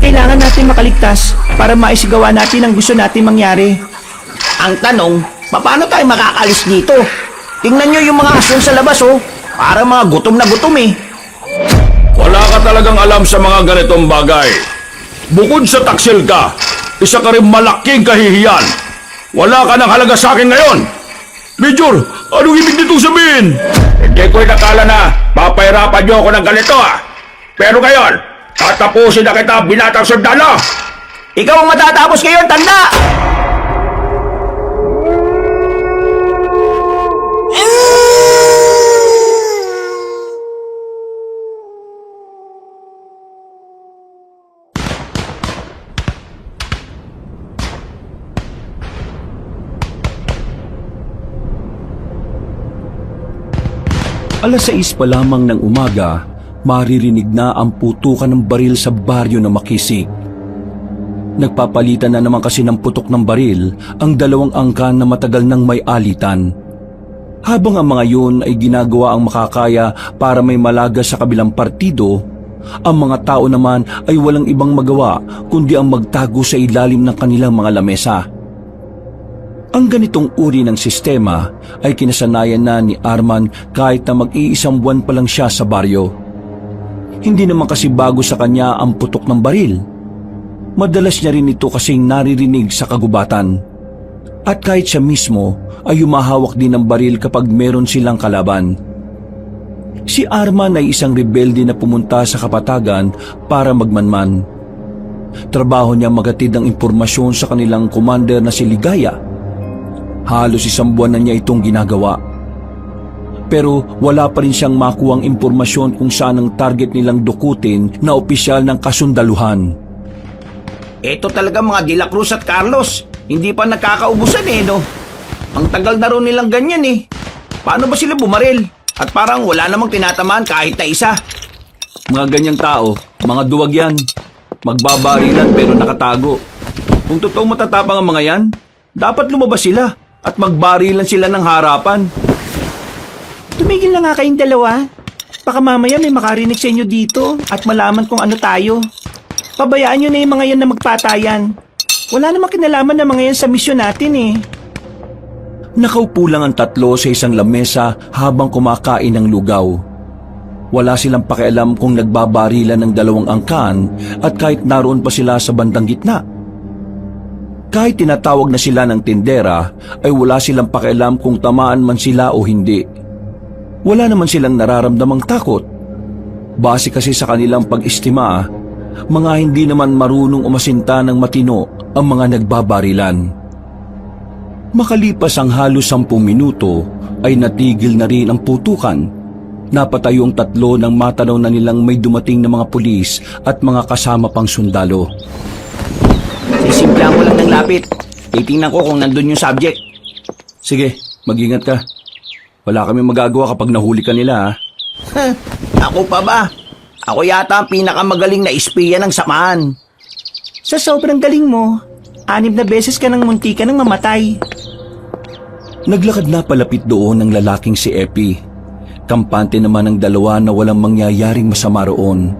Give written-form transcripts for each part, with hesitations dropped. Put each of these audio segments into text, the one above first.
kailangan natin makaligtas para maisigawa natin ang gusto natin mangyari. Ang tanong, paano tayo makakalis dito? Tingnan nyo yung mga asun sa labas, oh. Para mga gutom na gutom eh. Wala ka talagang alam sa mga ganitong bagay. Bukod sa taksil ka, isa ka rin malaking kahihiyan. Wala ka ng halaga sa akin ngayon. Major, anong ibig nitong sabihin? Hindi ko'y nakala na papahirapan niyo ako ng ganito ah. Pero ngayon, tatapusin na kita, binatang sundalo. Ikaw ang matatapos ngayon, tanda! Alas 6 pa lamang ng umaga, maririnig na ang putukan ng baril sa baryo ng Makisig. Nagpapalitan na naman kasi ng putok ng baril ang dalawang angkan na matagal nang may alitan. Habang ang mga yun ay ginagawa ang makakaya para may malaga sa kabilang partido, ang mga tao naman ay walang ibang magawa kundi ang magtago sa ilalim ng kanilang mga lamesa. Ang ganitong uri ng sistema ay kinasanayan na ni Arman kahit na mag-iisang buwan pa lang siya sa baryo. Hindi naman kasi bago sa kanya ang putok ng baril. Madalas niya rin ito kasing naririnig sa kagubatan. At kahit siya mismo ay humahawak din ng baril kapag meron silang kalaban. Si Arman ay isang rebelde na pumunta sa kapatagan para magmanman. Trabaho niya maghatid ng impormasyon sa kanilang commander na si Ligaya. Halos isang buwan na niya itong ginagawa. Pero wala pa rin siyang makuhang impormasyon kung saan ang target nilang dukutin na opisyal ng kasundaluhan. Ito talaga mga De La Cruz at Carlos. Hindi pa nakakaubusan eh, no? Ang tagal na rin nilang ganyan eh. Paano ba sila bumaril? At parang wala namang tinatamaan kahit na isa. Mga ganyang tao, mga duwag yan. Magbabarilan pero nakatago. Kung totoong matatapang ang mga yan, dapat lumabas sila at magbarilan sila ng harapan. Tumigil na nga kayong dalawa. Baka mamaya may makarinig sa inyo dito at malaman kung ano tayo. Pabayaan nyo na yung mga yan na magpatayan. Wala namang kinalaman ng mga yan sa misyon natin eh. Nakaupo lang ang tatlo sa isang lamesa habang kumakain ng lugaw. Wala silang pakialam kung nagbabarilan ng dalawang angkan at kahit naroon pa sila sa bandang gitna. Kahit tinatawag na sila ng tindera, ay wala silang pakialam kung tamaan man sila o hindi. Wala naman silang nararamdamang takot. Base kasi sa kanilang pag-istima, mga hindi naman marunong umasinta ng matino ang mga nagbabarilan. Makalipas ang halos 10 minuto, ay natigil na rin ang putukan. Napatayo ang tatlo nang matanaw na nilang may dumating na mga pulis at mga kasama pang sundalo. Sisimplahan ko lang ng lapit. Titingnan ko kung nandun yung subject. Sige, mag-ingat ka. Wala kami magagawa kapag nahuli ka nila, ha? Ako pa ba? Ako yata ang pinakamagaling na espiya ng samahan. Sa sobrang galing mo, 6 na beses ka nang munti ka nang mamatay. Naglakad na palapit doon ang lalaking si Epi. Kampante naman ang dalawa na walang mangyayaring masama roon.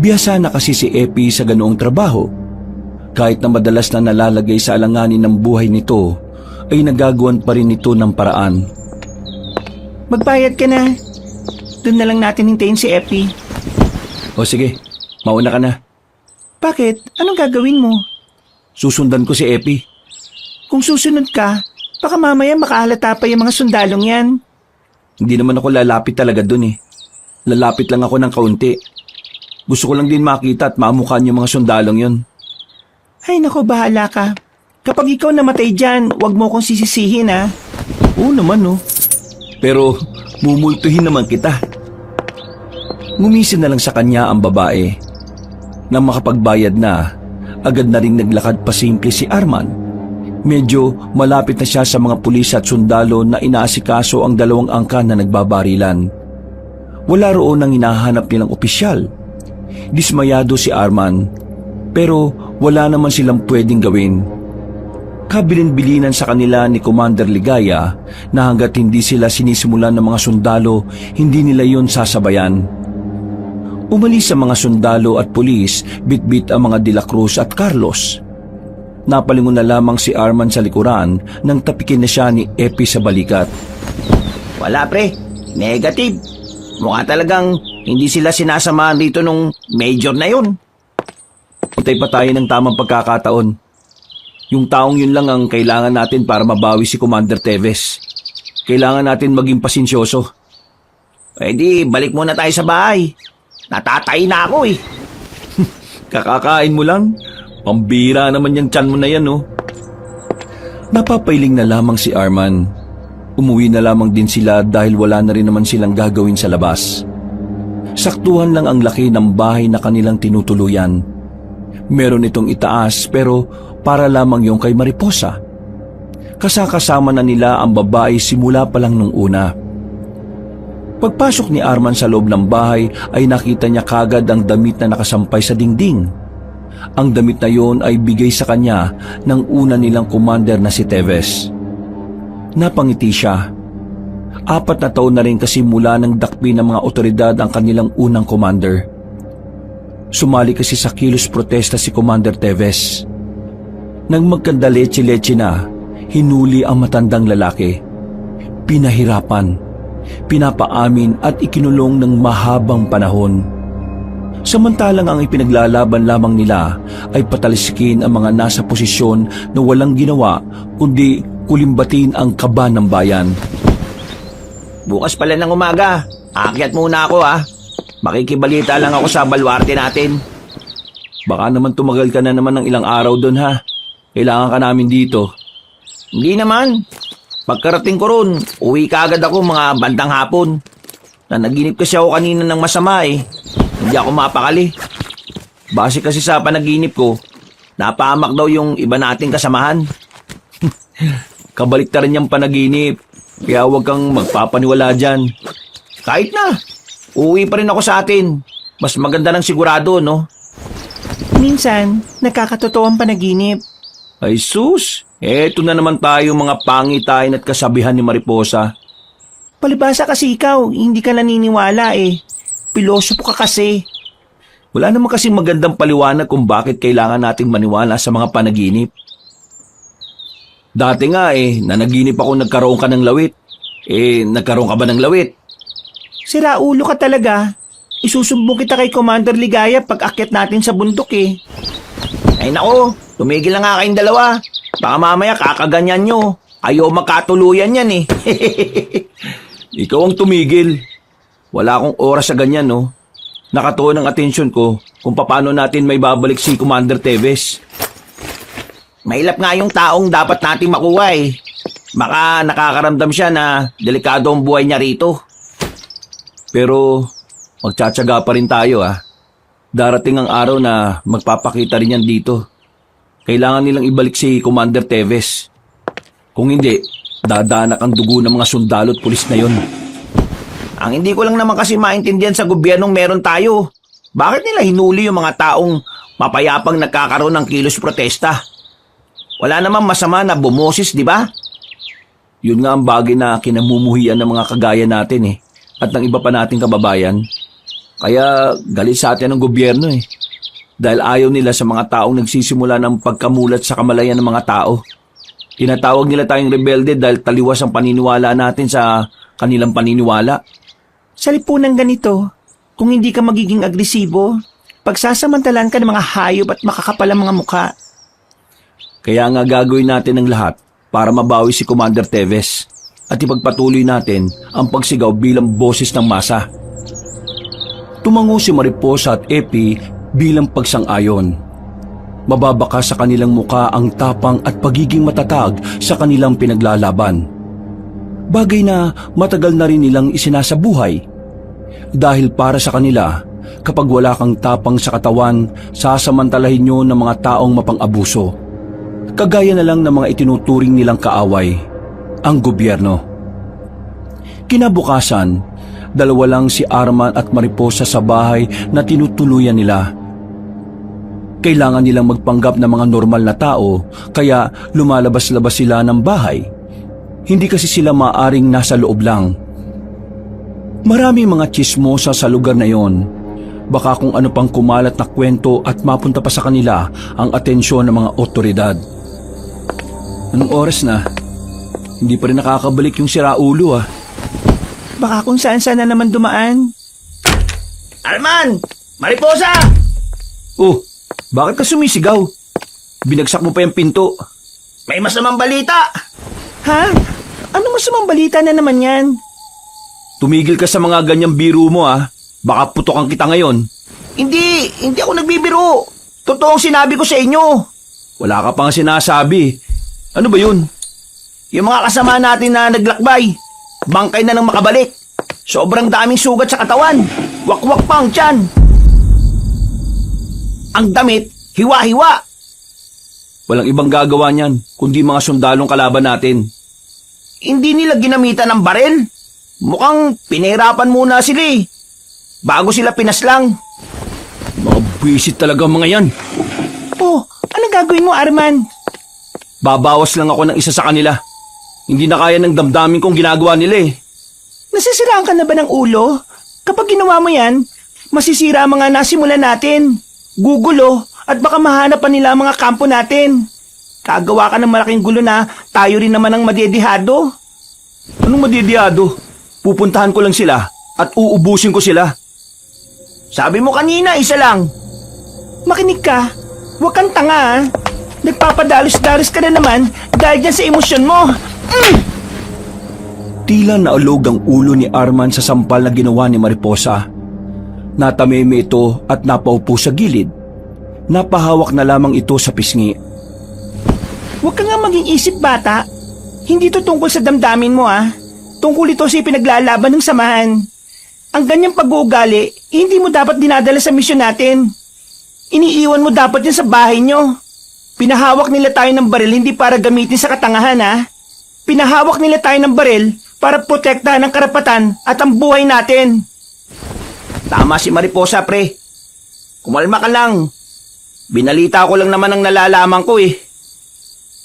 Biyasa na kasi si Epi sa ganoong trabaho. Kahit na madalas na nalalagay sa alanganin ng buhay nito, ay nagagawan pa rin ito ng paraan. Magbayad ka na. Doon na lang natin hintayin si Epi. O sige, mauna ka na. Bakit? Anong gagawin mo? Susundan ko si Epi. Kung susunod ka, baka mamaya makahalata pa yung mga sundalong yan. Hindi naman ako lalapit talaga dun eh. Lalapit lang ako ng kaunti. Gusto ko lang din makita at mamukhaan yung mga sundalong yun. Ay nako, bahala ka. Kapag ikaw namatay dyan, huwag mo akong sisisihin ha. Oo naman no. Pero mumultuhin naman kita. Ngumisin na lang sa kanya ang babae. Nang makapagbayad na, agad na rin naglakad pa simple si Arman. Medyo malapit na siya sa mga pulis at sundalo na inaasikaso ang dalawang angkan na nagbabarilan. Wala roon ang hinahanap nilang opisyal. Dismayado si Arman, pero wala naman silang pwedeng gawin. Kabilin-bilinan sa kanila ni Commander Ligaya na hanggat hindi sila sinisimulan ng mga sundalo, hindi nila yon sasabayan. Umalis sa mga sundalo at pulis, bitbit ang mga De La Cruz at Carlos. Napalingon na lamang si Arman sa likuran nang tapikin na siya ni Epi sa balikat. Wala pre, negative. Mukha talagang hindi sila sinasamahan dito nung major na yun. Utay pa tayo ng tamang pagkakataon. Yung taong yun lang ang kailangan natin para mabawi si Commander Teves. Kailangan natin maging pasensyoso. Eh di, balik muna tayo sa bahay. Natatay na ako eh. Kakakain mo lang? Pambira naman yung tiyan mo na yan, oh. Napapailing na lamang si Arman. Umuwi na lamang din sila dahil wala na rin naman silang gagawin sa labas. Saktuhan lang ang laki ng bahay na kanilang tinutuluyan. Meron itong itaas pero para lamang yung kay Mariposa. Kasakasama na nila ang babae simula pa lang nung una. Pagpasok ni Arman sa loob ng bahay ay nakita niya kagad ang damit na nakasampay sa dingding. Ang damit na yon ay bigay sa kanya ng una nilang commander na si Teves. Napangiti siya. 4 na taon na rin kasi mula nang dakpi ng mga otoridad ang kanilang unang commander. Sumali kasi sa kilos protesta si Commander Teves. Nang magkandaleche-leche na, hinuli ang matandang lalaki. Pinahirapan, pinapaamin at ikinulong ng mahabang panahon. Samantalang ang ipinaglalaban lamang nila ay pataliskin ang mga nasa posisyon na walang ginawa kundi kulimbatin ang kaba ng bayan. Bukas pala ng umaga, aakyat muna ako ha. Makikibalita lang ako sa balwarte natin. Baka naman tumagal ka na naman ng ilang araw doon ha. Kailangan ka namin dito. Hindi naman. Pagkarating ko ron, uwi ka agad ako mga bandang hapon. Nanaginip kasi ako kanina ng masama eh. Hindi ako mapakali. Base kasi sa panaginip ko, napahamak daw yung iba nating kasamahan. Kabaliktaran niyang panaginip. Kaya huwag kang magpapaniwala dyan. Kahit na, uwi pa rin ako sa atin. Mas maganda ng sigurado, no? Minsan, nakakatotoo ang panaginip. Ay sus, eto na naman tayo mga pangitain at kasabihan ni Mariposa. Palibasa kasi ikaw, hindi ka naniniwala eh. Pilosopo ka kasi. Wala naman kasing magandang paliwanag kung bakit kailangan nating maniwala sa mga panaginip. Dati nga nanaginip ako nagkaroon ka ng lawit. Nagkaroon ka ba ng lawit? Sira ulo ka talaga. Isusumbong kita kay Commander Ligaya pag akyat natin sa bundok eh. Ay nako, tumigil na nga kayong dalawa. Baka mamaya kakaganyan nyo. Ayaw makatuluyan yan eh. Ikaw ang tumigil. Wala akong oras sa ganyan, no? Nakatuon ang atensyon ko kung paano natin may babalik si Commander Teves. Mahilap nga yung taong dapat natin makuha eh. Baka nakakaramdam siya na delikado ang buhay niya rito. Pero magtsatsaga pa rin tayo, ah. Darating ang araw na magpapakita rin yan dito. Kailangan nilang ibalik si Commander Teves. Kung hindi, dadanak ang dugo ng mga sundalo at pulis na yon. Ang hindi ko lang naman kasi maintindihan sa gobyernong meron tayo. Bakit nila hinuli yung mga taong mapayapang nagkakaroon ng kilos protesta? Wala namang masama na bumoses, di ba? Yun nga ang bagay na kinamumuhian ng mga kagaya natin at ng iba pa nating kababayan. Kaya galit sa atin ang gobyerno Dahil ayaw nila sa mga taong nagsisimula ng pagkamulat sa kamalayan ng mga tao. Tinatawag nila tayong rebelde dahil taliwas ang paniniwala natin sa kanilang paniniwala. Sa lipunang ganito, kung hindi ka magiging agresibo, pagsasamantalan ka ng mga hayop at makakapalang mga mukha. Kaya nga gagawin natin ang lahat para mabawi si Commander Teves at ipagpatuloy natin ang pagsigaw bilang boses ng masa. Tumango si Mariposa at Epi bilang pagsang-ayon. Mababaka sa kanilang muka ang tapang at pagiging matatag sa kanilang pinaglalaban. Bagay na matagal na rin nilang isinasabuhay. Dahil para sa kanila, kapag wala kang tapang sa katawan, sasamantalahin nyo ng mga taong mapang-abuso. Kagaya na lang ng mga itinuturing nilang kaaway, ang gobyerno. Kinabukasan, dalawa lang si Arman at Mariposa sa bahay na tinutuluyan nila. Kailangan nilang magpanggap na mga normal na tao, kaya lumalabas-labas sila ng bahay. Hindi kasi sila maaring nasa loob lang. Maraming mga tsismosa sa lugar na yon. Baka kung ano pang kumalat na kwento at mapunta pa sa kanila ang atensyon ng mga otoridad. Anong oras na? Hindi pa rin nakakabalik yung siraulo ah. Baka kung saan-saan na naman dumaan. Arman! Mariposa! Oh, bakit ka sumisigaw? Binagsak mo pa yung pinto. May masamang balita! Ha? Anong masamang balita na naman yan? Tumigil ka sa mga ganyang biro mo ah. Baka putokan kita ngayon. Hindi ako nagbibiro. Totoong sinabi ko sa inyo. Wala ka pang sinasabi. Ano ba yun? Yung mga kasama natin na naglakbay, bangkay na nang makabalik. Sobrang daming sugat sa katawan. Wakwak pa ang tiyan. Ang damit, hiwa-hiwa. Walang ibang gagawa niyan, kundi mga sundalong kalaban natin. Hindi nila ginamitan ng barel. Mukhang pinahirapan muna sila eh. Bago sila pinaslang. Mga buwisit talaga mga yan. Oh, ano gagawin mo, Arman? Babawas lang ako ng isa sa kanila. Hindi na kaya ng damdamin kong ginagawa nila eh. Nasisiraan ka na ba ng ulo? Kapag ginawa mo yan, masisira ang mga nasimulan natin. Gugulo at baka mahanap pa nila ang mga kampo natin. Kagawa ka ng malaking gulo na tayo rin naman ang madedihado. Anong madidiyado? Pupuntahan ko lang sila at uubusin ko sila. Sabi mo kanina, isa lang. Makinig ka. Huwag kang tanga ha. Nagpapadalos-dalos ka na naman dahil dyan sa emosyon mo. Tila naulog ang ulo ni Arman sa sampal na ginawa ni Mariposa. Natameme ito at napaupo sa gilid. Napahawak na lamang ito sa pisngi. Huwag ka nga maging isip bata. Hindi to tungkol sa damdamin mo ha. Tungkol ito sa ipinaglalaban ng samahan. Ang ganyang pag-uugali, hindi mo dapat dinadala sa misyon natin. Iniiwan mo dapat yan sa bahay nyo. Pinahawak nila tayo ng baril hindi para gamitin sa katangahan ha. Pinahawak nila tayo ng baril para protektahan ang karapatan at ang buhay natin. Tama si Mariposa, pre. Kumalma ka lang. Binalita ko lang naman ang nalalaman ko eh.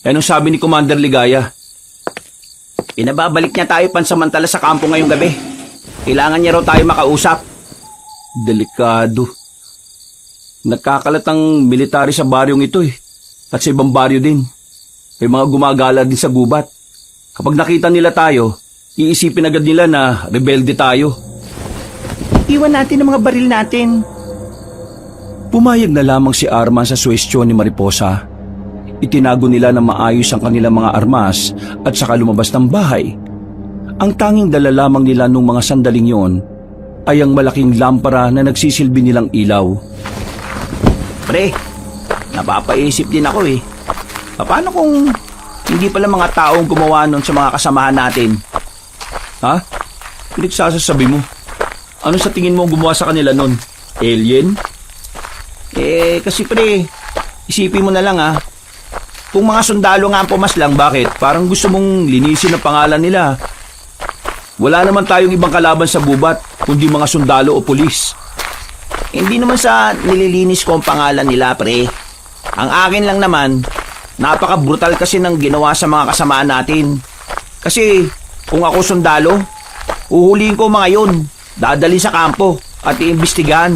Anong sabi ni Commander Ligaya? Pinababalik niya tayo pansamantala sa kampo ngayong gabi. Kailangan niya raw tayo makausap. Delikado. Nagkakalat ang military sa baryong ito eh. At sa ibang baryo din. May mga gumagala din sa gubat. Kapag nakita nila tayo, iisipin agad nila na rebelde tayo. Iwan natin ang mga baril natin. Pumayag na lamang si Arman sa suwestyon ni Mariposa. Itinago nila na maayos ang kanilang mga armas at saka lumabas ng bahay. Ang tanging dala lamang nila nung mga sandaling yon ay ang malaking lampara na nagsisilbi nilang ilaw. Pre, napapaisip din ako eh. Paano kung hindi pala mga taong gumawa nun sa mga kasamahan natin? Ha? Pinagsasasabi mo? Ano sa tingin mo gumawa sa kanila nun? Alien? Kasi pre, isipin mo na lang ah. Kung mga sundalo nga ang pumaslang, bakit? Parang gusto mong linisin ang pangalan nila. Wala naman tayong ibang kalaban sa gubat, kundi mga sundalo o pulis. Hindi naman sa nililinis ko ang pangalan nila, pre. Ang akin lang naman, napaka-brutal kasi ng ginawa sa mga kasamaan natin. Kasi kung ako sundalo, uhulihin ko mga yun, dadalhin sa kampo at iimbestigahan.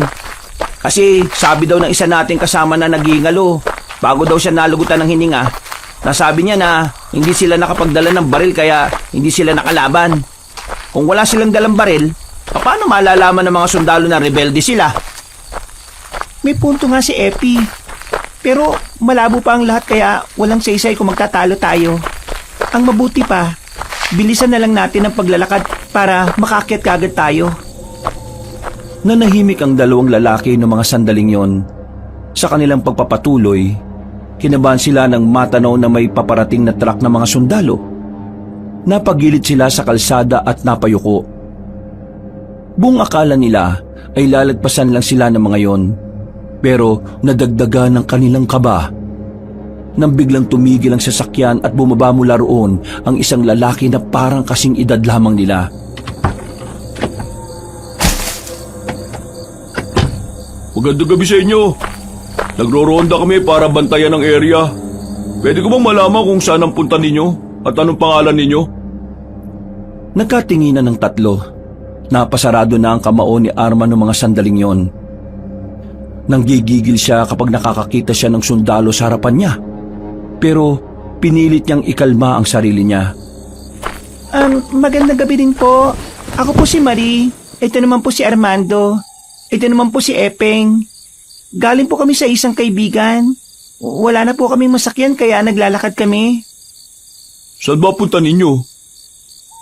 Kasi sabi daw ng isa nating kasama na naghihingalo, bago daw siya nalugutan ng hininga, nasabi niya na hindi sila nakapagdala ng baril kaya hindi sila nakalaban. Kung wala silang dalang baril, paano malalaman ng mga sundalo na rebelde sila? May punto nga si Epi. Pero malabo pa ang lahat kaya walang saysay kung magtatalo tayo. Ang mabuti pa, bilisan na lang natin ang paglalakad para makaakyat kagad tayo. Nanahimik ang dalawang lalaki ng mga sandaling yon. Sa kanilang pagpapatuloy, kinabahan sila ng matanaw na may paparating na truck ng mga sundalo. Napagilid sila sa kalsada at napayuko. Buong akala nila ay lalagpasan lang sila ng mga yon. Pero nadagdagan ng kanilang kaba. Nang biglang tumigil ang sasakyan at bumaba mula roon ang isang lalaki na parang kasing edad lamang nila. Magandang gabi sa inyo. Nagro-ronda kami para bantayan ang area. Pwede ko bang malaman kung saan ang punta ninyo at anong pangalan ninyo? Nagkatinginan ng tatlo. Napasarado na ang kamao ni Arman ng mga sandaling yon. Nanggigigil siya kapag nakakakita siya ng sundalo sa harapan niya. Pero pinilit niyang ikalma ang sarili niya. Magandang gabi din po. Ako po si Marie. Ito naman po si Armando. Ito naman po si Epeng. Galing po kami sa isang kaibigan. Wala na po kaming masakyan kaya naglalakad kami. Saan ba punta ninyo?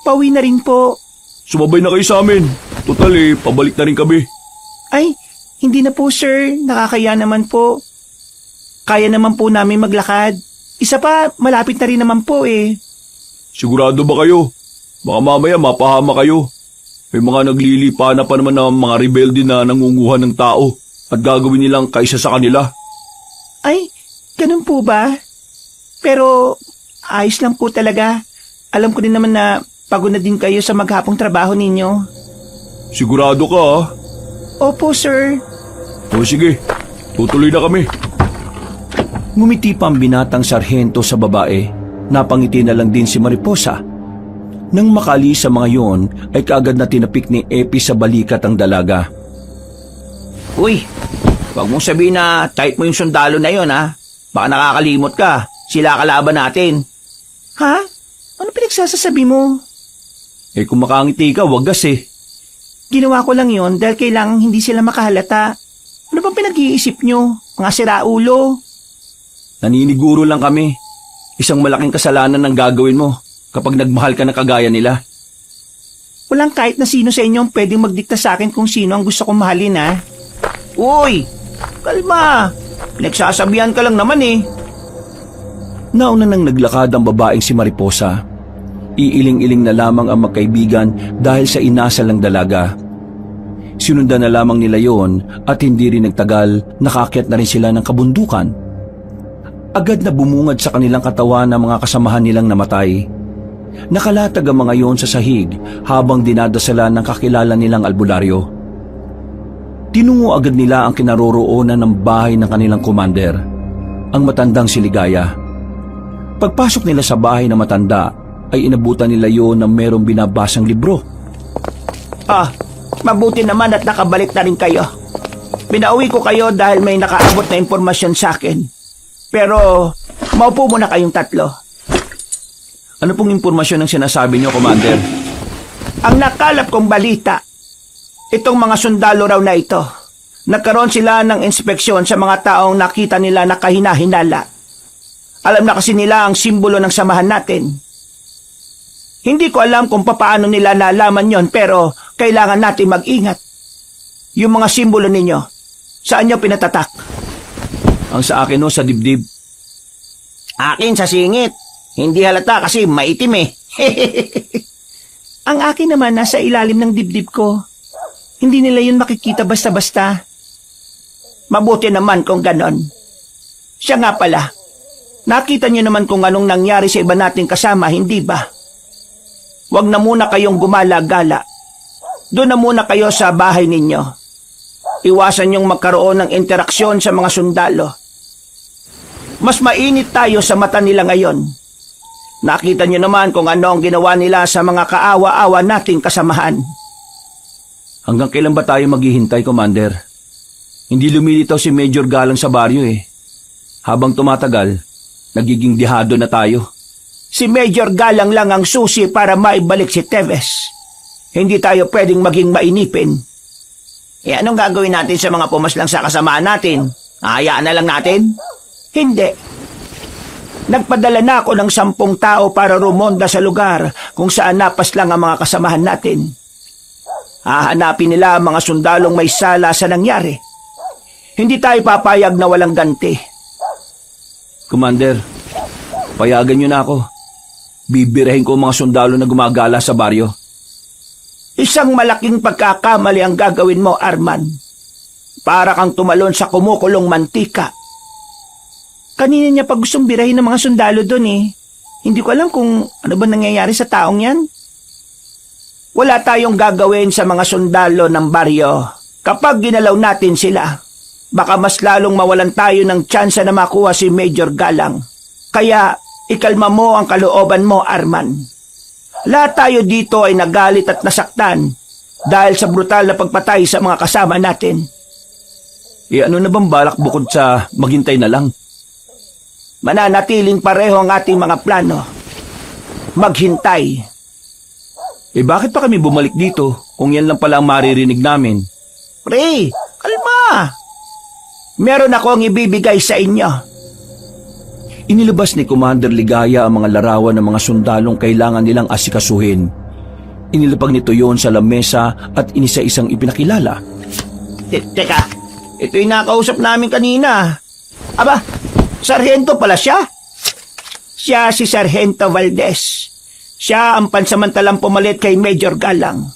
Pauwi na rin po. Sumabay na kayo sa amin. Total pabalik na rin kami. Ay, hindi na po sir. Nakakaya naman po. Kaya naman po namin maglakad. Isa pa, malapit na rin naman po eh. Sigurado ba kayo? Baka mamaya mapahama kayo. May mga naglilipa na pa naman ng mga rebelde na nangunguha ng tao at gagawin nilang kaisa sa kanila. Ay, ganun po ba? Pero ayos lang po talaga. Alam ko din naman na pagod na din kayo sa maghapong trabaho ninyo. Sigurado ka ha? Opo sir. O sige, tutuloy na kami. Ngumiti pa ang binatang sarhento sa babae. Napangiti na lang din si Mariposa. Nang makali sa mga yon, ay kaagad na tinapik ni Epi sa balikat ang dalaga. Uy, wag mong sabihin na type mo yung sundalo na yon ha. Baka nakakalimot ka. Sila kalaban natin. Ha? Ano pinagsasasabi mo? Kung makangiti ka, wagas Ginawa ko lang yon dahil kailangang hindi sila makahalata. Ano bang pinag-iisip nyo? Mga siraulo? Naniniguro lang kami. Isang malaking kasalanan ang gagawin mo kapag nagmahal ka na kagaya nila. Walang kahit na sino sa inyo ang pwedeng magdikta sa akin kung sino ang gusto kong mahalin ha. Uy, kalma. Pinagsasabihan ka lang naman eh. Nauna nang naglakad ang babaeng si Mariposa. Iiling-iling na lamang ang magkaibigan dahil sa inasal ng dalaga. Sinundan na lamang nila yon at hindi rin nagtagal nakakyat na rin sila ng kabundukan. Agad na bumungad sa kanilang katawan ang mga kasamahan nilang namatay. Nakalatag ang mga yon sa sahig habang dinadasalan ng kakilala nilang albularyo. Tinungo agad nila ang kinaroroonan ng bahay ng kanilang commander, ang matandang si Ligaya. Pagpasok nila sa bahay ng matanda, ay inabutan nila yon ng merong binabasang libro. Mabuti naman at nakabalik na rin kayo. Pinauwi ko kayo dahil may nakaabot na impormasyon sa akin. Pero, maupo muna kayong tatlo. Ano pong impormasyon ang sinasabi niyo, Commander? Ang nakalap kong balita, itong mga sundalo raw na ito, nagkaroon sila ng inspeksyon sa mga taong nakita nila na kahina-hinala. Alam na kasi nila ang simbolo ng samahan natin. Hindi ko alam kung papaano nila nalaman yon pero kailangan natin mag-ingat. Yung mga simbolo ninyo, saan nyo pinatatak? Ang sa akin sa dibdib. Akin sa singit. Hindi halata kasi maitim eh. Ang akin naman nasa ilalim ng dibdib ko. Hindi nila yun makikita basta-basta. Mabuti naman kung ganon. Siya nga pala, nakita niyo naman kung anong nangyari sa iba nating kasama, hindi ba? Huwag na muna kayong gumala-gala. Doon na muna kayo sa bahay ninyo. Iwasan niyong magkaroon ng interaksyon sa mga sundalo. Mas mainit tayo sa mata nila ngayon. Nakita niyo naman kung ano ang ginawa nila sa mga kaawa-awa nating kasamahan. Hanggang kailan ba tayo maghihintay, Commander? Hindi lumilitaw si Major Galang sa baryo Habang tumatagal, nagiging dihado na tayo. Si Major Galang lang ang susi para maibalik si Teves. Hindi tayo pwedeng maging mainipin. Anong gagawin natin sa mga pumaslang sa kasamaan natin? Hayaan na lang natin? Hindi. Nagpadala na ako ng 10 tao para rumonda sa lugar kung saan napaslang ang mga kasamahan natin. Hahanapin nila ang mga sundalong may sala sa nangyari. Hindi tayo papayag na walang ganti. Commander, payagan niyo na ako. Bibirahin ko ang mga sundalo na gumagala sa baryo. Isang malaking pagkakamali ang gagawin mo, Arman. Para kang tumalon sa kumukulong mantika. Kanina niya pa gustong birahin ng mga sundalo doon Hindi ko alam kung ano ba nangyayari sa taong yan. Wala tayong gagawin sa mga sundalo ng baryo. Kapag ginalaw natin sila, baka mas lalong mawalan tayo ng tsansa na makuha si Major Galang. Kaya, ikalma mo ang kalooban mo, Arman. Lahat tayo dito ay nagalit at nasaktan dahil sa brutal na pagpatay sa mga kasama natin. Ano na bang balak bukod sa maghintay na lang? Mananatiling pareho ang ating mga plano. Maghintay. Bakit pa kami bumalik dito kung yan lang pala ang maririnig namin? Pre, kalma. Meron akong ibibigay sa inyo. Inilabas ni Commander Ligaya ang mga larawan ng mga sundalong kailangan nilang asikasuhin. Inilapag nito yon sa lamesa at inisa-isang ipinakilala. Teka, ito yung nakausap namin kanina. Aba, Sargento pala siya. Siya si Sargento Valdez. Siya ang pansamantalang pumalit kay Major Galang.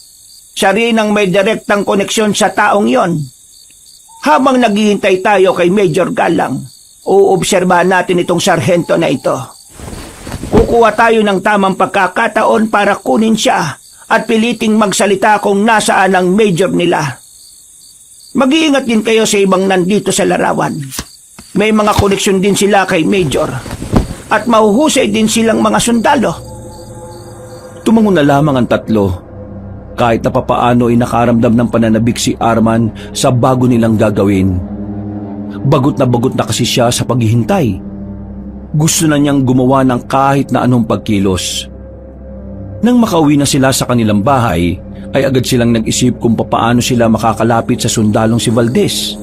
Siya rin ang may direktang koneksyon sa taong yon. Habang naghihintay tayo kay Major Galang, uobserbahan natin itong sarhento na ito. Kukuha tayo ng tamang pagkakataon para kunin siya at piliting magsalita kung nasaan ang major nila. Mag-iingat din kayo sa ibang nandito sa larawan. May mga koneksyon din sila kay Major at mahuhusay din silang mga sundalo. Tumango na lamang ang tatlo. Kahit na papaano ay nakaramdam ng pananabik si Arman sa bago nilang gagawin. Bagot na kasi siya sa paghihintay. Gusto na niyang gumawa ng kahit na anong pagkilos. Nang makauwi na sila sa kanilang bahay, ay agad silang nag-isip kung papaano sila makakalapit sa sundalong si Valdez.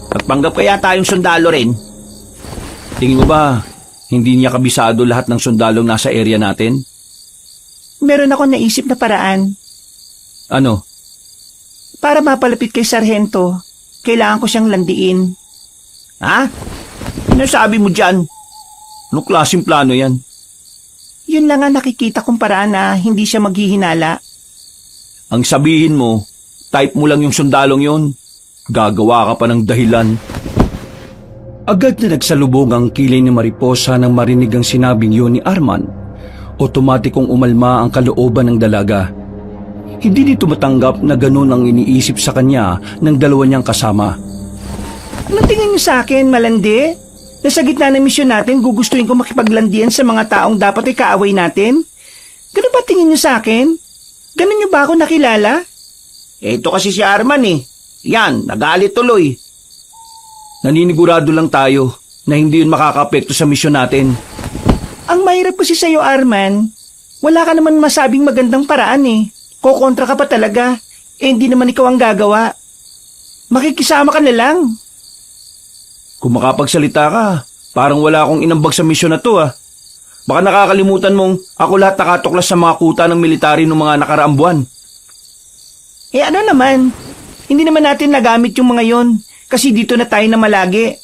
Pagpanggap kaya tayong sundalo rin? Tingin mo ba, hindi niya kabisado lahat ng sundalong nasa area natin? Meron ako naisip na paraan. Ano? Para mapalapit kay Sargento, kailangan ko siyang landiin. Ha? Ano sabi mo dyan? Anong klaseng plano yan? Yun lang ang nakikita kong paraan na hindi siya maghihinala. Ang sabihin mo, type mo lang yung sundalong yon. Gagawa ka pa ng dahilan. Agad na nagsalubong ang kilay ni Mariposa nang marinig ang sinabing yun ni Arman. Otomatikong umalma ang kalooban ng dalaga. Hindi nito matanggap na ganun ang iniisip sa kanya ng dalawa niyang kasama. Ano tingin niyo sa akin, malandi? Nasa gitna ng misyon natin, gugustuhin ko makipaglandian sa mga taong dapat ay kaaway natin? Ganun ba tingin niyo sa akin? Ganun niyo ba ako nakilala? Ito kasi si Arman eh. Yan, nagalit tuloy. Naninigurado lang tayo na hindi yun makakaapekto sa misyon natin. Ang mahirap kasi sa'yo, Arman. Wala ka naman masabing magandang paraan eh. Kokontra ka pa talaga. Hindi naman ikaw ang gagawa. Makikisama ka na lang. Kung makapagsalita ka, parang wala akong inambag sa misyon na to ah. Baka nakakalimutan mong ako lahat nakatuklas sa mga kuta ng military ng mga nakaraang buwan. Ano naman? Hindi naman natin nagamit yung mga yon kasi dito na tayo na malagi.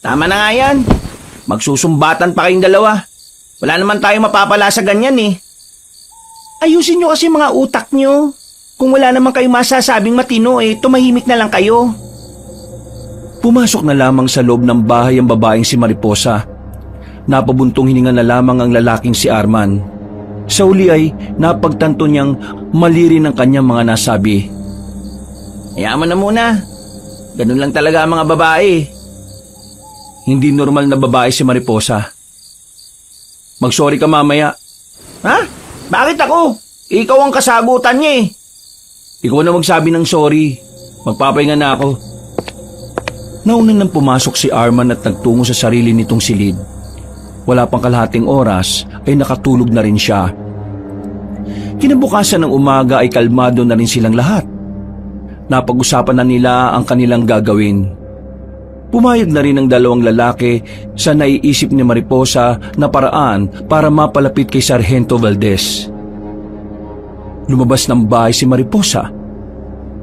Tama na nga yan. Magsusumbatan pa kayong dalawa. Wala naman tayo mapapala sa ganyan eh. Ayusin nyo kasi mga utak nyo. Kung wala naman kayong masasabing matino tumahimik na lang kayo. Pumasok na lamang sa loob ng bahay ang babaeng si Mariposa. Napabuntong hininga na lamang ang lalaking si Arman. Sa uli ay napagtanto niyang mali rin ang kanyang mga nasabi. Yaman na muna. Ganun lang talaga ang mga babae. Hindi normal na babae si Mariposa. Mag-sorry ka mamaya. Ha? Bakit ako? Ikaw ang kasagutan niya eh. Ikaw na magsabi ng sorry. Magpapahinga na ako. Nauna nang pumasok si Arman at nagtungo sa sarili nitong silid. Wala pang kalahating oras ay nakatulog na rin siya. Kinabukasan ng umaga ay kalmado na rin silang lahat. Napag-usapan na nila ang kanilang gagawin. Pumayag na rin ang dalawang lalaki sa naiisip ni Mariposa na paraan para mapalapit kay Sargento Valdez. Lumabas ng bahay si Mariposa.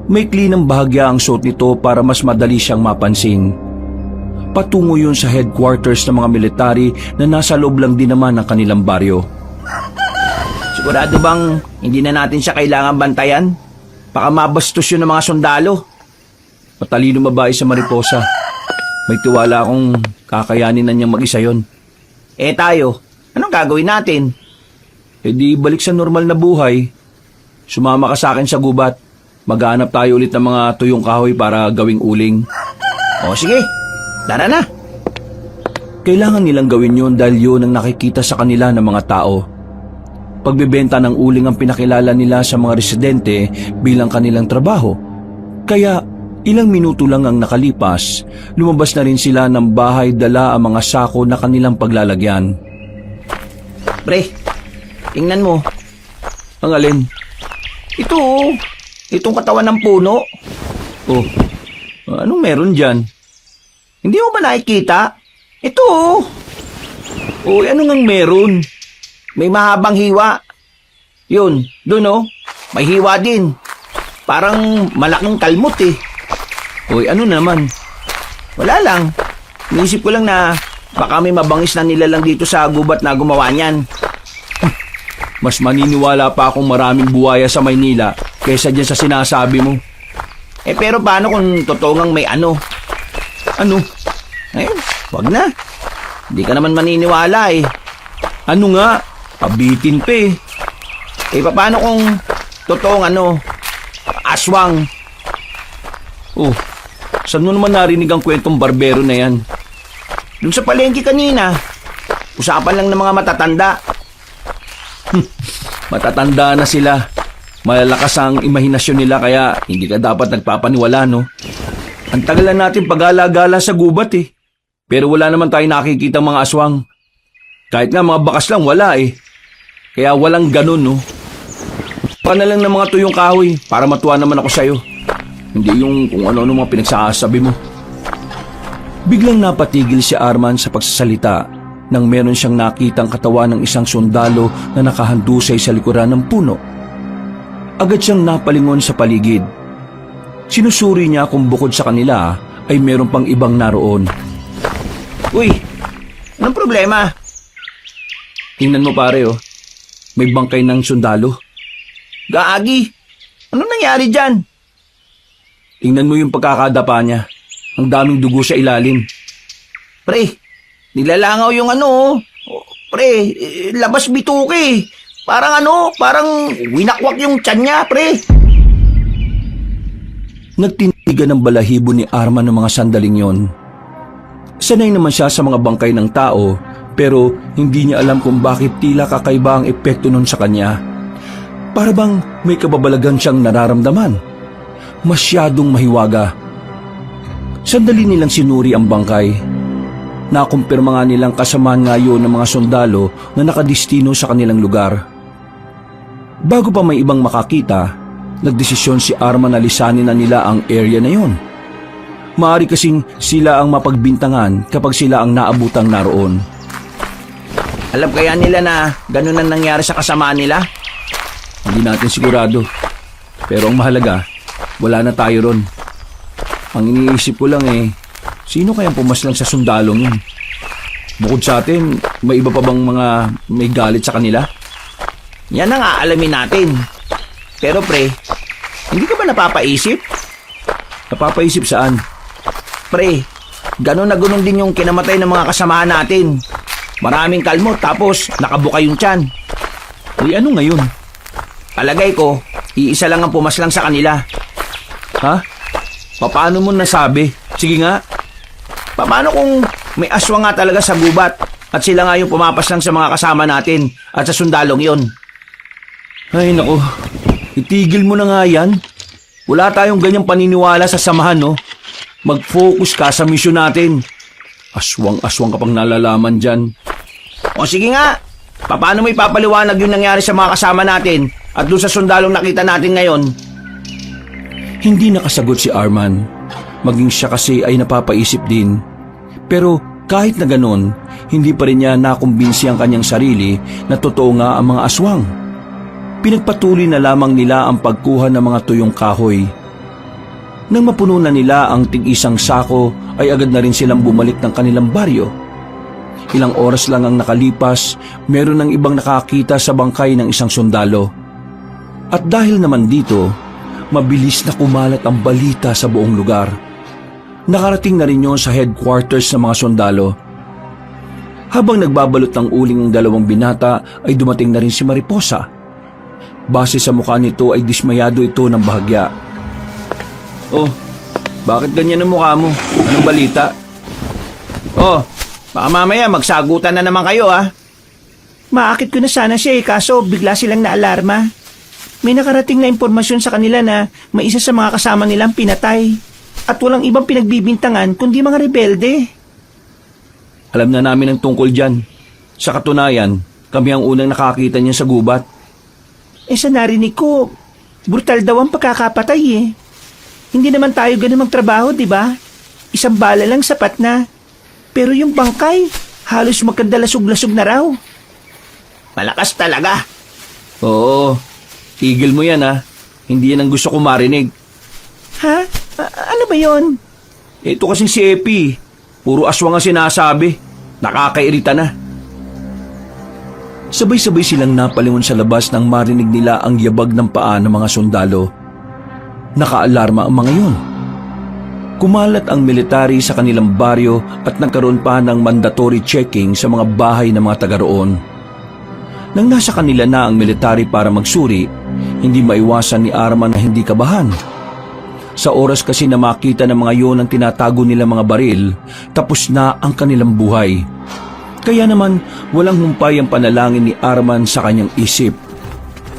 Maikli ng bahagya ang suot nito para mas madali siyang mapansin. Patungo yun sa headquarters ng mga military na nasa loob lang din naman ng kanilang baryo. Sigurado bang hindi na natin siya kailangan bantayan? Baka mabastos yun ng mga sundalo. Matalino babae sa Mariposa. May tiwala akong kakayanin na niyang mag-isa yon. Tayo, anong gagawin natin? Di balik sa normal na buhay. Sumama ka sa akin sa gubat. Maghanap tayo ulit ng mga tuyong kahoy para gawing uling. O sige, tara na. Kailangan nilang gawin yun dahil yun ang nakikita sa kanila ng mga tao. Pagbebenta ng uling ang pinakilala nila sa mga residente bilang kanilang trabaho. Kaya Ilang minuto lang ang nakalipas, lumabas na rin sila ng bahay dala ang mga sako na kanilang paglalagyan. Pre, tingnan mo. Ang alin? Ito oh. Itong katawan ng puno. Oh, anong meron dyan? Hindi mo ba nakikita? Ito oh. Oh, ano ngang meron? May mahabang hiwa. Yun, dun oh. May hiwa din. Parang malaking kalmot eh. Oy, ano naman? Wala lang. Inisip ko lang na baka may mabangis na nilalang dito sa gubat na gumawa niyan. Mas maniniwala pa akong maraming buwaya sa Maynila kaysa dyan sa sinasabi mo. Pero paano kung totoo ngang may ano? Ano? Wag na. Hindi ka naman maniniwala eh. Ano nga? Pabitin pa eh. Paano kung totoong ano? Aswang. Oh, saan mo naman narinig ang kwentong barbero na yan? Dun sa palengke kanina. Usapan lang ng mga matatanda. Matatanda na sila. Malalakas ang imahinasyon nila kaya hindi ka dapat nagpapaniwala, no? Ang tagal na natin pag-alagala sa gubat eh. Pero wala naman tayo nakikita mga aswang. Kahit nga mga bakas lang, wala eh. Kaya walang ganun, no? Pa na lang ng mga tuyong kahoy para matuwa naman ako sa'yo. Hindi yung kung ano-ano mga pinagsasabi mo. Biglang napatigil si Arman sa pagsasalita nang meron siyang nakitang katawan ng isang sundalo na nakahandusay sa likuran ng puno. Agad siyang napalingon sa paligid. Sinusuri niya kung bukod sa kanila ay meron pang ibang naroon. Uy, anong problema? Tingnan mo pare oh, may bangkay ng sundalo. Gaagi, anong nangyari dyan? Tingnan mo yung pagkakadapa niya. Ang daming dugo sa ilalim. Pre, nilalangaw yung ano. Pre, labas bituke. Parang ano, parang winakwak yung tiyan niya, pre. Nagtindigan ng balahibo ni Arman ng mga sandaling yon. Sanay naman siya sa mga bangkay ng tao, pero hindi niya alam kung bakit tila kakaiba ang epekto nun sa kanya. Para bang may kababalagan siyang nararamdaman. Masyadong mahiwaga. Sandali nilang sinuri ang bangkay. Nakumpirma nga nilang kasamaan nga yun ng mga sundalo na nakadistino sa kanilang lugar. Bago pa may ibang makakita, nagdesisyon si Arman na lisanin na nila ang area na yun. Maaari kasing sila ang mapagbintangan kapag sila ang naabutang naroon. Alam kaya nila na ganun ang nangyari sa kasamaan nila? Hindi natin sigurado. Pero ang mahalaga, wala na tayo ron. Ang iniisip ko lang sino kayang pumaslang sa sundalong yun? Bukod sa atin, may iba pa bang mga may galit sa kanila? Yan ang aalamin natin. Pero pre, hindi ka ba napapaisip? Napapaisip saan? Pre, ganun na ganun din yung kinamatay ng mga kasamahan natin. Maraming kalmot tapos nakabuka yung tiyan. Ano ngayon? Palagay ko, iisa lang ang pumaslang sa kanila. Ha? Paano mo nasabi? Sige nga. Paano kung may aswang nga talaga sa gubat at sila nga yung pumapaslang sa mga kasama natin at sa sundalong yon? Ay nako, itigil mo na nga yan. Wala tayong ganyang paniniwala sa samahan, no? Mag-focus ka sa misyon natin. Aswang-aswang ka pang nalalaman dyan. O sige nga, paano mo ipapaliwanag yung nangyari sa mga kasama natin at doon sa sundalong nakita natin ngayon? Hindi nakasagot si Arman. Maging siya kasi ay napapaisip din. Pero kahit na ganon, hindi pa rin niya nakumbinsi ang kanyang sarili na totoo nga ang mga aswang. Pinagpatuloy na lamang nila ang pagkuha ng mga tuyong kahoy. Nang mapuno na nila ang tig-isang sako, ay agad na rin silang bumalik ng kanilang baryo. Ilang oras lang ang nakalipas, meron ng ibang nakakita sa bangkay ng isang sundalo. At dahil naman dito, mabilis na kumalat ang balita sa buong lugar. Nakarating na rin yun sa headquarters ng mga sundalo. Habang nagbabalot ng uling ng dalawang binata, ay dumating na rin si Mariposa. Base sa mukha nito ay dismayado ito ng bahagya. Oh, bakit ganyan ang mukha mo? Anong balita? Oh, baka mamaya magsagutan na naman kayo ha. Maakit ko na sana siya kaso bigla silang naalarma. May nakarating na impormasyon sa kanila na may isa sa mga kasama nilang pinatay. At walang ibang pinagbibintangan kundi mga rebelde. Alam na namin ang tungkol dyan. Sa katunayan, kami ang unang nakakita niya sa gubat. Sa narinig ko, brutal daw ang pagkakapatay eh. Hindi naman tayo ganun magtrabaho, di ba? Isang bala lang sapat na. Pero yung bangkay, halos magkandalasog-lasog na raw. Malakas talaga. Oo, tigil mo yan ha. Hindi yan ang gusto ko marinig. Ha? Ano ba yon? Ito kasing si Epi, puro aswang ang sinasabi. Nakakairita na. Sabay-sabay silang napalingon sa labas nang marinig nila ang yabag ng paa ng mga sundalo. Nakaalarma ang mga yun. Kumalat ang military sa kanilang baryo at nagkaroon pa ng mandatory checking sa mga bahay ng mga taga roon. Nang nasa kanila na ang military para magsuri, hindi maiwasan ni Arman na hindi kabahan. Sa oras kasi na makita ng mga yun ang tinatago nila mga baril, tapos na ang kanilang buhay. Kaya naman walang humpay ang panalangin ni Arman sa kanyang isip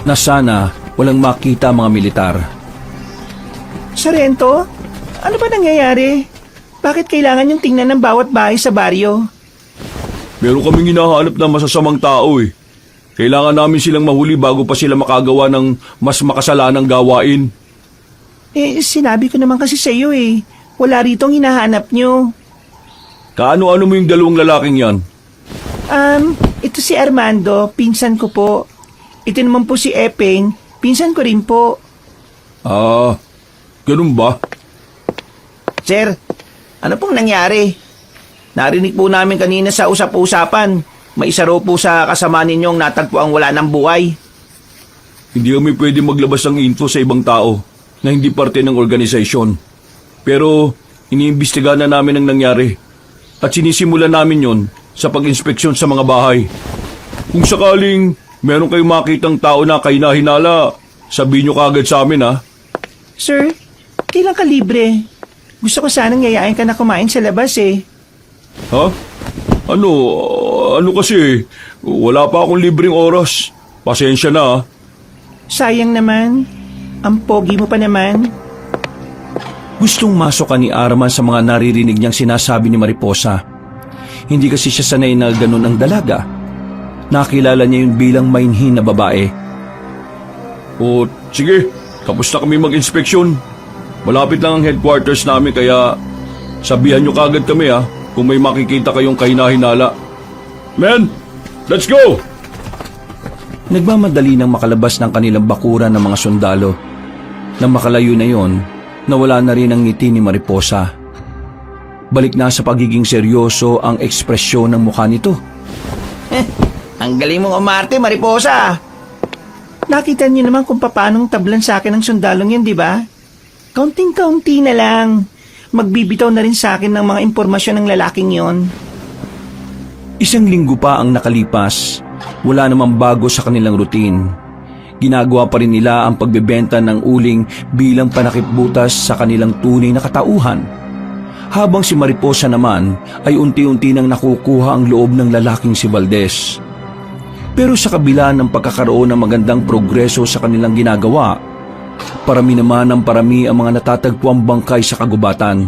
na sana walang makita mga militar. Sarento? Ano ba nangyayari? Bakit kailangan yung tingnan ng bawat bahay sa baryo? Meron kaming hinahanap na masasamang tao eh. Kailangan namin silang mahuli bago pa sila makagawa ng mas makasalanang gawain. Sinabi ko naman kasi sa iyo eh. Wala rito ang hinahanap nyo. Kaano-ano mo yung dalawang lalaking yan? Ito si Armando, pinsan ko po. Ito naman po si Epeng, pinsan ko rin po. Ah, ganun ba? Sir, ano pong nangyari? Narinig po namin kanina sa usap-usapan. May isa raw po sa kasama ninyong natagpo ang wala ng buhay. Hindi kami pwede maglabas ng info sa ibang tao na hindi parte ng organisasyon. Pero iniimbestigahan na namin ang nangyari at sinisimula namin yon sa pag-inspeksyon sa mga bahay. Kung sakaling meron kayong makitang tao na kahinahinala, sabihin nyo kaagad sa amin ha. Sir, kailan ka libre? Gusto ko sanang yayain ka na kumain sa labas eh. Ha? Ano kasi, wala pa akong libreng oras. Pasensya na ha. Sayang naman. Ang pogi mo pa naman. Gustong masok ka ni Arman sa mga naririnig niyang sinasabi ni Mariposa. Hindi kasi siya sanay na ganun ang dalaga. Nakilala niya yun bilang mainhin na babae. O sige, tapos na kami mag-inspeksyon. Malapit lang ang headquarters namin kaya sabihan nyo kagad kami ha kung may makikita kayong kahinahinala. Men, let's go! Nagmamadali nang makalabas ng kanilang bakuran ng mga sundalo. Nang makalayo na yon, nawala na rin ang ngiti ni Mariposa. Balik na sa pagiging seryoso ang ekspresyon ng mukha nito. Ang galing mong umarte, Mariposa. Nakita niyo naman kung paanong tablan sa akin ng sundalong yun, di ba? Kaunting-kaunti na lang. Magbibitaw na rin sa akin ng mga impormasyon ng lalaking yon. Isang linggo pa ang nakalipas. Wala namang bago sa kanilang routine. Ginagawa pa rin nila ang pagbebenta ng uling bilang panakipbutas sa kanilang tunay na katauhan. Habang si Mariposa naman ay unti-unti nang nakukuha ang loob ng lalaking si Valdez. Pero sa kabila ng pagkakaroon ng magandang progreso sa kanilang ginagawa, parami naman ang parami ang mga natatagpuang bangkay sa kagubatan.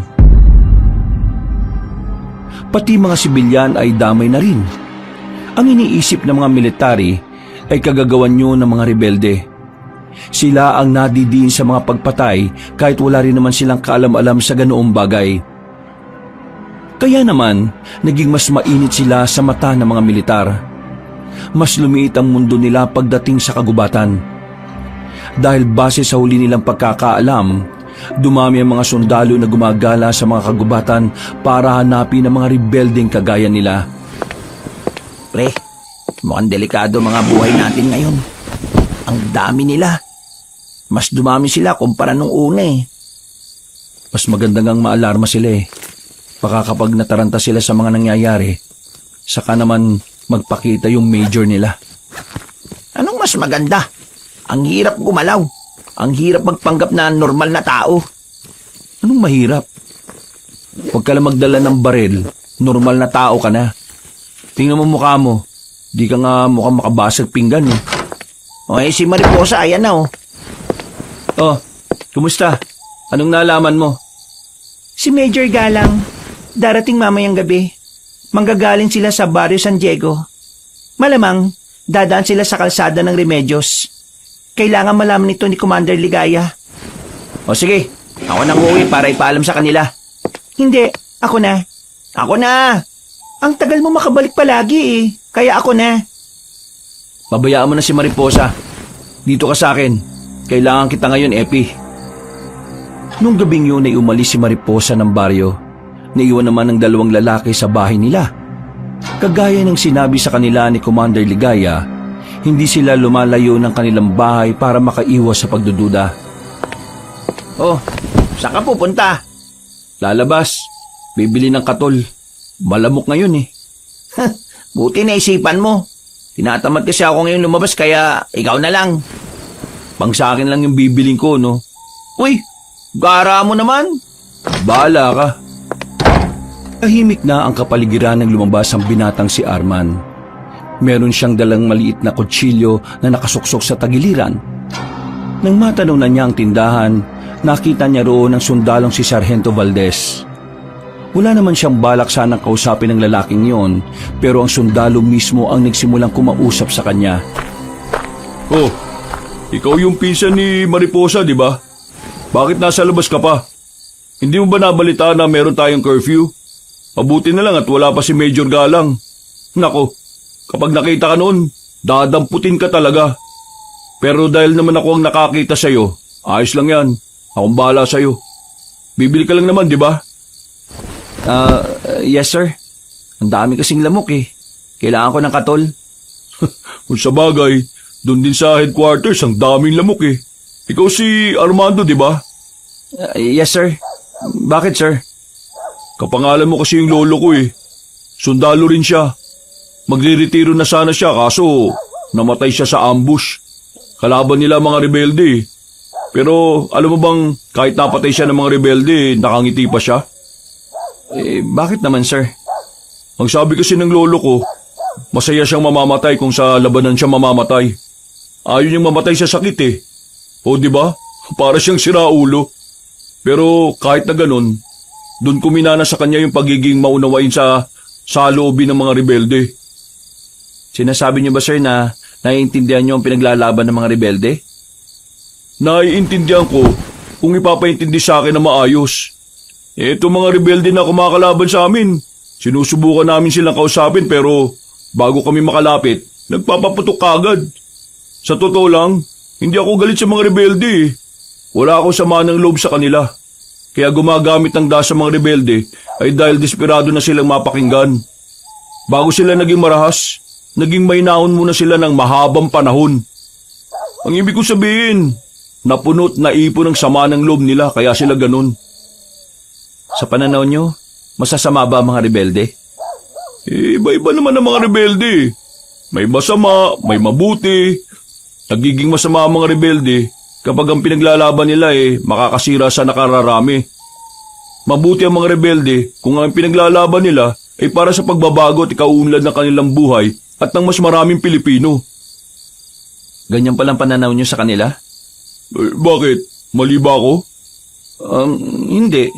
Pati mga sibilyan ay damay na rin. Ang iniisip ng mga military ay kagagawan nyo ng mga rebelde. Sila ang nadidiin sa mga pagpatay kahit wala rin naman silang kaalam-alam sa ganoong bagay. Kaya naman, naging mas mainit sila sa mata ng mga militar. Mas lumiit ang mundo nila pagdating sa kagubatan. Dahil base sa huli nilang pagkakaalam, dumami ang mga sundalo na gumagala sa mga kagubatan para hanapin ang mga rebeldeng kagaya nila. Pre, mukhang delikado mga buhay natin ngayon. Ang dami nila. Mas dumami sila kumpara nung una eh. Mas maganda ngang maalarma sila eh. Baka kapag nataranta sila sa mga nangyayari, saka naman magpakita yung major nila. Anong mas maganda? Ang hirap gumalaw. Ang hirap magpanggap na normal na tao. Anong mahirap? Huwag ka lang magdala ng baril, normal na tao ka na. Tingnan mo mukha mo, di ka nga mukhang makabasag pinggan eh. O si Mariposa, ayan na oh. Oh, kumusta? Anong nalaman mo? Si Major Galang, darating mamayang gabi. Manggagaling sila sa Barrio San Diego. Malamang, dadaan sila sa kalsada ng Remedios. Kailangan malaman nito ni Commander Ligaya. O sige, ako nang uuwi para ipaalam sa kanila. Hindi, ako na. Ako na! Ang tagal mo makabalik palagi eh. Kaya ako na. Pabayaan mo na si Mariposa. Dito ka sa akin. Kailangan kita ngayon, Epi. Nung gabing yun ay umalis si Mariposa ng baryo. Naiwan naman ng dalawang lalaki sa bahay nila. Kagaya ng sinabi sa kanila ni Commander Ligaya, hindi sila lumalayo ng kanilang bahay para makaiwas sa pagdududa. Oh, saan ka pupunta? Lalabas, bibili ng katol. Malamok ngayon eh. Buti naisipan mo. Tinatamad kasi ako ngayon lumabas kaya ikaw na lang. Pang sa akin lang yung bibiling ko, no? Uy, gara mo naman. Bahala ka. Tahimik na ang kapaligiran ng lumabas ang binatang si Arman. Meron siyang dalang maliit na kutsilyo na nakasuksok sa tagiliran. Nang matanong na niya ang tindahan, nakita niya roon ang sundalong si Sargento Valdez. Wala naman siyang balak sanang kausapin ng lalaking yon, pero ang sundalo mismo ang nagsimulang kumausap sa kanya. Oh, ikaw yung pinsan ni Mariposa, di ba? Bakit nasa labas ka pa? Hindi mo ba nabalita na meron tayong curfew? Mabuti na lang at wala pa si Major Galang. Nako, kapag nakita ka noon, dadamputin ka talaga. Pero dahil naman ako ang nakakita sa'yo, ayos lang yan. Akong bahala sa'yo. Bibili ka lang naman, di ba? Yes sir. Ang dami kasing lamok eh. Kailangan ko ng katol. Kung sa bagay, doon din sa headquarters, ang daming lamok eh. Ikaw si Armando, di ba? Yes sir. Bakit sir? Kapangalan mo kasi yung lolo ko eh. Sundalo rin siya. Magre-retiro na sana siya kaso namatay siya sa ambush. Kalaban nila mga rebelde eh. Pero alam mo bang kahit napatay siya ng mga rebelde, nakangiti pa siya? Bakit naman sir? Ang sabi kasi ng lolo ko, masaya siyang mamamatay kung sa labanan siya mamamatay. Ayaw niyang mamatay sa sakit eh. O di ba? Para siyang siraulo. Pero kahit na ganun, doon kuminana sa kanya yung pagiging maunawain sa loobin ng mga rebelde. Sinasabi niyo ba sir na naiintindihan niyo ang pinaglalaban ng mga rebelde? Naiintindihan ko kung ipapaintindi sa akin na maayos. Itong mga rebelde na kumakalaban sa amin, sinusubukan namin silang kausapin pero bago kami makalapit, nagpapaputok kagad. Sa totoo lang, hindi ako galit sa mga rebelde eh. Wala akong sama ng loob sa kanila. Kaya gumagamit ng dahas sa mga rebelde ay dahil desperado na silang mapakinggan. Bago sila naging marahas, naging mahinahon muna sila ng mahabang panahon. Ang ibig ko sabihin, napunot na ipon ng sama ng loob nila kaya sila ganun. Sa pananaw niyo, masasama ba ang mga rebelde? Iba-iba naman ang mga rebelde. May masama, may mabuti. Nagiging masama ang mga rebelde kapag ang pinaglalaban nila makakasira sa nakararami. Mabuti ang mga rebelde kung ang pinaglalaban nila ay para sa pagbabago at ikaunlad ng kanilang buhay at ng mas maraming Pilipino. Ganyan palang pananaw niyo sa kanila? Bakit? Mali ba ako? Hindi.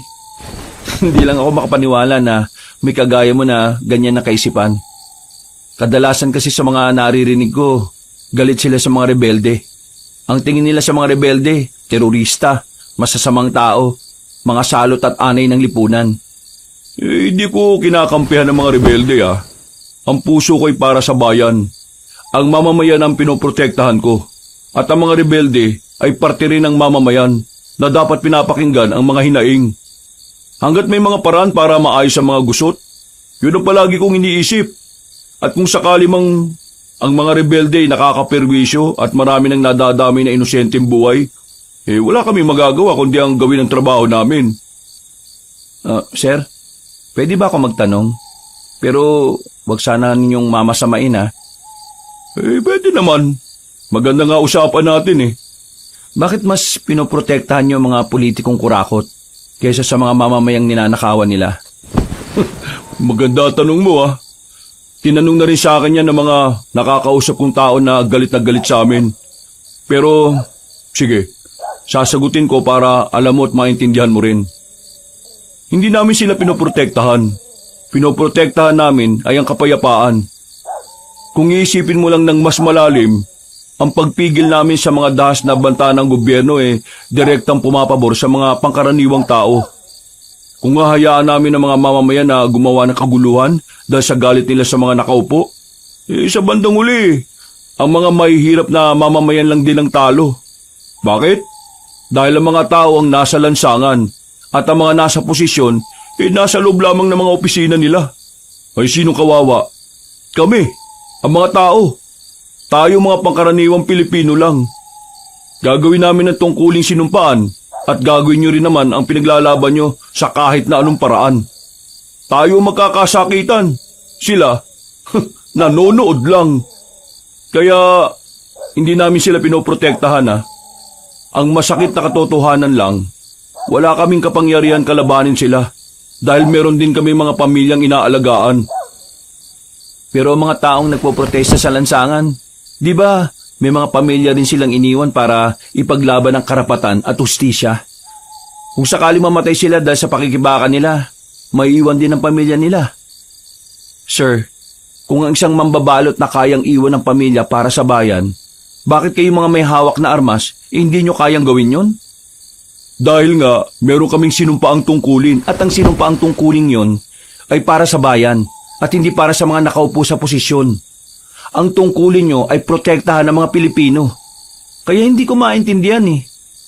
Hindi lang ako makapaniwala na may kagaya mo na ganyan na kaisipan. Kadalasan kasi sa mga naririnig ko, galit sila sa mga rebelde. Ang tingin nila sa mga rebelde, terorista, masasamang tao, mga salot at anay ng lipunan. Hindi ko kinakampihan ng mga rebelde ah. Ang puso ko'y para sa bayan. Ang mamamayan ang pinoprotektahan ko. At ang mga rebelde ay parte rin ng mamamayan na dapat pinapakinggan ang mga hinaing. Hanggat may mga paraan para maayos ang mga gusot, yun ang palagi kong iniisip. At kung sakali mang ang mga rebelde ay nakakaperwisyo at marami nang nadadami na inosenteng buhay, wala kami magagawa kundi ang gawin ang trabaho namin. Sir, pwede ba ako magtanong? Pero wag sana ninyong mamasamain ha. Pwede naman. Maganda nga usapan natin eh. Bakit mas pinoprotektahan niyo ang mga politikong kurakot kaysa sa mga mamamayang ninanakawan nila? Maganda tanong mo ah. Tinanong na rin sa akin yan ng mga nakakausap kong tao na galit sa amin. Pero, sige, sasagutin ko para alam mo at maintindihan mo rin. Hindi namin sila pinoprotektahan. Pinoprotektahan namin ay ang kapayapaan. Kung iisipin mo lang ng mas malalim, ang pagpigil namin sa mga dahas na banta ng gobyerno direktang pumapabor sa mga pangkaraniwang tao. Kung hahayaan namin ang mga mamamayan na gumawa ng kaguluhan dahil sa galit nila sa mga nakaupo, sa bandang uli, ang mga mahihirap na mamamayan lang din ang talo. Bakit? Dahil ang mga tao ang nasa lansangan at ang mga nasa posisyon nasa loob lamang ng mga opisina nila. Ay sinong kawawa? Kami, ang mga tao. Tayo mga pangkaraniwang Pilipino lang. Gagawin namin ang tungkuling sinumpaan at gagawin nyo rin naman ang pinaglalaban nyo sa kahit na anong paraan. Tayo magkakasakitan. Sila, nanonood lang. Kaya, hindi namin sila pinoprotektahan Ang masakit na katotohanan lang, wala kaming kapangyarihan kalabanin sila dahil meron din kami mga pamilyang inaalagaan. Pero ang mga taong nagpoprotesta sa lansangan, di ba may mga pamilya rin silang iniwan para ipaglaban ang karapatan at hustisya? Kung sakali mamatay sila dahil sa pakikibaka nila, may iwan din ang pamilya nila. Sir, kung ang isang mambabalot na kayang iwan ng pamilya para sa bayan, bakit kayo mga may hawak na armas, hindi nyo kayang gawin yon? Dahil nga, meron kaming sinumpaang tungkulin At ang sinumpaang tungkulin yon ay para sa bayan at hindi para sa mga nakaupo sa posisyon. Ang tungkulin nyo ay protektahan ng mga Pilipino. Kaya hindi ko maintindihan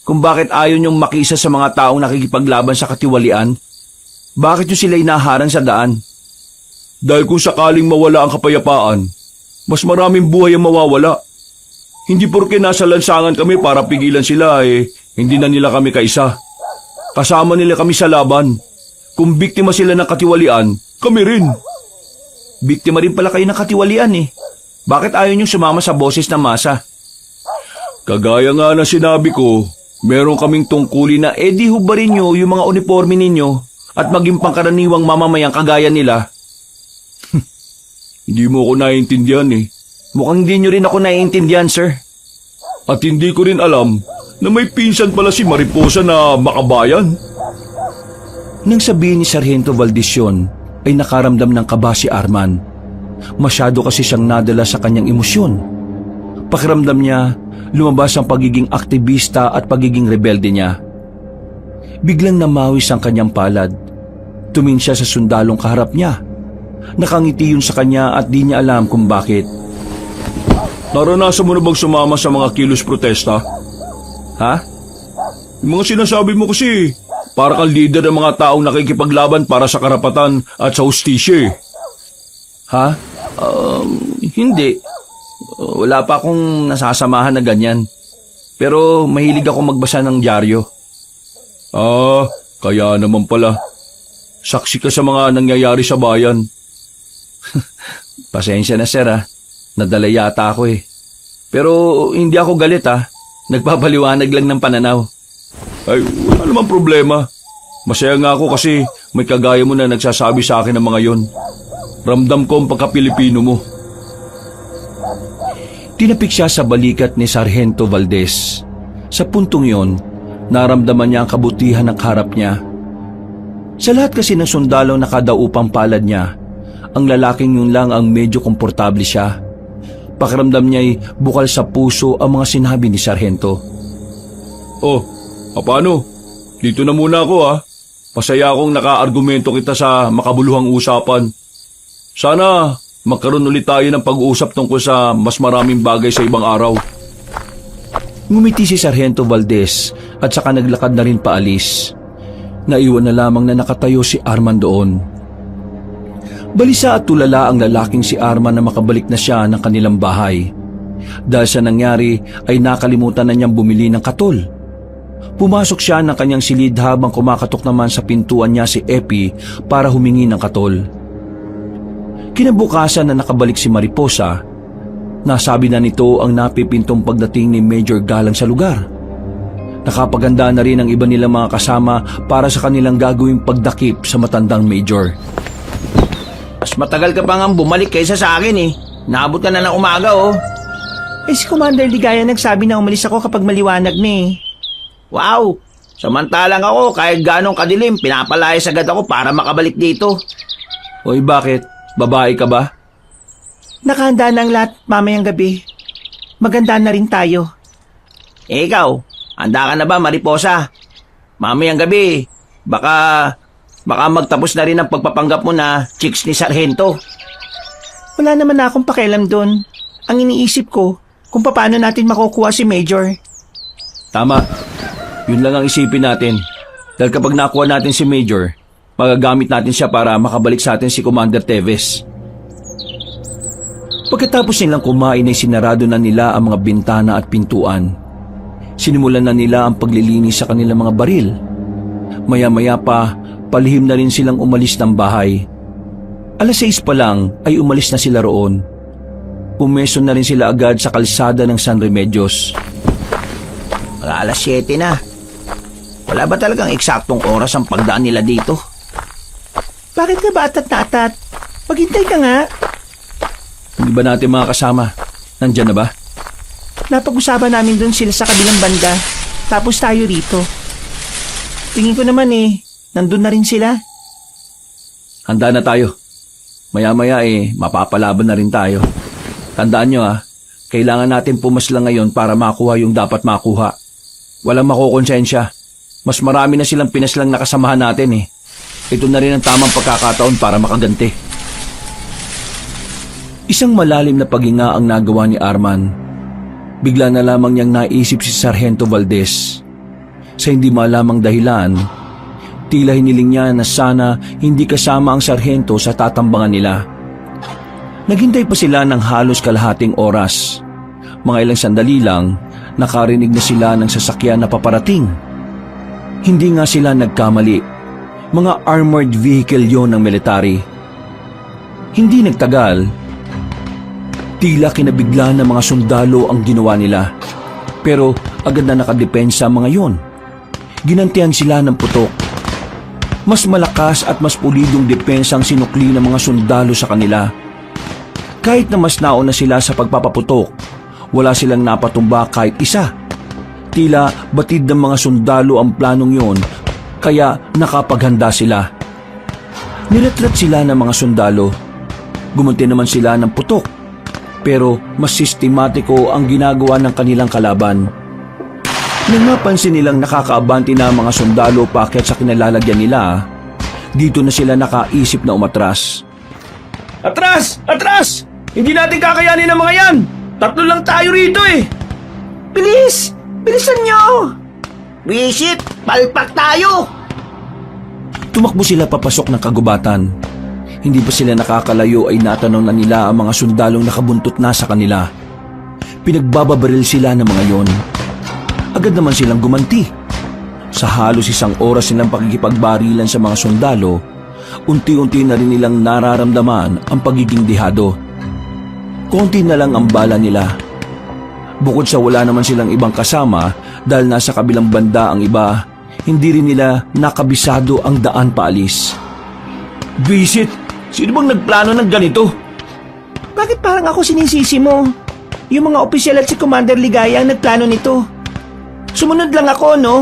kung bakit ayaw nyong makisa sa mga taong nakikipaglaban sa katiwalian. Bakit nyo sila inaharang sa daan? Dahil kung sakaling mawala ang kapayapaan, mas maraming buhay ang mawawala. Hindi porke nasa lansangan kami para pigilan sila hindi na nila kami kaisa. Kasama nila kami sa laban. Kung biktima sila ng katiwalian, kami rin. Biktima rin pala kayo ng katiwalian Bakit ayaw nyong sumama sa boses ng masa? Kagaya nga na sinabi ko, meron kaming tungkulin na di hubarin nyo yung mga uniforme ninyo at maging pangkaraniwang mamamayang kagaya nila. Hindi mo ko naiintindihan Mukhang hindi nyo rin ako naiintindihan, sir. At hindi ko rin alam na may pinsan pala si Mariposa na makabayan. Nang sabihin ni Sargento Valdez yun, ay nakaramdam ng kaba si Arman. Masyado kasi siyang nadala sa kanyang emosyon. Pakiramdam niya, lumabas ang pagiging aktivista at pagiging rebelde niya. Biglang namawis ang kanyang palad. Tumingin siya sa sundalong kaharap niya. Nakangiti yun sa kanya at di niya alam kung bakit. Naranasan mo na bang sumama sa mga kilos protesta? Ha? Yung mga sinasabi mo kasi, para kang leader ng mga taong nakikipaglaban para sa karapatan at sa hustisya Ha? Hindi. Wala pa akong nasasamahan na ganyan. Pero mahilig ako magbasa ng dyaryo. Kaya naman pala. Saksi ka sa mga nangyayari sa bayan. Pasensya na sir Nadala yata ako Pero hindi ako galit Nagpapaliwanag lang ng pananaw. Ay, wala namang problema. Masaya nga ako kasi may kagaya mo na nagsasabi sa akin ng mga yon. Ramdam ko ang pagka-Pilipino mo. Tinapik siya sa balikat ni Sargento Valdez. Sa puntong yon, naramdaman niya ang kabutihan ng harap niya. Sa lahat kasi ng sundalo na kadaupang palad niya, ang lalaking yun lang ang medyo komportable siya. Pakiramdam niya'y bukal sa puso ang mga sinabi ni Sargento. Paano? Dito na muna ako Pasaya akong naka-argumento kita sa makabuluhang usapan. Sana magkaroon ulit tayo ng pag-uusap tungkol sa mas maraming bagay sa ibang araw. Ngumiti si Sargento Valdez at saka naglakad na rin paalis. Naiwan na lamang na nakatayo si Arman doon. Balisa at tulala ang lalaking si Arman na makabalik na siya ng kanilang bahay. Dahil sa nangyari ay nakalimutan na niyang bumili ng katol. Pumasok siya ng kanyang silid habang kumakatok naman sa pintuan niya si Epi para humingi ng katol. Kinabukasan na nakabalik si Mariposa, nasabi na nito ang napipintong pagdating ni Major Galang sa lugar. Nakapaganda na rin ang iba nilang mga kasama para sa kanilang gagawing pagdakip sa matandang Major. Mas matagal ka pa nga bumalik kaysa sa akin Naabot ka na ng umaga Si Commander Ligaya nagsabi na umalis ako kapag maliwanag na Wow! Samantalang ako, kahit ganong kadilim, pinapalayas agad ako para makabalik dito. Oy, bakit? Babae ka ba? Nakahanda na ang lahat mamayang gabi. Maganda na rin tayo. Eh ikaw, handa ka na ba, Mariposa? Mamayang gabi, baka magtapos na rin ang pagpapanggap mo na chicks ni Sargento. Wala naman na akong pakialam doon. Ang iniisip ko, kung paano natin makukuha si Major. Tama. Yun lang ang isipin natin. Dahil kapag nakuha natin si Major, magagamit natin siya para makabalik sa atin si Commander Teves. Pagkatapos nilang kumain ay sinarado na nila ang mga bintana at pintuan. Sinimulan na nila ang paglilinis sa kanilang mga baril. Maya-maya pa, palihim na rin silang umalis ng bahay. 6:00 pa lang ay umalis na sila roon. Pumeso na rin sila agad sa kalsada ng San Remedios. Mga 7:00 na. Wala ba talagang eksaktong oras ang pagdaan nila dito? Bakit ka ba atat na atat? Maghintay ka nga. Hindi ba natin mga kasama? Nandyan na ba? Napag-usapan namin doon sila sa kabilang banda. Tapos tayo rito. Tingin ko naman nandun na rin sila. Handa na tayo. Maya-maya mapapalaban na rin tayo. Tandaan nyo kailangan natin pumaslang ngayon para makuha yung dapat makuha. Walang makukonsensya. Mas marami na silang pinaslang na kasamahan natin Ito na rin ang tamang pagkakataon para makaganti. Isang malalim na paghinga ang nagawa ni Arman. Bigla na lamang niyang naisip si Sargento Valdez. Sa hindi malamang dahilan, tila hiniling niya na sana hindi kasama ang sarhento sa tatambangan nila. Naghintay pa sila ng halos kalahating oras. Mga ilang sandali lang, nakarinig na sila ng sasakyan na paparating. Hindi nga sila nagkamali. Mga armored vehicle yon ng military. Hindi nagtagal, tila kinabigla ng mga sundalo ang ginawa nila. Pero agad na nakadepensa ang mga yon. Ginantihan sila ng putok. Mas malakas at mas pulidong depensa ang sinukli ng mga sundalo sa kanila. Kahit na mas nauna sila sa pagpapaputok, wala silang napatumba kahit isa. Tila batid ng mga sundalo ang planong yon, kaya nakapaghanda sila. Nilatrat sila ng mga sundalo. Gumunti naman sila ng putok, pero mas sistematiko ang ginagawa ng kanilang kalaban. Nang mapansin nilang nakakaabanti na ang mga sundalo paakyat sa kinalalagyan nila, dito na sila nakaisip na umatras. Atras! Atras! Hindi natin kakayanin ang mga yan! 3 lang tayo rito Bilis! Bilisan nyo! Wisit! Palpak tayo! Tumakbo sila papasok ng kagubatan. Hindi pa sila nakakalayo ay natanaw na nila ang mga sundalong nakabuntot na sa kanila. Pinagbababaril sila ng mga yon. Agad naman silang gumanti. Sa halos 1 oras nilang pakikipagbarilan sa mga sundalo, unti-unti na rin nilang nararamdaman ang pagiging dihado. Konti na lang ang bala nila. Bukod sa wala naman silang ibang kasama dahil nasa kabilang banda ang iba, hindi rin nila nakabisado ang daan paalis. Visit! Sino bang nagplano ng ganito? Bakit parang ako sinisisi mo? Yung mga opisyal at si Commander Ligaya ang nagplano nito. Sumunod lang ako, no?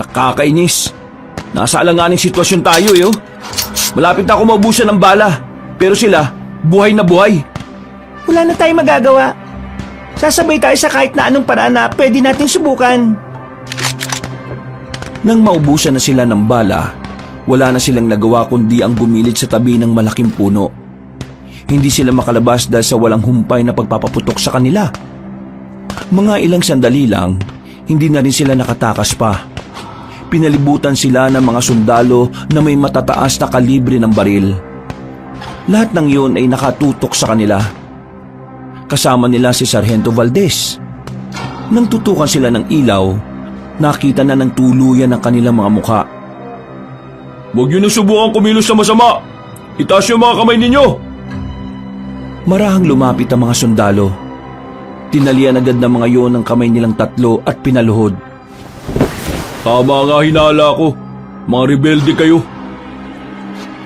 Nakakainis. Nasa alanganing sitwasyon tayo Malapit na ako maubusan ng bala. Pero sila, buhay na buhay. Wala na tayong magagawa. Sasabay tayo sa kahit na anong paraan na pwede natin subukan. Nang maubusan na sila ng bala, wala na silang nagawa kundi ang gumilid sa tabi ng malaking puno. Hindi sila makalabas dahil sa walang humpay na pagpapaputok sa kanila. Mga ilang sandali lang, hindi na rin sila nakatakas pa. Pinalibutan sila ng mga sundalo na may matataas na kalibre ng baril. Lahat ng yun ay nakatutok sa kanila. Kasama nila si Sargento Valdez. Nang tutukan sila ng ilaw, nakita na ng tuluyan ang kanilang mga mukha. Huwag niyo na subukan kumilos na masama. Itaas yung mga kamay ninyo. Marahang lumapit ang mga sundalo. Tinalian agad ng mga yon ang kamay nilang 3 at pinaluhod. Tama nga hinala ko. Mga rebelde kayo.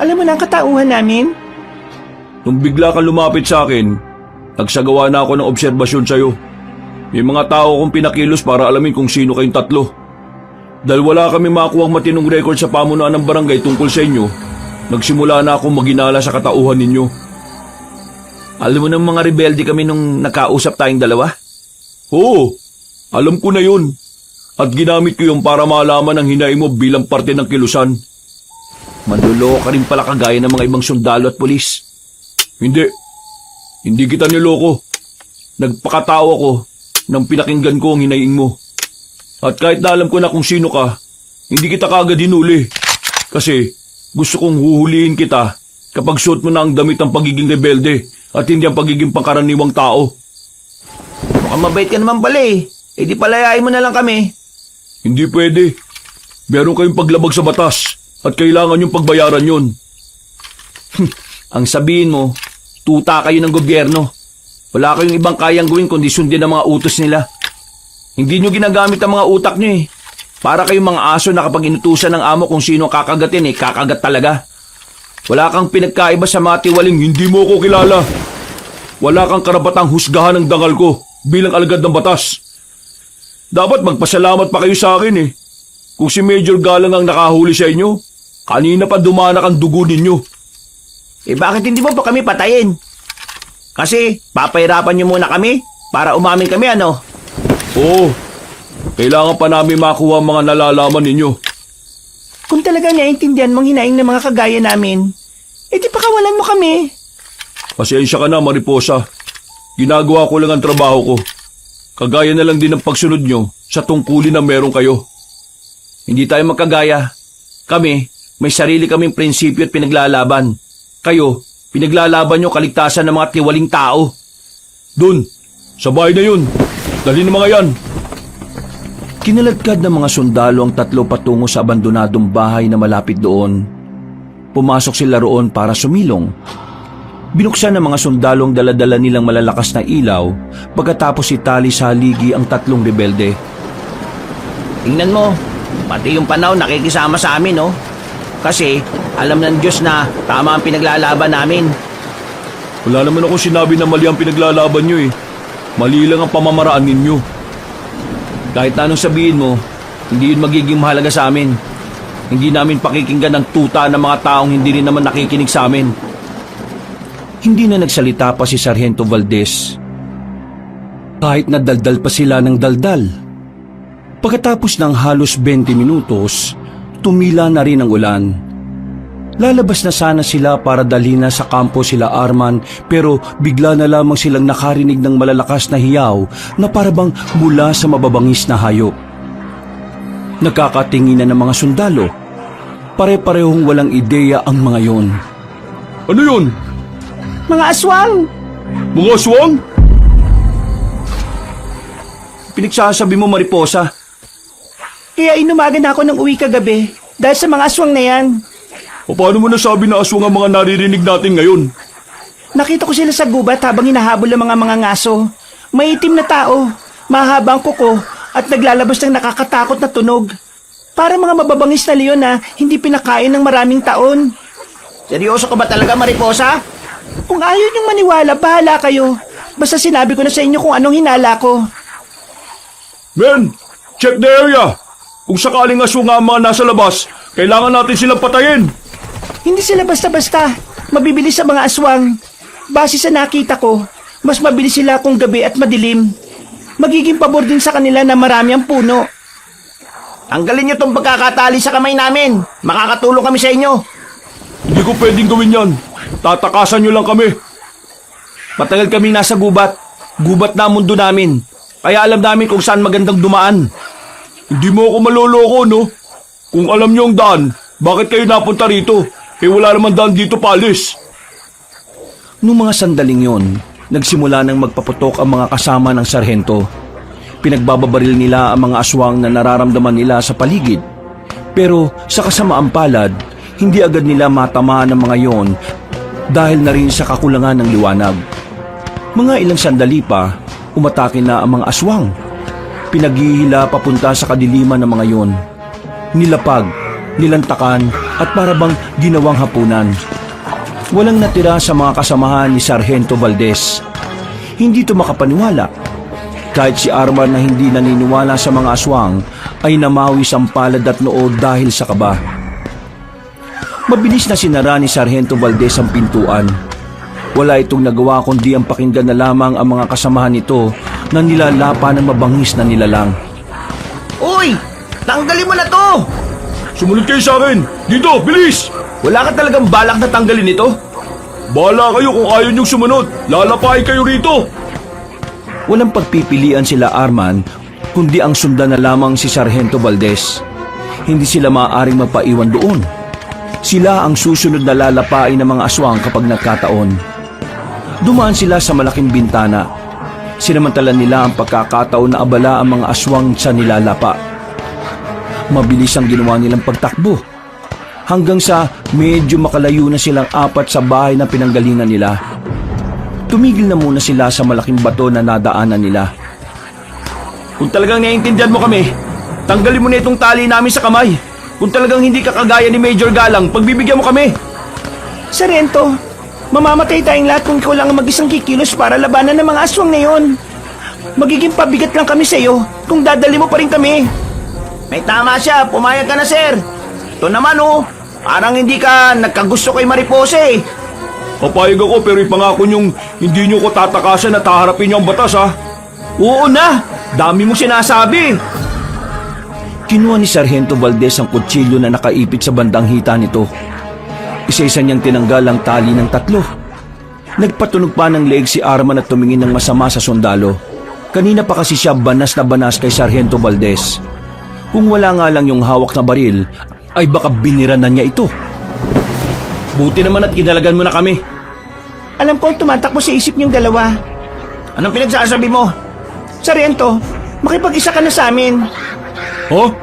Alam mo na ang katauhan namin? Nung bigla kang lumapit sa akin, nagsagawa na ako ng obserbasyon sa'yo. May mga tao kong pinakilos para alamin kung sino kayong 3. Dahil wala kami makuhang matinong record sa pamunuan ng barangay tungkol sa inyo, nagsimula na akong maginala sa katauhan ninyo. Alam mo ng mga rebelde kami nung nakausap tayong dalawa? Oo, alam ko na yun. At ginamit ko yung para malaman ang hinaing mo bilang parte ng kilusan. Manluloko ka rin pala kagaya ng mga ibang sundalo at pulis. Hindi kita niloko. Nagpakatao ako nang pinakinggan ko ang hinaing mo. At kahit na alam ko na kung sino ka, hindi kita kaagad hinuli. Kasi gusto kong huhulihin kita kapag suot mo na ang damit ng pagiging rebelde at hindi ang pagiging pangkaraniwang tao. Mukhang mabait ka naman pala eh. Eh di palayain mo na lang kami. Hindi pwede. Meron kayong paglabag sa batas at kailangan yung pagbayaran yun. Ang sabihin mo, tuta kayo ng gobyerno. Wala kayong ibang kayang gawin kundi sundin ang mga utos nila. Hindi nyo ginagamit ang mga utak nyo eh. Para kayong mga aso na kapag inutusan ng amo kung sino ang kakagatin eh, kakagat talaga. Wala kang pinagkaiba sa mga tiwaling hindi mo ko kilala. Wala kang karapatang husgahan ng dangal ko bilang alagad ng batas. Dapat magpasalamat pa kayo sa akin eh. Kung si Major Galang ang nakahuli sa inyo, kanina pa dumanak ang dugo ninyo. Eh bakit hindi mo pa kami patayin? Kasi papahirapan nyo muna kami para umamin kami ano? Oo, kailangan pa namin makuha ang mga nalalaman ninyo. Kung talagang naiintindihan mong hinaing ng mga kagaya namin, di pakawalan mo kami. Pasensya ka na, Mariposa. Ginagawa ko lang ang trabaho ko. Kagaya na lang din ang pagsunod nyo sa tungkulin na meron kayo. Hindi tayo magkagaya. Kami, may sarili kaming prinsipyo at pinaglalaban. Kayo, pinaglalaban nyo kaligtasan ng mga tiwaling tao. Dun, sa bahay na yun. Dali ng mga yan. Kinaladkad ng mga sundalo ang tatlo patungo sa abandonadong bahay na malapit doon. Pumasok sila roon para sumilong. Binuksan ng mga sundalo ang dala-dala nilang malalakas na ilaw pagkatapos itali sa haligi ang tatlong rebelde. Tingnan mo, pati yung Panahon nakikisama sa amin, no? Kasi alam ng Diyos na tama ang pinaglalaban namin. Wala naman ako sinabi na mali ang pinaglalaban nyo eh. Mali lang ang pamamaraan ninyo. Kahit anong sabihin mo, hindi yun magiging mahalaga sa amin. Hindi namin pakikinggan ang tuta ng mga taong hindi rin naman nakikinig sa amin. Hindi na nagsalita pa si Sargento Valdez. Kahit na daldal pa sila ng daldal. Pagkatapos ng halos 20 minutos, tumila na rin ang ulan. Lalabas na sana sila para dalhin na sa kampo sila Arman pero bigla na lamang silang nakarinig ng malalakas na hiyaw na parabang mula sa mababangis na hayop. Nakakatinginan ng mga sundalo. Pare-parehong walang ideya ang mga yon. Ano yun? Mga aswang! Mga aswang? Pinagsasabi mo, Mariposa. Kaya inumagan ako ng uwi kagabi dahil sa mga aswang na yan. O paano mo nasabi na aswang ang mga naririnig natin ngayon? Nakita ko sila sa gubat habang hinahabol ang mga ngaso. May itim na tao, mahaba ang kuko at naglalabas ng nakakatakot na tunog. Para mga mababangis na leon na hindi pinakain ng maraming taon. Seryoso ka ba talaga, Mariposa? Kung ayaw niyong maniwala, bahala kayo. Basta sinabi ko na sa inyo kung anong hinala ko. Men, check the area. Kung sakaling aswang ang mga nasa labas, kailangan natin silang patayin. Hindi sila basta-basta. Mabibilis sa mga aswang. Base sa nakita ko, mas mabilis sila kung gabi at madilim. Magiging pabor din sa kanila na marami ang puno. Tanggalin niyo tong pagkakatali sa kamay namin. Makakatulong kami sa inyo. Hindi ko pwedeng gawin yan. Tatakasan nyo lang kami. Matagal kami nasa gubat. Gubat na ang mundo namin. Kaya alam namin kung saan magandang dumaan. Hindi mo ako maloloko, no? Kung alam nyo ang daan, bakit kayo napunta rito? Eh wala naman daan dito palis. Noong mga sandaling yon, nagsimula nang magpaputok ang mga kasama ng sarhento. Pinagbababaril nila ang mga aswang na nararamdaman nila sa paligid. Pero sa kasamaang palad, hindi agad nila matamaan ang mga yon dahil na rin sa kakulangan ng liwanag. Mga ilang sandali pa, umatake na ang mga aswang. Pinaghihila papunta sa kadiliman ng mga yon. Nilapag, nilantakan at parabang ginawang hapunan. Walang natira sa mga kasamahan ni Sargento Valdez. Hindi ito makapaniwala. Kahit si Arman na hindi naniniwala sa mga aswang ay namawis ang palad at noo dahil sa kaba. Mabilis na sinara ni Sargento Valdez ang pintuan. Wala itong nagawa kundi ang pakinggan na lamang ang mga kasamahan nito na nilalapa ng mabangis na nilalang. Uy! Tanggalin mo na to! Sumunod kayo sa akin! Dito, bilis! Wala ka talagang balak na tanggalin ito? Bahala kayo kung ayaw niyong sumunod. Lalapain kayo rito. Walang pagpipilian sila Arman, kundi ang sundan na lamang si Sargento Valdez. Hindi sila maaaring mapaiwan doon. Sila ang susunod na lalapain ng mga aswang kapag nagkataon. Dumaan sila sa malaking bintana. Sinamantala nila ang pagkakataon na abala ang mga aswang sa nilalapa. Mabilis ang ginawa nilang pagtakbo. Hanggang sa medyo makalayo na silang apat sa bahay na pinanggalingan nila. Tumigil na muna sila sa malaking bato na nadaanan nila. Kung talagang naiintindihan mo kami, tanggalin mo na itong tali namin sa kamay. Kung talagang hindi ka kagaya ni Major Galang, pagbibigyan mo kami. Sargento, mamamatay tayong lahat kung ikaw lang ang mag-isang kikilos para labanan ng mga aswang na yon. Magiging pabigat lang kami sa iyo kung dadali mo pa rin kami. May tama siya, pumayag ka na sir. Ito naman parang hindi ka nagkagusto kay Mariposa eh. Papayag ako pero ipangako niyong hindi niyo ko tatakasan at haharapin niyo ang batas ha. Oo na, dami mong sinasabi. Kinuha ni Sargento Valdez ang kutsilyo na nakaipit sa bandang hita nito. Isa-isa niyang tinanggal ang tali ng tatlo. Nagpatunog pa ng leeg si Arman at tumingin ng masama sa sundalo. Kanina pa kasi siya banas na banas kay Sargento Valdez. Kung wala nga lang yung hawak na baril, ay baka binira na niya ito. Buti naman at kinalagan mo na kami. Alam ko ang tumatakbo sa isip niyong dalawa. Anong pinagsasabi mo? Sargento, makipag-isa ka na sa amin. Oh?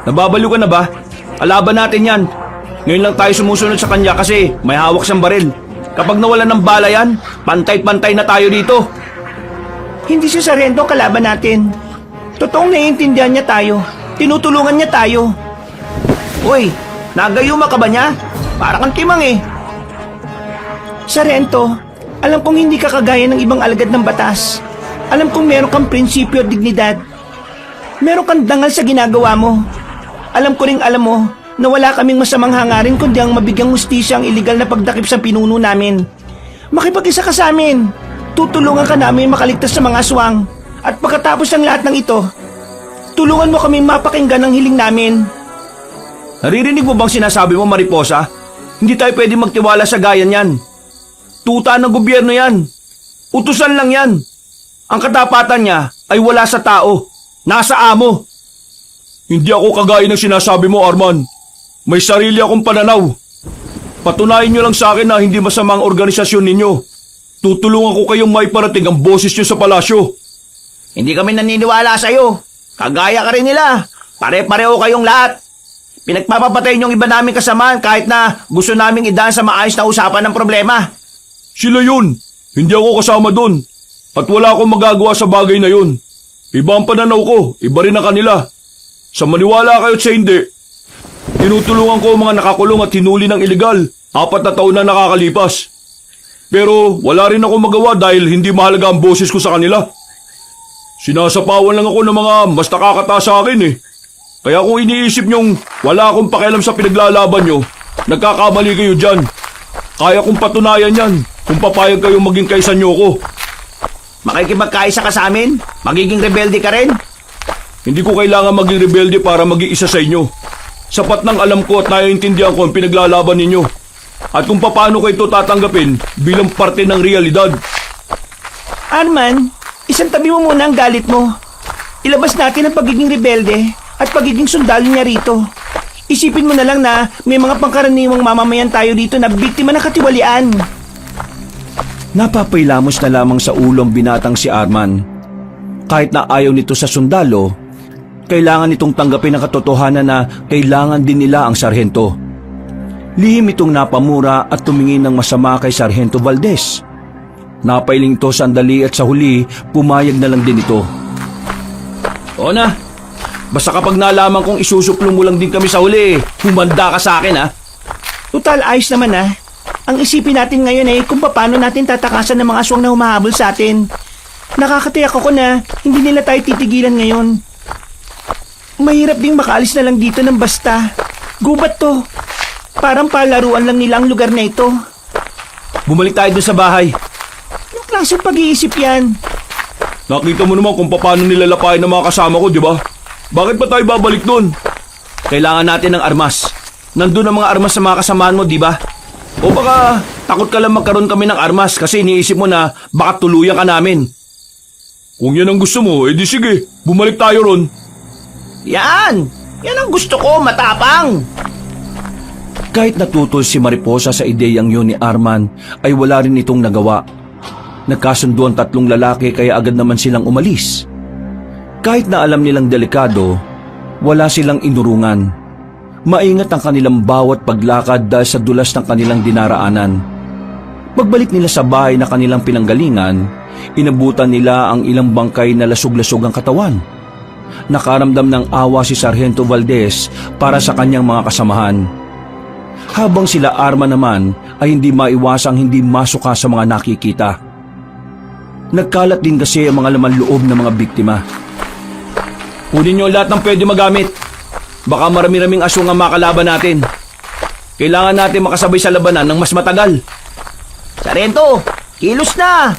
Nababaliw ka na ba? Alaban natin yan. Ngayon lang tayo sumusunod sa kanya kasi may hawak siyang baril. Kapag nawalan ng bala yan, pantay-pantay na tayo dito. Hindi si Sargento kalaban natin. Totoong naiintindihan niya tayo. Tinutulungan niya tayo. Uy, nagayuma ka ba niya? Para kang timang eh. Sargento, alam kong hindi ka kagaya ng ibang alagad ng batas. Alam kong meron kang prinsipyo at dignidad. Meron kang dangal sa ginagawa mo. Alam ko ring alam mo na wala kaming masamang hangarin kundi ang mabigyang hustisya ang iligal na pagdakip sa pinuno namin. Makipag-isa ka sa amin. Tutulungan ka namin makaligtas sa mga aswang. At pagkatapos ng lahat ng ito, tulungan mo kami mapakinggan ang hiling namin. Naririnig mo bang sinasabi mo, Mariposa? Hindi tayo pwede magtiwala sa gayan yan. Tuta ng gobyerno yan. Utusan lang yan. Ang katapatan niya ay wala sa tao. Nasa amo. Hindi ako kagaya ng sinasabi mo, Arman. May sarili akong pananaw. Patunayan niyo lang sa akin na hindi masama ang organisasyon ninyo. Tutulungan ko kayong maiparating ang boses niyo sa palasyo. Hindi kami naniniwala sa'yo. Kagaya ka rin nila. Pare-pareho kayong lahat. Pinagpapapatay niyong iba naming kasamaan kahit na gusto naming idaan sa maayos na usapan ng problema. Sila yun. Hindi ako kasama doon. At wala akong magagawa sa bagay na yun. Iba ang pananaw ko. Iba rin ang kanila. Sa maniwala kayo at sa hindi, tinutulungan ko ang mga nakakulong at hinuli ng ilegal. 4 na taon na nakakalipas. Pero wala rin ako magawa dahil hindi mahalaga ang boses ko sa kanila. Sinasapawan lang ako ng mga mas nakakataas sa akin eh. Kaya kung iniisip nyong wala akong pakialam sa pinaglalaban nyo, nagkakamali kayo dyan. Kaya kong patunayan yan kung papayag kayong maging kaisa nyo ko. Makikipagkaisa ka sa amin? Magiging rebelde ka rin? Hindi ko kailangan maging rebelde para maging isa sa inyo. Sapat ng alam ko at naiintindihan ko ang pinaglalaban ninyo. At kung paano ko ito tatanggapin bilang parte ng realidad. Arman, isang tabi mo muna ang galit mo. Ilabas natin ang pagiging rebelde at pagiging sundalo niya rito. Isipin mo na lang na may mga pangkaraniwang mamamayan tayo dito na biktima ng katiwalian. Napapailamos na lamang sa ulo ang binatang si Arman. Kahit na ayaw nito sa sundalo, kailangan itong tanggapin ang katotohanan na kailangan din nila ang sarhento. Lihim itong napamura at tumingin ng masama kay Sargento Valdez. Napailing ito sandali at sa huli, pumayag na lang din ito. Oo na. Basta kapag nalaman kong isusuplong mo lang din kami sa huli, humanda ka sa akin ha. Total ayos naman ah. Ang isipin natin ngayon ay kung paano natin tatakasan ng mga aswang na humahabol sa atin. Nakakatiyak ako na hindi nila tayo titigilan ngayon. Mahirap ding makaalis na lang dito ng basta. Gubat to. Parang palaruan lang nila ang lugar na ito. Bumalik tayo doon sa bahay. Yung klaseng pag-iisip yan. Nakita mo naman kung paano nilalapain ng mga kasama ko, di ba? Bakit pa tayo babalik doon? Kailangan natin ng armas. Nandun ang mga armas sa mga kasamaan mo, di ba? O baka takot ka lang magkaroon kami ng armas kasi iniisip mo na baka tuluyan ka namin. Kung yan ang gusto mo, edi sige, bumalik tayo ron. Yan! Yan ang gusto ko, matapang! Kahit natutol si Mariposa sa ideyang yun ni Arman, ay wala rin itong nagawa. Nagkasundo ang tatlong lalaki kaya agad naman silang umalis. Kahit na alam nilang delikado, wala silang inurungan. Maingat ang kanilang bawat paglakad dahil sa dulas ng kanilang dinaraanan. Pagbalik nila sa bahay na kanilang pinanggalingan, inabutan nila ang ilang bangkay na lasog-lasog ang katawan. Nakaramdam ng awa si Sargento Valdez para sa kanyang mga kasamahan. Habang sila Arman naman ay hindi maiwasang hindi masuka sa mga nakikita. Nagkalat din kasi ang mga laman loob ng mga biktima. Kunin nyo lahat ng pwede magamit. Baka marami-raming aswang ang makalaban natin. Kailangan natin makasabay sa labanan ng mas matagal. Sarento, kilos na!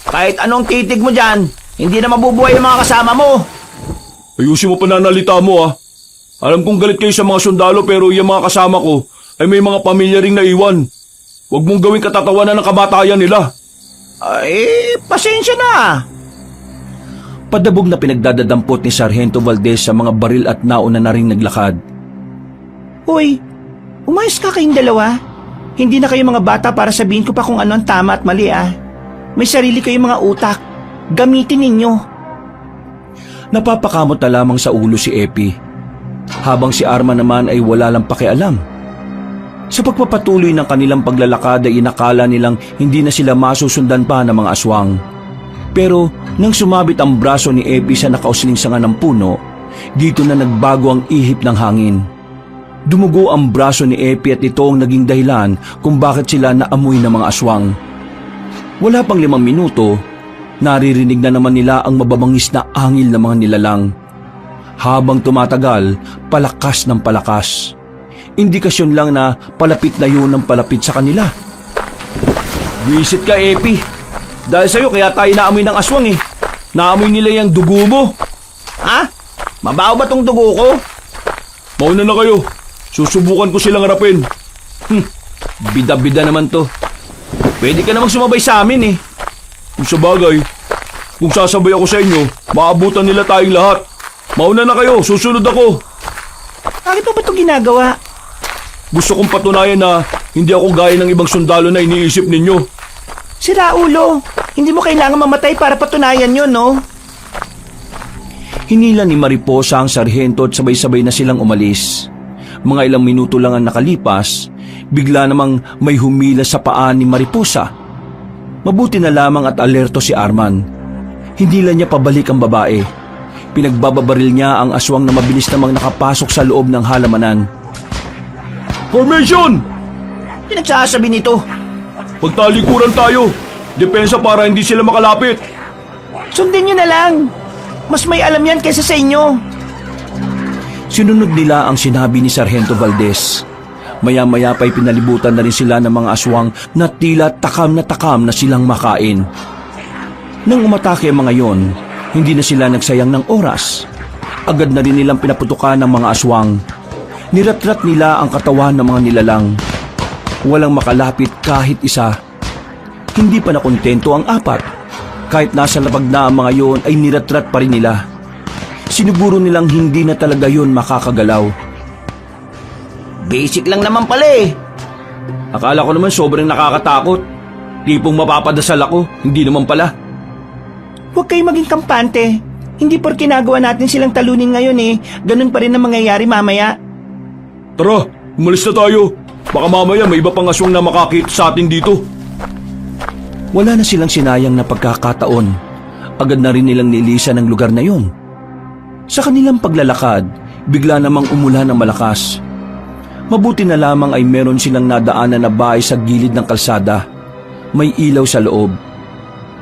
Kahit anong titig mo dyan, hindi na mabubuhay ang mga kasama mo. Ayusin mo pananalita mo ah. Alam kong galit kayo sa mga sundalo pero yung mga kasama ko ay may mga pamilya ring naiwan. Huwag mong gawing katatawanan ng kamatayan nila. Ay, pasensya na. Padabog na pinagdadadampot ni Sargento Valdez sa mga baril at nauna na ring naglakad. Hoy, umayos ka kayong dalawa. Hindi na kayo mga bata para sabihin ko pa kung ano ang tama at mali ah. May sarili kayong mga utak. Gamitin ninyo. Napapakamot na lamang sa ulo si Epi, habang si Arman naman ay wala lang pakialam. Sa pagpapatuloy ng kanilang paglalakad ay inakala nilang hindi na sila masusundan pa ng mga aswang. Pero nang sumabit ang braso ni Epi sa nakausling sanga ng puno, dito na nagbago ang ihip ng hangin. Dumugo ang braso ni Epi at ito ang naging dahilan kung bakit sila naamoy ng mga aswang. Wala pang 5 minuto, naririnig na naman nila ang mababangis na angil ng mga nilalang. Habang tumatagal, palakas ng palakas. Indikasyon lang na palapit na yun ng palapit sa kanila. Visit ka, Epi. Dahil sa'yo kaya tayo naamoy ng aswang eh. Naamoy nila yung dugo mo. Ha? Mabaho ba tong dugo ko? Mauna na kayo. Susubukan ko silang harapin. Bida-bida naman to. Pwede ka namang sumabay sa amin eh. Kung sa bagay, kung sasabay ako sa inyo, maabutan nila tayong lahat. Mauna na kayo, susunod ako. Bakit mo ba ito ginagawa? Gusto kong patunayan na hindi ako gaya ng ibang sundalo na iniisip ninyo. Sira ulo. Hindi mo kailangan mamatay para patunayan yun, no? Hinila ni Mariposa ang sarhento at sabay-sabay na silang umalis. Mga ilang minuto lang ang nakalipas, bigla namang may humila sa paa ni Mariposa. Mabuti na lamang at alerto si Arman. Hindi lang niya pabalik ang babae. Pinagbababaril niya ang aswang na mabilis namang nakapasok sa loob ng halamanan. Formation! Pinagsasabi nito. Pagtalikuran tayo. Depensa para hindi sila makalapit. Sundin nyo na lang. Mas may alam yan kaysa sa inyo. Sinunod nila ang sinabi ni Sargento Valdez. Maya-maya pa'y pinalibutan na rin sila ng mga aswang na tila takam na silang makain. Nang umatake ang mga yon, hindi na sila nagsayang ng oras. Agad na rin nilang pinaputukan ng mga aswang. Niratrat nila ang katawan ng mga nilalang. Walang makalapit kahit isa. Hindi pa nakontento ang 4. Kahit nasa lapag na ang mga yon ay niratrat pa rin nila. Siniguro nilang hindi na talaga yon makakagalaw. Basic lang naman pala eh. Akala ko naman sobrang nakakatakot. Tipong mapapadasal ako, hindi naman pala. Huwag kayo maging kampante. Hindi porke nagawa natin silang talunin ngayon eh. Ganun pa rin ang mangyayari mamaya. Tara, umalis na tayo. Baka mamaya may iba pang aswang na makakita sa atin dito. Wala na silang sinayang na pagkakataon. Agad na rin nilang nilisan ang lugar na yon. Sa kanilang paglalakad, bigla namang umulan ng malakas. Mabuti na lamang ay meron silang nadaanan na bahay sa gilid ng kalsada. May ilaw sa loob.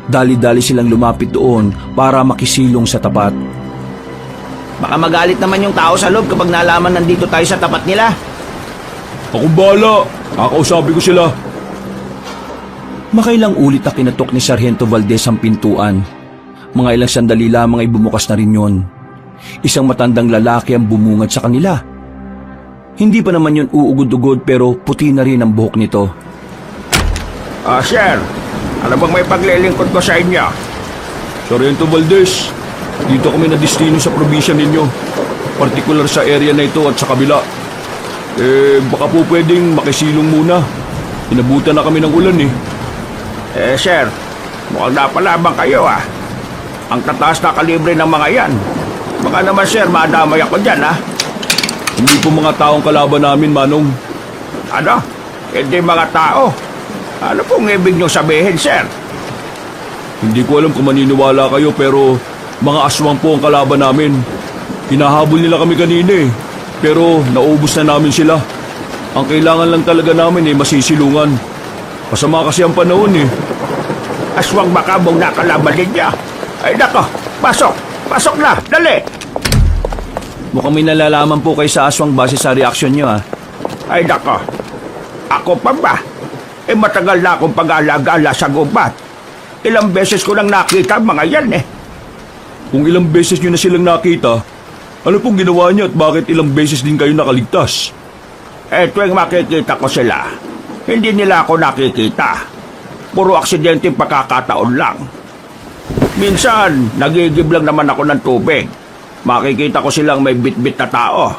Dali-dali silang lumapit doon para makisilong sa tapat. Baka magalit naman yung tao sa loob kapag nalaman nandito tayo sa tapat nila. Akong bahala. Kakausapin ko sila. Makailang ulit na kinatok ni Sargento Valdez ang pintuan. Mga ilang sandali lamang ay bumukas na rin yon. Isang matandang lalaki ang bumungad sa kanila. Hindi pa naman yun uugod-ugod pero puti na rin ang buhok nito. Sir, ano bang may paglilingkod ko sa inyo? Sargento Valdez, dito kami na destino sa probinsya ninyo. Partikular sa area na ito at sa kabila. Baka po pwedeng makisilong muna. Inabutan na kami ng ulan eh. Sir, mukhang napalabang kayo Ang tataas na kalibre ng mga yan. Baka naman sir, madamay ako dyan Hindi po mga taong kalaban namin, Manong. Ano? Hindi mga tao. Ano pong ibig nyo sabihin, sir? Hindi ko alam kung maniniwala kayo pero mga aswang po ang kalaban namin. Hinahabol nila kami kanina eh. Pero naubos na namin sila. Ang kailangan lang talaga namin masisilungan. Masama kasi ang panahon eh. Aswang baka mong nakalaban ninyo. Ay nako, pasok! Pasok na! Dali! Mukhang may nalalaman po kayo sa aswang base sa reaksyon nyo Ay nako, ako pa ba? Matagal na akong pag-alagala sa gubat. Ilang beses ko nang nakita mga yan Kung ilang beses nyo na silang nakita, ano pong ginawa niyo at bakit ilang beses din kayo nakaligtas? Tuwing makikita ko sila, hindi nila ako nakikita. Puro aksidente pagkakataon lang. Minsan, nagigib lang naman ako ng tubig. Makikita ko silang may bit-bit na tao.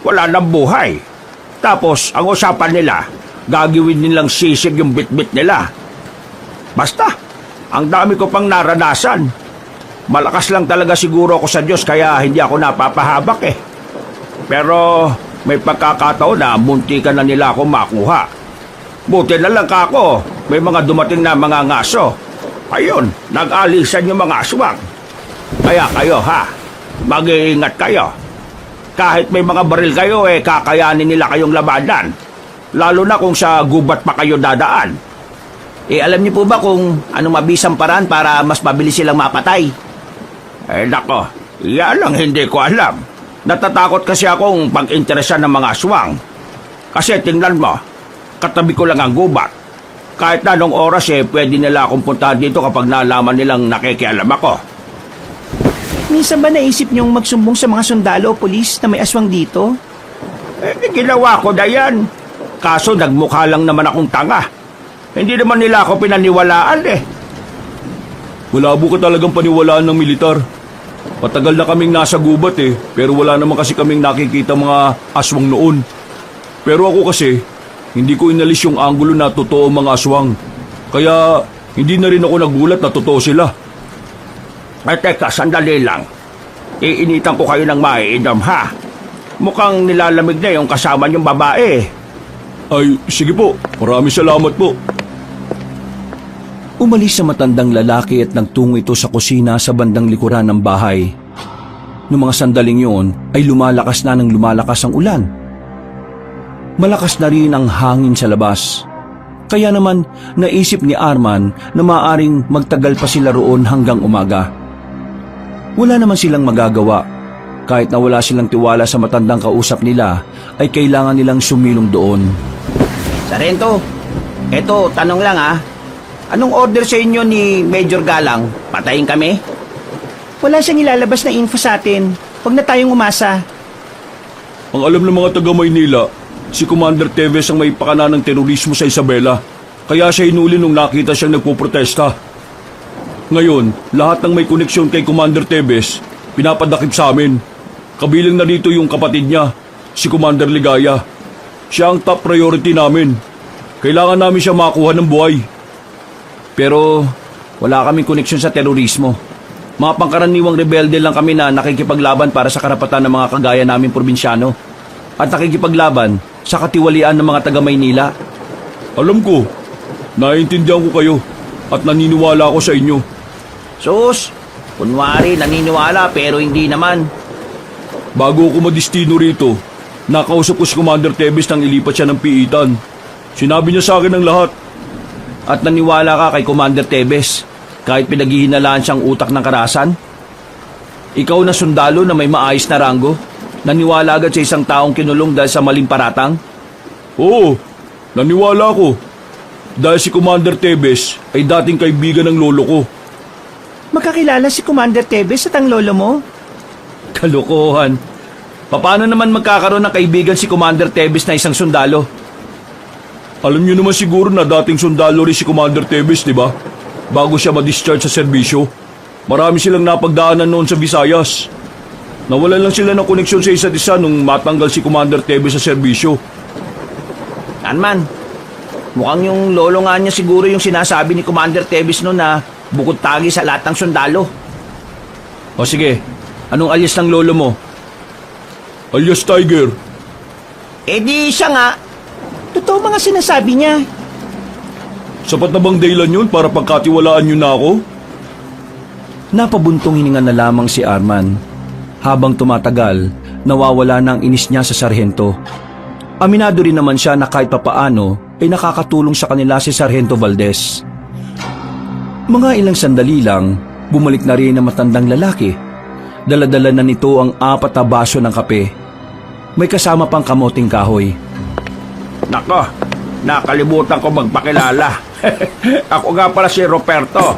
Wala nang buhay. Tapos, ang usapan nila, gagawin nilang sisig yung bit-bit nila. Basta, ang dami ko pang naranasan. Malakas lang talaga siguro ako sa Diyos kaya hindi ako napapahabak Pero may pagkakataon na muntikan na nila ako makuha. Buti na lang kako, may mga dumating na mga ngaso. Ayun, nag-alisan yung mga aswang. Kaya kayo mag-iingat kayo. Kahit may mga baril kayo kakayanin nila kayong labanan. Lalo na kung sa gubat pa kayo dadaan. Alam niyo po ba kung anong mabisang paraan para mas mabilis silang mapatay? Nako, yan lang hindi ko alam. Natatakot kasi akong pag-interesan ng mga aswang. Kasi tingnan mo, katabi ko lang ang gubat. Kahit na anong oras pwede nila akong puntahan dito kapag nalaman nilang nakikialam ako. Minsan ba naisip niyong magsumbong sa mga sundalo o pulis na may aswang dito? Ginawa ko na yan. Kaso nagmukha lang naman akong tanga. Hindi naman nila ako pinaniwalaan Wala po ka talagang paniwalaan ng militar. Patagal na kaming nasa gubat pero wala naman kasi kaming nakikita mga aswang noon. Pero ako kasi, hindi ko inalis yung anggulo na totoo mga aswang. Kaya hindi na rin ako nagulat na totoo sila. Teka, sandali lang. Iinitan ko kayo ng maiinom Mukhang nilalamig na yung kasama niyong babae. Ay, sige po. Maraming salamat po. Umalis sa matandang lalaki at nagtungo ito sa kusina sa bandang likuran ng bahay. Noong mga sandaling yun ay lumalakas na ng lumalakas ang ulan. Malakas na rin ang hangin sa labas. Kaya naman naisip ni Arman na maaring magtagal pa sila roon hanggang umaga. Wala naman silang magagawa. Kahit na wala silang tiwala sa matandang kausap nila, ay kailangan nilang sumilong doon. Sargento, eto, tanong lang Anong order sa inyo ni Major Galang? Patayin kami? Wala siyang ilalabas na info sa atin. Huwag na tayong umasa. Ang alam ng mga taga Maynila, si Commander Teves ang may pakana ng terorismo sa Isabela. Kaya siya hinuli nung nakita siyang nagpoprotesta. Ngayon, lahat ng may koneksyon kay Commander Teves, pinapadakip sa amin. Kabilang na dito yung kapatid niya, si Commander Ligaya. Siya ang top priority namin. Kailangan namin siya makuha ng buhay. Pero wala kaming koneksyon sa terorismo. Mga pangkaraniwang rebelde lang kami na nakikipaglaban para sa karapatan ng mga kagaya naming probinsyano. At nakikipaglaban sa katiwalian ng mga taga Maynila. Alam ko, naiintindihan ko kayo at naniniwala ako sa inyo. Sus, kunwari naniniwala pero hindi naman. Bago ako madistino rito, nakausap ko si Commander Teves nang ilipat siya ng piitan. Sinabi niya sa akin ang lahat. At naniwala ka kay Commander Teves kahit pinaghihinalaan siyang utak ng karahasan? Ikaw na sundalo na may maayos na ranggo? Naniwala agad sa isang taong kinulong dahil sa maling paratang? Oo, naniwala ko. Dahil si Commander Tebes ay dating kaibigan ng lolo ko. Magkakilala si Commander Tebes at ang lolo mo? Kalokohan. Paano naman magkakaroon ng kaibigan si Commander Tebes na isang sundalo? Alam niyo naman siguro na dating sundalo rin si Commander Tebes, di ba? Bago siya ma-discharge sa serbisyo. Marami silang napagdaanan noon sa Visayas. Nawalan lang sila ng koneksyon sa isa't isa nung matanggal si Commander Tebes sa serbisyo. Anman, mukhang yung lolo nga niya siguro yung sinasabi ni Commander Tebes noon na bukod tagi sa lahat ng sundalo. O sige, anong alias ng lolo mo? Alias Tiger. Eh di siya nga. Totoo mga sinasabi niya. Sapat na bang dahilan yun para pagkatiwalaan niyo na ako? Napabuntong hininga na lamang si Arman. Habang tumatagal, nawawala na ang inis niya sa sarhento. Aminado rin naman siya na kahit papaano ay nakakatulong sa kanila si Sargento Valdez. Mga ilang sandali lang, bumalik na rin ang matandang lalaki. Daladala na nito ang 4 na baso ng kape. May kasama pang kamoting kahoy. Nako, nakalimutan ko magpakilala. Ako nga pala si Roberto.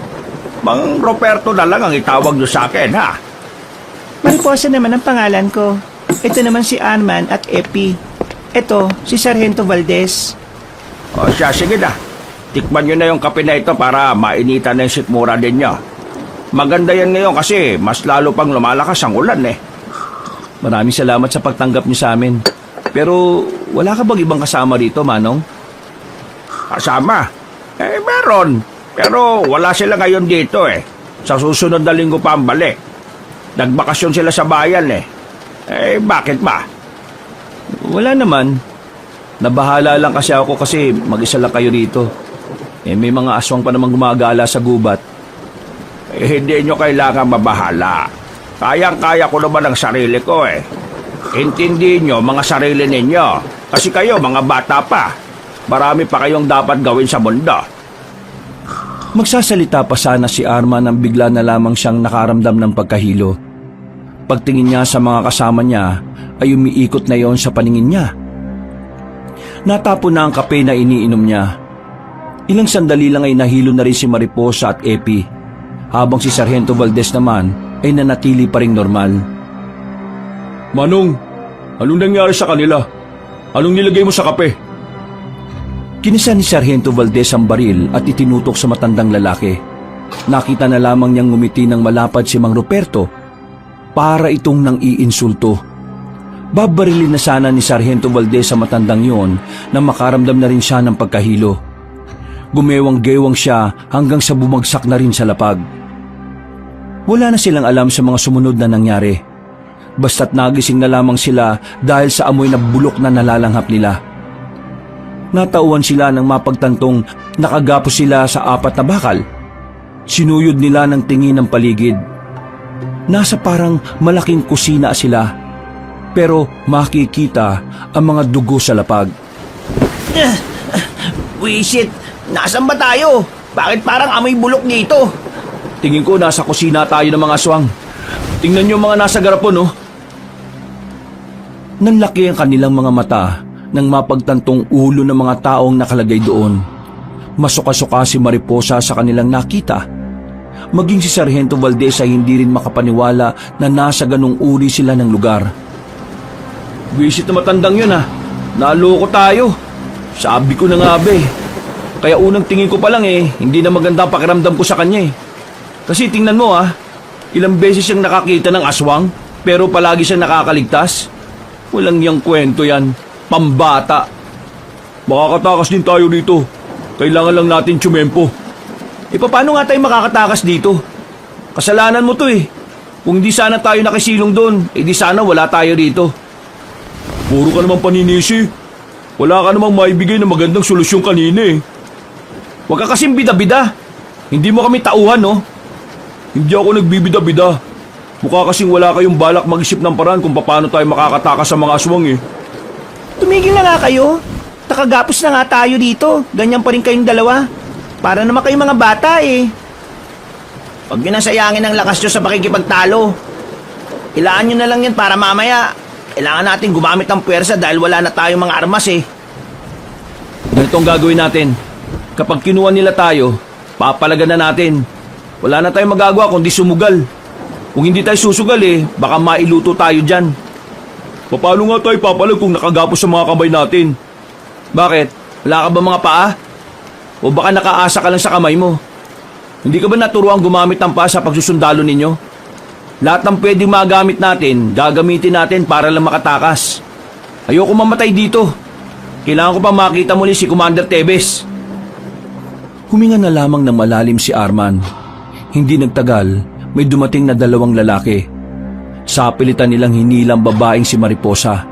Mang Roberto na lang ang itawag niyo sa akin, ha? Mariposa naman ang pangalan ko. Ito naman si Arman at Epi. Ito, si Sargento Valdez. O siya, sige na. Tikman niyo na yung kape na ito para mainitan na yung sikmura ninyo. Maganda yan ngayon kasi mas lalo pang lumalakas ang ulan eh. Maraming salamat sa pagtanggap niyo sa amin. Pero wala ka bang ibang kasama rito, Manong? Kasama? Eh, meron. Pero wala sila ngayon dito eh. Sa susunod na linggo pa ang balik. Nagbakasyon sila sa bayan eh. Eh, bakit ba? Wala naman. Nabahala lang kasi ako kasi mag-isa lang kayo rito. Eh, may mga aswang pa namang gumagala sa gubat. Eh, hindi nyo kailangan mabahala. Kayang-kaya ko naman ang sarili ko eh. Intindihin nyo mga sarili ninyo. Kasi kayo mga bata pa. Marami pa kayong dapat gawin sa mundo. Magsasalita pa sana si Arman nang bigla na lamang siyang nakaramdam ng pagkahilo. Pagtingin niya sa mga kasama niya ay umiikot na yon sa paningin niya. Natapon na ang kape na iniinom niya. Ilang sandali lang ay nahilo na rin si Mariposa at Epi, habang si Sargento Valdez naman ay nanatili pa ring normal. Manong, anong nangyari sa kanila? Anong nilagay mo sa kape? Kinisa ni Sargento Valdez ang baril at itinutok sa matandang lalaki. Nakita na lamang niyang ngumiti ng malapad si Mang Ruperto para itong nang iinsulto. Babarilin na sana ni Sargento Valdez sa matandang yon na makaramdam na rin siya ng pagkahilo. Gumewang-gewang siya hanggang sa bumagsak na rin sa lapag. Wala na silang alam sa mga sumunod na nangyari. Basta't nagising na lamang sila dahil sa amoy na bulok na nalalanghap nila. Natauhan sila nang mapagtantong nakagapos sila sa 4 na bakal. Sinuyod nila ng tingin ng paligid. Nasa parang malaking kusina sila, pero makikita ang mga dugo sa lapag. Wisit, nasan ba tayo? Bakit parang amoy bulok dito? Tingin ko nasa kusina tayo ng mga aswang. Tingnan niyo mga nasa garapon, oh. Nanlaki ang kanilang mga mata nang mapagtantong ulo ng mga taong nakalagay doon. Masuka-suka si Mariposa sa kanilang nakita. Maging si Sargento Valdez ay hindi rin makapaniwala na nasa ganung uri sila ng lugar. Wisit na matandang yun, ha. Naloko tayo. Sabi ko na nga, be. Kaya unang tingin ko pa lang hindi na maganda ang pakiramdam ko sa kanya eh. Kasi tingnan mo, ilang beses siyang nakakita ng aswang pero palagi siyang nakakaligtas. Walang yang kwento yan. Pambata. Makakatakas din tayo dito. Kailangan lang natin tsumempo. Paano nga tayo makakatakas dito? Kasalanan mo to eh. Kung di sana tayo nakisilong doon, di sana wala tayo dito. Puro ka namang paninisi. Wala ka namang maibigay na magandang solusyon kanina eh. Huwag ka kasing bida-bida. Hindi mo kami tauhan, no? Hindi ako nagbibida-bida. Mukha kasing wala kayong balak mag-isip ng paraan kung paano tayo makakatakas sa mga aswang eh. Tumigil na nga kayo. Nakagapos na nga tayo dito. Ganyan pa rin kayong dalawa. Para naman kayong mga bata eh. Huwag nyo nang sayangin ang lakas nyo sa pakikipagtalo. Ilaan nyo na lang yan para mamaya. Kailangan natin gumamit ng puwersa dahil wala na tayong mga armas eh. Ganito ang gagawin natin. Kapag kinuha nila tayo, papalagan na natin. Wala na tayong magagawa kundi sumugal. Kung hindi tayo susugal baka mailuto tayo dyan. Paano nga tayo papalag kung nakagapos sa mga kamay natin? Bakit? Wala ka ba mga paa? O baka nakaasa ka lang sa kamay mo? Hindi ka ba naturuan gumamit ng paa sa pagsusundalo ninyo? Lahat ng pwedeng magamit natin, gagamitin natin para lang makatakas. Ayoko mamatay dito. Kailangan ko pa makita muli si Commander Tebes. Huminga na lamang ng malalim si Arman. Hindi nagtagal, may dumating na 2 lalaki. Sa pilitan nilang hinilang babaeng si Mariposa.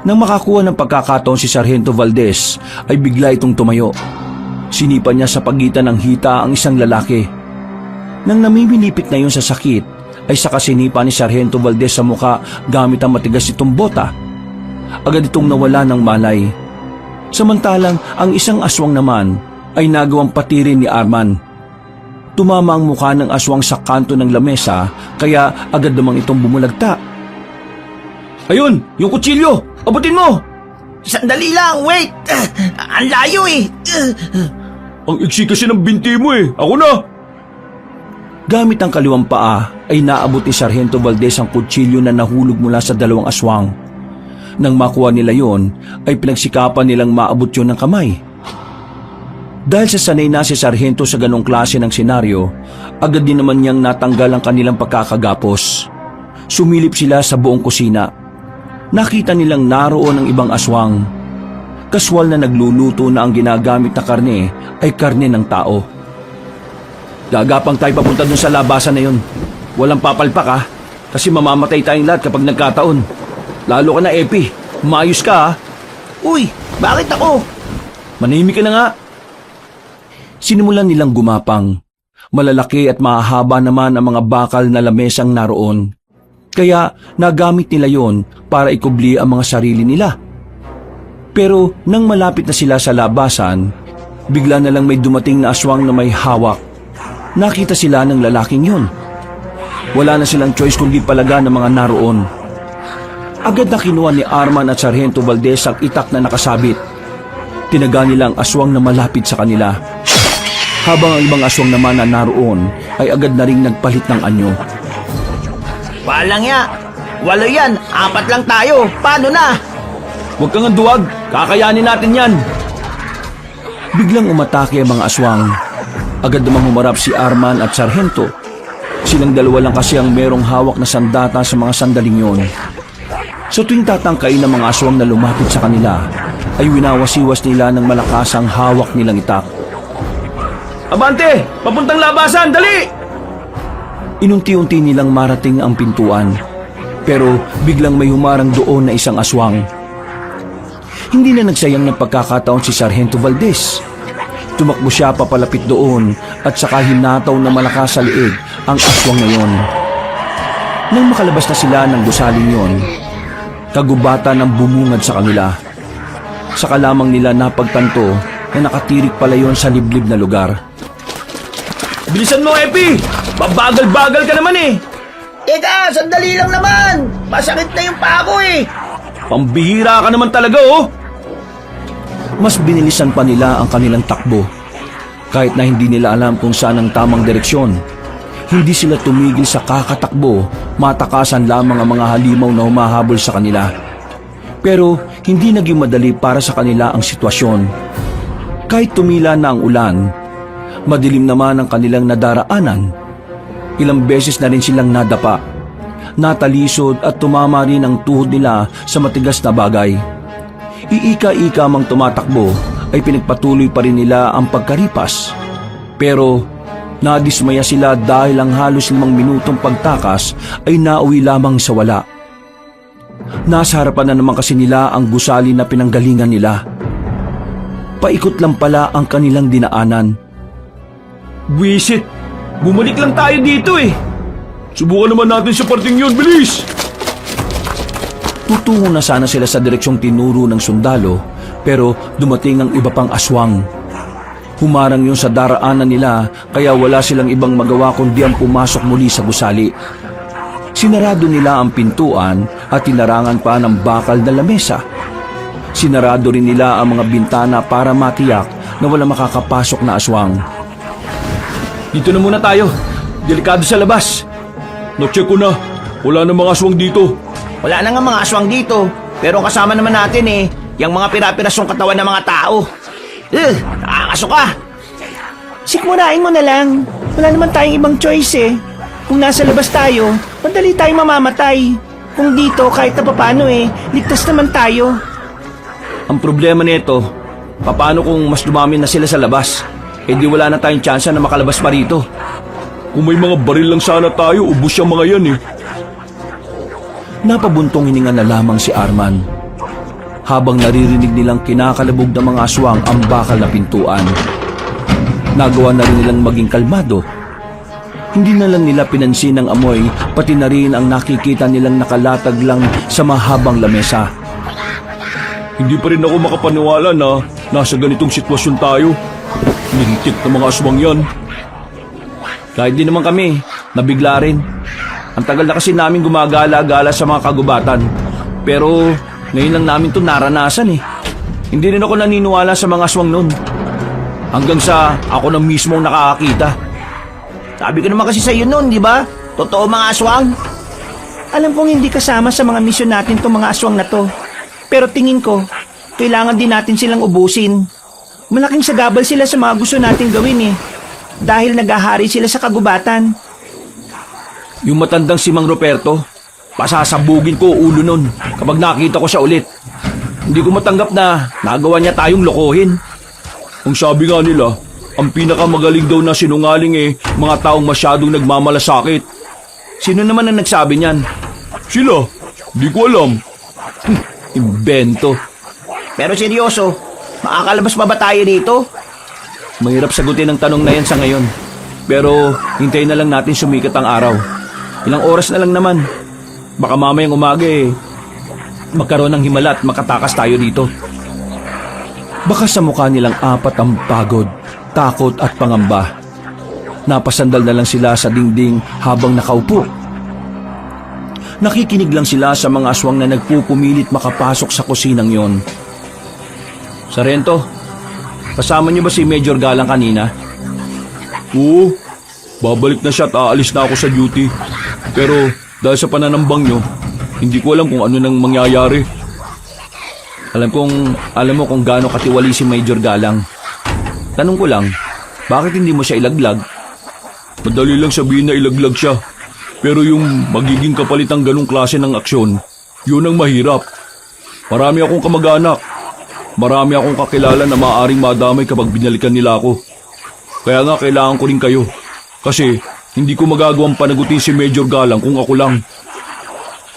Nang makakuha ng pagkakataon si Sargento Valdez, ay bigla itong tumayo. Sinipa niya sa pagitan ng hita ang isang lalaki. Nang namiminipit na yun sa sakit, ay saka sinipa ni Sargento Valdez sa muka gamit ang matigas itong bota. Agad itong nawala ng malay. Samantalang ang isang aswang naman ay nagawang patirin ni Arman. Tumama ang mukha ng aswang sa kanto ng lamesa kaya agad namang itong bumulagta. Ayun! Yung kutsilyo! Abutin mo! Sandali lang, wait! Ang layo eh! Ang iksi kasi ng binti mo Ako na! Gamit ang kaliwang paa ay naabot ni Sargento Valdez ang kutsilyo na nahulog mula sa 2 aswang. Nang makuha nila yon, ay pinagsikapan nilang maabot yun ng kamay. Dahil sa sanay na si Sargento sa ganong klase ng senaryo, agad din naman niyang natanggal ang kanilang pagkakagapos. Sumilip sila sa buong kusina. Nakita nilang naroon ang ibang aswang. Kaswal na nagluluto na ang ginagamit na karne ay karne ng tao. Gagapang tayo papunta dun sa labasan na yun. Walang papalpak kasi mamamatay tayong lahat kapag nagkataon. Lalo ka na, Epi. Umayos ka Uy, bakit ako? Manahimik ka na nga. Sinimulan nilang gumapang. Malalaki at mahahaba naman ang mga bakal na lamesang naroon. Kaya nagamit nila yon para ikubli ang mga sarili nila. Pero nang malapit na sila sa labasan, bigla na lang may dumating na aswang na may hawak. Nakita sila ng lalaking yun. Wala na silang choice kundi palaga ng mga naroon. Agad na kinuha ni Arman at Sargento Valdez ang itak na nakasabit. Tinaga nila ang aswang na malapit sa kanila. Habang ang ibang aswang naman na naroon ay agad na ring nagpalit ng anyo. Walang ya! 8 yan! 4 lang tayo! Paano na? Huwag kang duwag! Kakayanin natin yan! Biglang umatake ang mga aswang. Agad namang humarap si Arman at Sargento. Silang dalawa lang kasi ang merong hawak na sandata sa mga sandaling yon. Sa tuwing tatangkain ng mga aswang na lumapit sa kanila, ay winawasiwas nila ng malakas ang hawak nilang itak. Abante! Papuntang labasan! Dali! Inunti-unti nilang marating ang pintuan. Pero biglang may humarang doon na isang aswang. Hindi na nagsayang ng pagkakataon si Sargento Valdez. Tumakbo siya papalapit doon at saka hinataw na malakas sa liig ang aswang na yon. Nang makalabas na sila ng gusaling yon, kagubatan ang bumungad sa kanila. Saka lamang nila napagtanto na nakatirik pala yon sa liblib na lugar. Bilisan mo, Epi! Babagal-bagal ka naman Teka, sandali lang naman! Masakit na yung paa ko Pambihira ka naman talaga, Mas binilisan pa nila ang kanilang takbo. Kahit na hindi nila alam kung saan ang tamang direksyon, hindi sila tumigil sa kakatakbo, matakasan lamang ang mga halimaw na humahabol sa kanila. Pero hindi naging madali para sa kanila ang sitwasyon. Kahit tumila na ang ulan, madilim naman ang kanilang nadaraanan. Ilang beses na rin silang nadapa, natalisod at tumama rin ang tuhod nila sa matigas na bagay. Iika-ika mang tumatakbo ay pinagpatuloy pa rin nila ang pagkaripas. Pero nadismaya sila dahil ang halos 5 minutong pagtakas ay nauwi lamang sa wala. Nasa harapan na naman kasi nila ang gusali na pinanggalingan nila. Paikot lang pala ang kanilang dinaanan. Buwisit! Bumalik lang tayo dito Subukan naman natin sa parting yun, bilis! Tutungo na sana sila sa direksyong tinuro ng sundalo, pero dumating ang iba pang aswang. Humarang yun sa daraanan nila, kaya wala silang ibang magawa kundi ang pumasok muli sa gusali. Sinarado nila ang pintuan at tinarangan pa ng bakal na lamesa. Sinarado rin nila ang mga bintana para matiyak na wala makakapasok na aswang. Dito na muna tayo. Delikado sa labas. Na-check ko na. Wala na mga aswang dito. Wala na nga mga aswang dito. Pero kasama naman natin yung mga pira-pirasong katawan ng mga tao. Nakakasuka. Sikmurain mo na lang. Wala naman tayong ibang choice. Kung nasa labas tayo, madali tayong mamamatay. Kung dito, kahit na papano ligtas naman tayo. Ang problema nito, paano kung mas dumami na sila sa labas? Eh di wala na tayong tsansa na makalabas pa rito. Kung may mga baril lang sana tayo, ubos yung mga yan eh. Napabuntong hininga na lamang si Arman. Habang naririnig nilang kinakalabog ng mga aswang ang bakal na pintuan. Nagawa na rin nilang maging kalmado. Hindi na lang nila pinansin ang amoy, pati na rin ang nakikita nilang nakalatag lang sa mahabang lamesa. Hindi pa rin ako makapaniwala na nasa ganitong sitwasyon tayo. Lintik na mga aswang yan. Kahit di naman kami, nabigla rin. Ang tagal na kasi namin gumagala-gala sa mga kagubatan. Pero ngayon lang namin ito naranasan eh. Hindi rin ako naniniwala sa mga aswang nun. Hanggang sa ako na mismo nakakakita. Sabi ko naman kasi sa iyo noon, di ba? Totoo mga aswang. Alam kong hindi kasama sa mga misyon natin itong mga aswang na to. Pero tingin ko, kailangan din natin silang ubusin. Malaking sagabal sila sa mga gusto natin gawin dahil nag-ahari sila sa kagubatan. Yung matandang si Mang Ruperto, pasasabugin ko ulo nun kapag nakita ko siya ulit. Hindi ko matanggap na nagawa niya tayong lokohin. Ang sabi nga nila, ang pinakamagaling daw na sinungaling mga taong masyadong nagmamalasakit. Sino naman ang nagsabi niyan? Sila, di ko alam. Imbento. Pero seryoso, makakalabas pa ba tayo dito? Mahirap sagutin ang tanong na yan sa ngayon. Pero hintayin na lang natin sumikat ang araw. Ilang oras na lang naman. Baka mamayang umaga magkaroon ng himala at makatakas tayo dito. Baka sa mukha nilang apat ang pagod, takot at pangamba. Napasandal na lang sila sa dingding habang nakaupo. Nakikinig lang sila sa mga aswang na nagpupumilit makapasok sa kusinang yon. Sarento, kasama niyo ba si Major Galang kanina? Oo, babalik na siya at aalis na ako sa duty. Pero dahil sa pananambang nyo, hindi ko alam kung ano nang mangyayari. Alam mo kung gaano katiwali si Major Galang. Tanong ko lang, bakit hindi mo siya ilaglag? Madali lang sabihin na ilaglag siya. Pero yung magiging kapalit ng ganong klase ng aksyon, yun ang mahirap. Marami akong kamag-anak. Marami akong kakilala na maaaring madamay kapag binalikan nila ako. Kaya nga kailangan ko rin kayo. Kasi hindi ko magagawang panagutin si Major Galang kung ako lang.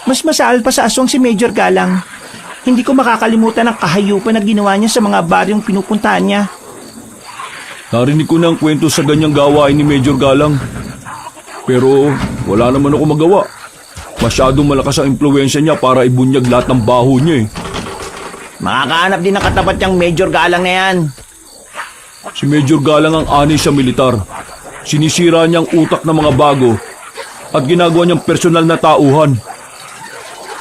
Mas masahal pa sa aswang si Major Galang. Hindi ko makakalimutan ang kahayupan na ginawa niya sa mga baryong pinupuntahan niya. Narinig ko na ang kwento sa ganyang gawain ni Major Galang. Pero wala naman ako magawa. Masyadong malakas ang impluwensya niya para ibunyag lahat ng baho niya Makakahanap din ng katapat niyang Major Galang na yan. Si Major Galang ang anay sa militar. Sinisira niya ang utak ng mga bago at ginagawa niyang personal na tauhan.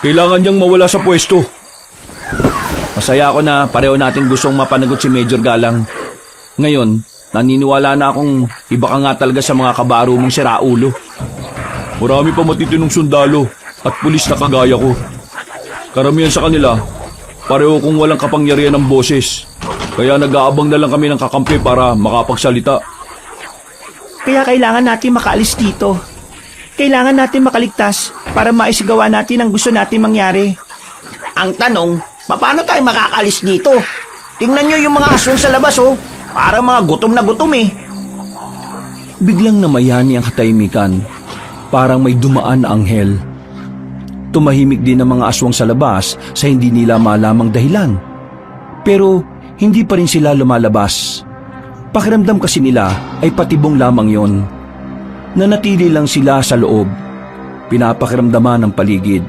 Kailangan niyang mawala sa pwesto. Masaya ako na pareho natin gustong mapanagot si Major Galang. Ngayon, naniniwala na akong iba ka nga talaga sa mga kabaro mong siraulo. Marami pa matitinong sundalo at pulis na kagaya ko. Karamihan sa kanila, pareho kong walang kapangyarihan ng boses. Kaya nag-aabang na lang kami ng kakampi para makapagsalita. Kaya kailangan natin makaalis dito. Kailangan natin makaligtas para maisigawa natin ang gusto natin mangyari. Ang tanong, paano tayo makakalis dito? Tingnan nyo yung mga aswang sa labas Parang mga gutom na gutom Biglang namayani ang katahimikan. Parang may dumaan na anghel. Tumahimik din ang mga aswang sa labas sa hindi nila malamang dahilan. Pero hindi pa rin sila lumalabas. Pakiramdam kasi nila ay patibong lamang yon. Nanatili lang sila sa loob. Pinapakiramdaman ng paligid.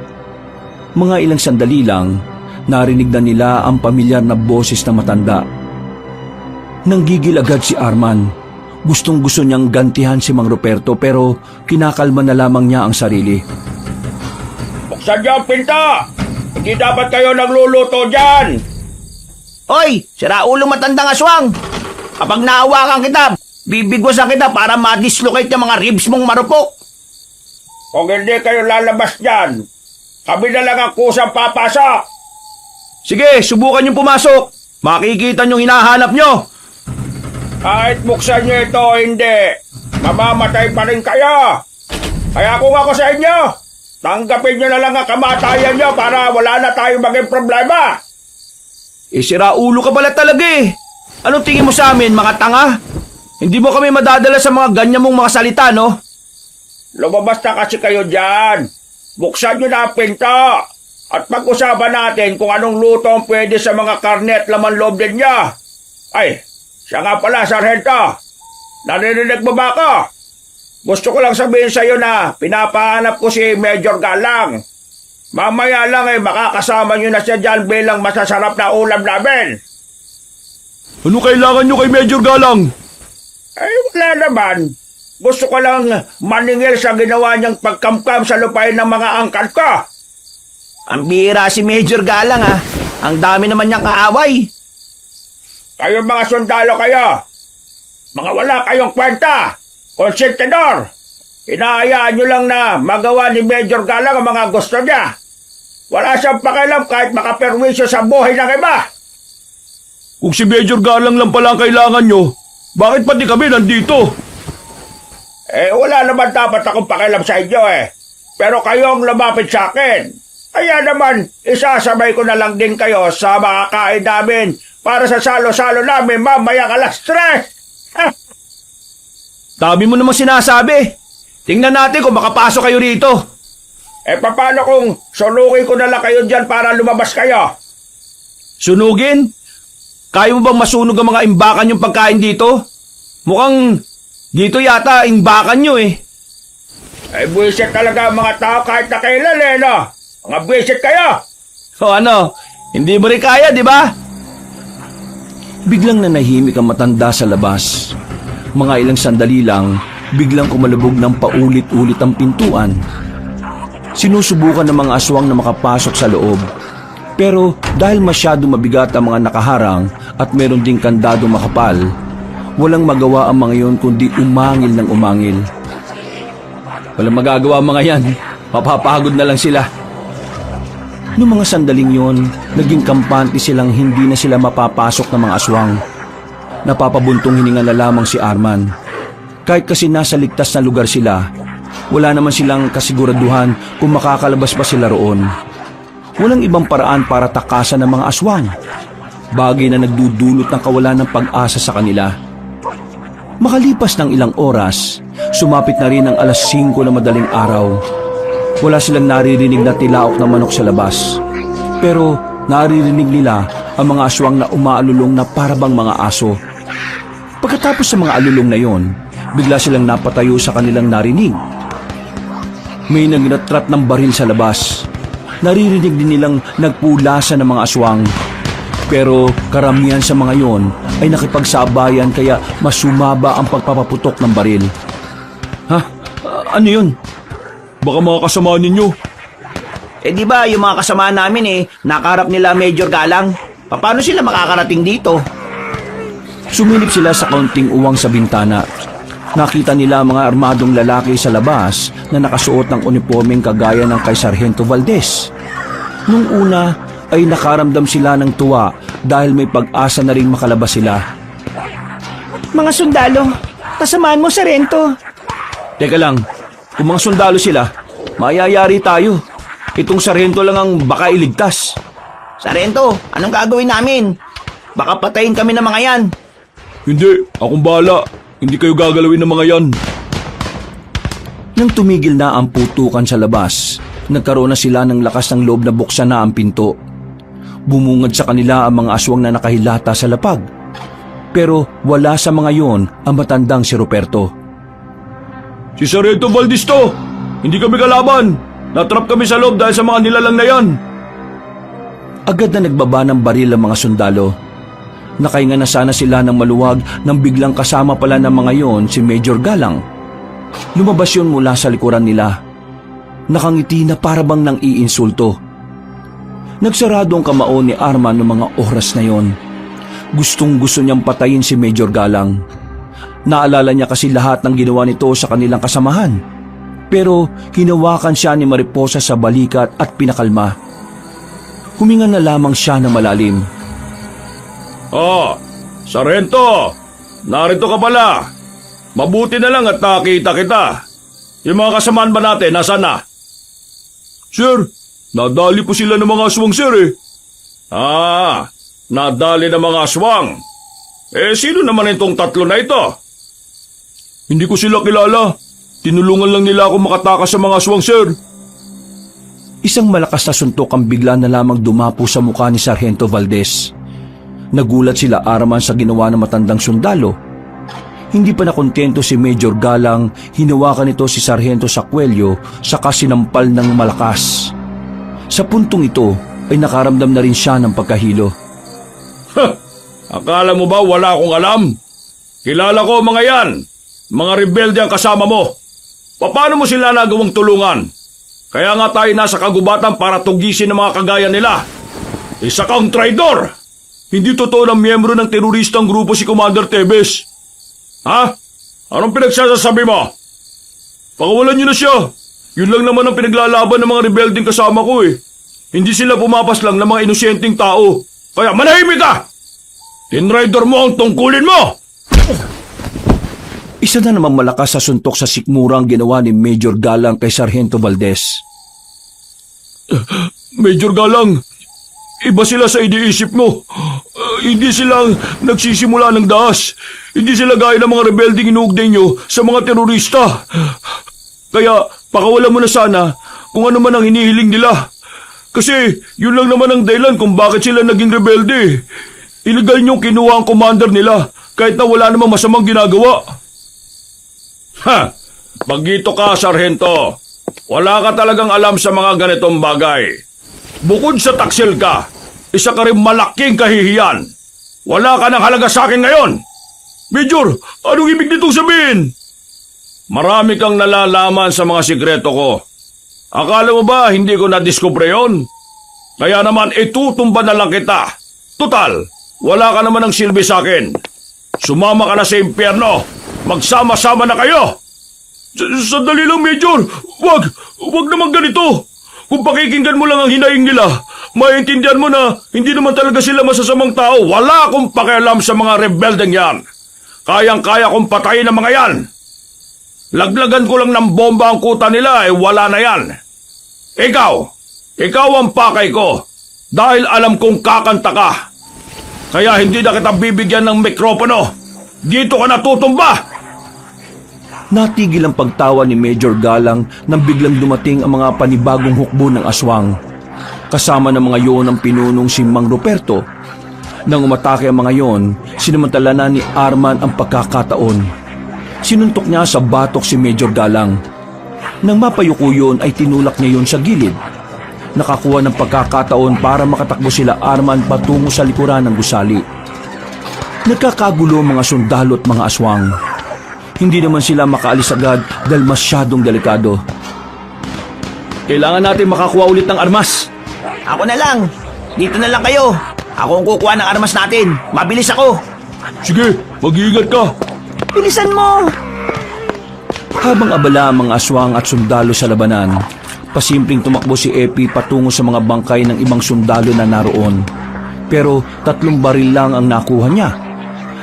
Mga ilang sandali lang, narinig na nila ang pamilyar na boses na matanda. Nanggigil agad si Arman. Gustong gusto niyang gantihan si Mang Ruperto pero kinakalma na lamang niya ang sarili. Sadyang pinta! Hindi dapat kayo nagluluto dyan! Hoy, sira ulong matandang aswang! Kapag naawakan kita, bibigwasan kita para ma-dislocate yung mga ribs mong marupok. Kung hindi kayo lalabas dyan, kami na lang ang kusang papasa! Sige, subukan niyong pumasok. Makikita niyong hinahanap niyo. Kahit buksan niyo ito o hindi, mamamatay pa rin kayo! Kaya kung ako sa inyo, tanggapin niyo na lang ang kamatayan niyo para wala na tayong maging problema! Sira ulo ka pala talaga eh. Anong tingin mo sa amin, mga tanga? Hindi mo kami madadala sa mga ganyan mong mga salita, no? Lumabas na kasi kayo dyan. Buksan niyo na ang pinto. At pag-usapan natin kung anong luto ang pwede sa mga karne at laman loob din niya. Ay, siya nga pala, Sargento. Narinig mo ba ako? Gusto ko lang sabihin sa iyo na pinapahanap ko si Major Galang. Mamaya lang makakasama niyo na siya dyan bilang masasarap na ulam namin. Ano kailangan niyo kay Major Galang? Ay, wala naman. Gusto ko lang maningil sa ginawa niyang pagkamkam sa lupain ng mga angkat ko. Ang bihira si Major Galang ha. Ang dami naman niyang kaaway. Kayo mga sundalo kayo. Mga wala kayong kwenta. Konsentidor. Inaayaan niyo lang na magawa ni Major Galang ang mga gusto niya. Wala siyang pakialam kahit makaperwisyo sa buhay ng iba. Kung si Major Galang lang pala ang kailangan niyo, bakit pati kami nandito? Wala naman dapat akong pakialam sa inyo Pero kayong lumapit sa akin. Kaya naman, isasabay ko na lang din kayo sa mga kain namin para sa salo-salo namin mamayang alas 3. Dami mo namang sinasabi. Tingnan natin kung makapasok kayo rito. Paano kung sunugin ko na lang kayo dyan para lumabas kayo? Sunugin? Kaya mo bang masunog ang mga imbakan yung pagkain dito? Mukhang dito yata imbakan nyo Buwisit talaga ang mga tao kahit na kailan no? Mga buwisit kayo! O ano, hindi mo rin kaya, di ba? Biglang nanahimik ang matanda sa labas. Mga ilang sandali lang, biglang kumalubog ng paulit-ulit ang pintuan. Sinusubukan ng mga aswang na makapasok sa loob. Pero dahil masyado mabigat ang mga nakaharang at meron ding kandado makapal, walang magawa ang mga yon kundi umangil ng umangil. Walang magagawa ang mga yan. Mapapagod na lang sila. Noong mga sandaling yon, naging kampante silang hindi na sila mapapasok ng mga aswang. Napapabuntong hininga na lamang si Arman. Kahit kasi nasa ligtas na lugar sila, wala naman silang kasiguraduhan kung makakalabas pa sila roon. Walang ibang paraan para takasan ng mga aswang. Bagay na nagdudulot ng kawalan ng pag-asa sa kanila. Makalipas ng ilang oras, sumapit na rin ang alas 5 na madaling araw. Wala silang naririnig na tilaok na manok sa labas. Pero naririnig nila ang mga aswang na umaalulong na parabang mga aso. Pagkatapos sa mga alulong na yon, bigla silang napatayo sa kanilang narinig. May nagratrat ng baril sa labas. Naririnig din nilang nagpulasan ng mga aswang. Pero karamihan sa mga yon ay nakipagsabayan kaya mas sumaba ang pagpapaputok ng baril. Ha? Ano yun? Baka mga kasama ninyo. Di ba yung mga kasama namin nakaharap nila Major Galang? Paano sila makakarating dito? Sumilip sila sa kaunting uwang sa bintana. Nakita nila mga armadong lalaki sa labas na nakasuot ng uniformeng kagaya ng kay Sargento Valdez. Nung una ay nakaramdam sila ng tuwa dahil may pag-asa na ring makalabas sila. Mga sundalo, kasamaan mo, Sargento. Teka lang, kung mga sundalo sila, mayayari tayo. Itong Sargento lang ang baka iligtas. Sargento, anong gagawin namin? Baka patayin kami ng mga yan. Hindi, akong bahala. Hindi kayo gagalawin ng mga yan. Nang tumigil na ang putukan sa labas, nagkaroon na sila ng lakas ng loob na buksan na ang pinto. Bumungad sa kanila ang mga aswang na nakahilata sa lapag. Pero wala sa mga yon ang matandang si Ruperto. Si Sargento Valdez to! Hindi kami kalaban! Natrap kami sa loob dahil sa mga nilalang na yan! Agad na nagbaba ng baril ang mga sundalo. Nakahinga na sana sila ng maluwag nang biglang kasama pala ng mga yon si Major Galang. Lumabas yun mula sa likuran nila. Nakangiti na para bang nang iinsulto. Nagsarado ang kamao ni Arman noong mga oras na yon. Gustong-gusto niyang patayin si Major Galang. Naalala niya kasi lahat ng ginawa nito sa kanilang kasamahan. Pero hinawakan siya ni Mariposa sa balikat at pinakalma. Huminga na lamang siya na malalim. Sargento! Narito ka pala. Mabuti na lang at nakita kita. Yung mga kasamaan ba natin, nasaan na? Sir, nadali po sila ng mga aswang, sir eh. Nadali ng mga aswang. Sino naman itong tatlo na ito? Hindi ko sila kilala. Tinulungan lang nila ako makatakas sa mga aswang, sir. Isang malakas na suntok ang bigla na lamang dumapo sa mukha ni Sargento Valdez. Nagulat sila Arman sa ginawa ng matandang sundalo. Hindi pa nakontento si Major Galang, hinawakan nito si Sargento Sacuello saka sinampal ng malakas. Sa puntong ito ay nakaramdam na rin siya ng pagkahilo. Akala mo ba wala akong alam? Kilala ko mga yan. Mga rebelde ang kasama mo. Paano mo sila nagawang tulungan? Kaya nga tayo nasa kagubatan para tugisin ang mga kagaya nila. Isa kang traidor! Hindi totoo na miyembro ng teroristang grupo si Commander Tebes. Ha? Anong pinagsasasabi mo? Pakawalan niyo na siya. Yun lang naman ang pinaglalaban ng mga rebelding kasama ko eh. Hindi sila pumapas lang ng mga inosenteng tao. Kaya manahimik ka! Tinrider mo ang tungkulin mo! Isa na namang malakas sa suntok sa sikmura ang ginawa ni Major Galang kay Sargento Valdez. Major Galang, iba sila sa iniisip mo. Hindi sila nagsisimula ng dahas. Hindi sila gaya ng mga rebelding inuugnay nyo sa mga terorista. Kaya pakawalan mo na sana kung ano man ang hinihiling nila. Kasi yun lang naman ang dahilan kung bakit sila naging rebelde. Illegal niyong kinuha ang commander nila kahit na wala namang masamang ginagawa. Pagito ka, Sargento. Wala ka talagang alam sa mga ganitong bagay. Bukod sa taksil ka, isa ka rin malaking kahihiyan. Wala ka ng halaga sa akin ngayon. Major, anong ibig nitong sabihin? Marami kang nalalaman sa mga sikreto ko. Akala mo ba hindi ko nadiskubre yon? Kaya naman itutumba na lang kita. Total, wala ka naman ng silbi sa akin. Sumama ka na sa impyerno. Magsama-sama na kayo. Sandali lang, Major. Wag naman ganito. Kung pakikinggan mo lang ang hinaing nila, maintindihan mo na hindi naman talaga sila masasamang tao. Wala akong pakialam sa mga rebeldeng yan. Kayang-kaya kong patayin ang mga yan. Laglagan ko lang ng bomba ang kuta nila, wala na yan. Ikaw ang pakay ko. Dahil alam kong kakanta ka. Kaya hindi na kita bibigyan ng mikropono. Dito ka natutumba! Natigil ang pagtawa ni Major Galang nang biglang dumating ang mga panibagong hukbo ng aswang. Kasama ng mga yon ang pinunong si Mang Ruperto. Nang umatake ang mga yon, sinamantala na ni Arman ang pagkakataon. Sinuntok niya sa batok si Major Galang. Nang mapayuko yun ay tinulak niya yun sa gilid. Nakakuha ng pagkakataon para makatakbo sila Arman patungo sa likuran ng gusali. Nagkakagulo ang mga sundalo at mga aswang. Hindi naman sila makaalis agad dahil masyadong delikado. Kailangan natin makakuha ulit ng armas. Ako na lang. Dito na lang kayo. Ako ang kukuha ng armas natin. Mabilis ako. Sige, mag-iingat ka. Bilisan mo. Habang abala ang mga aswang at sundalo sa labanan, pasimpleng tumakbo si Epi patungo sa mga bangkay ng ibang sundalo na naroon. Pero 3 baril lang ang nakuha niya.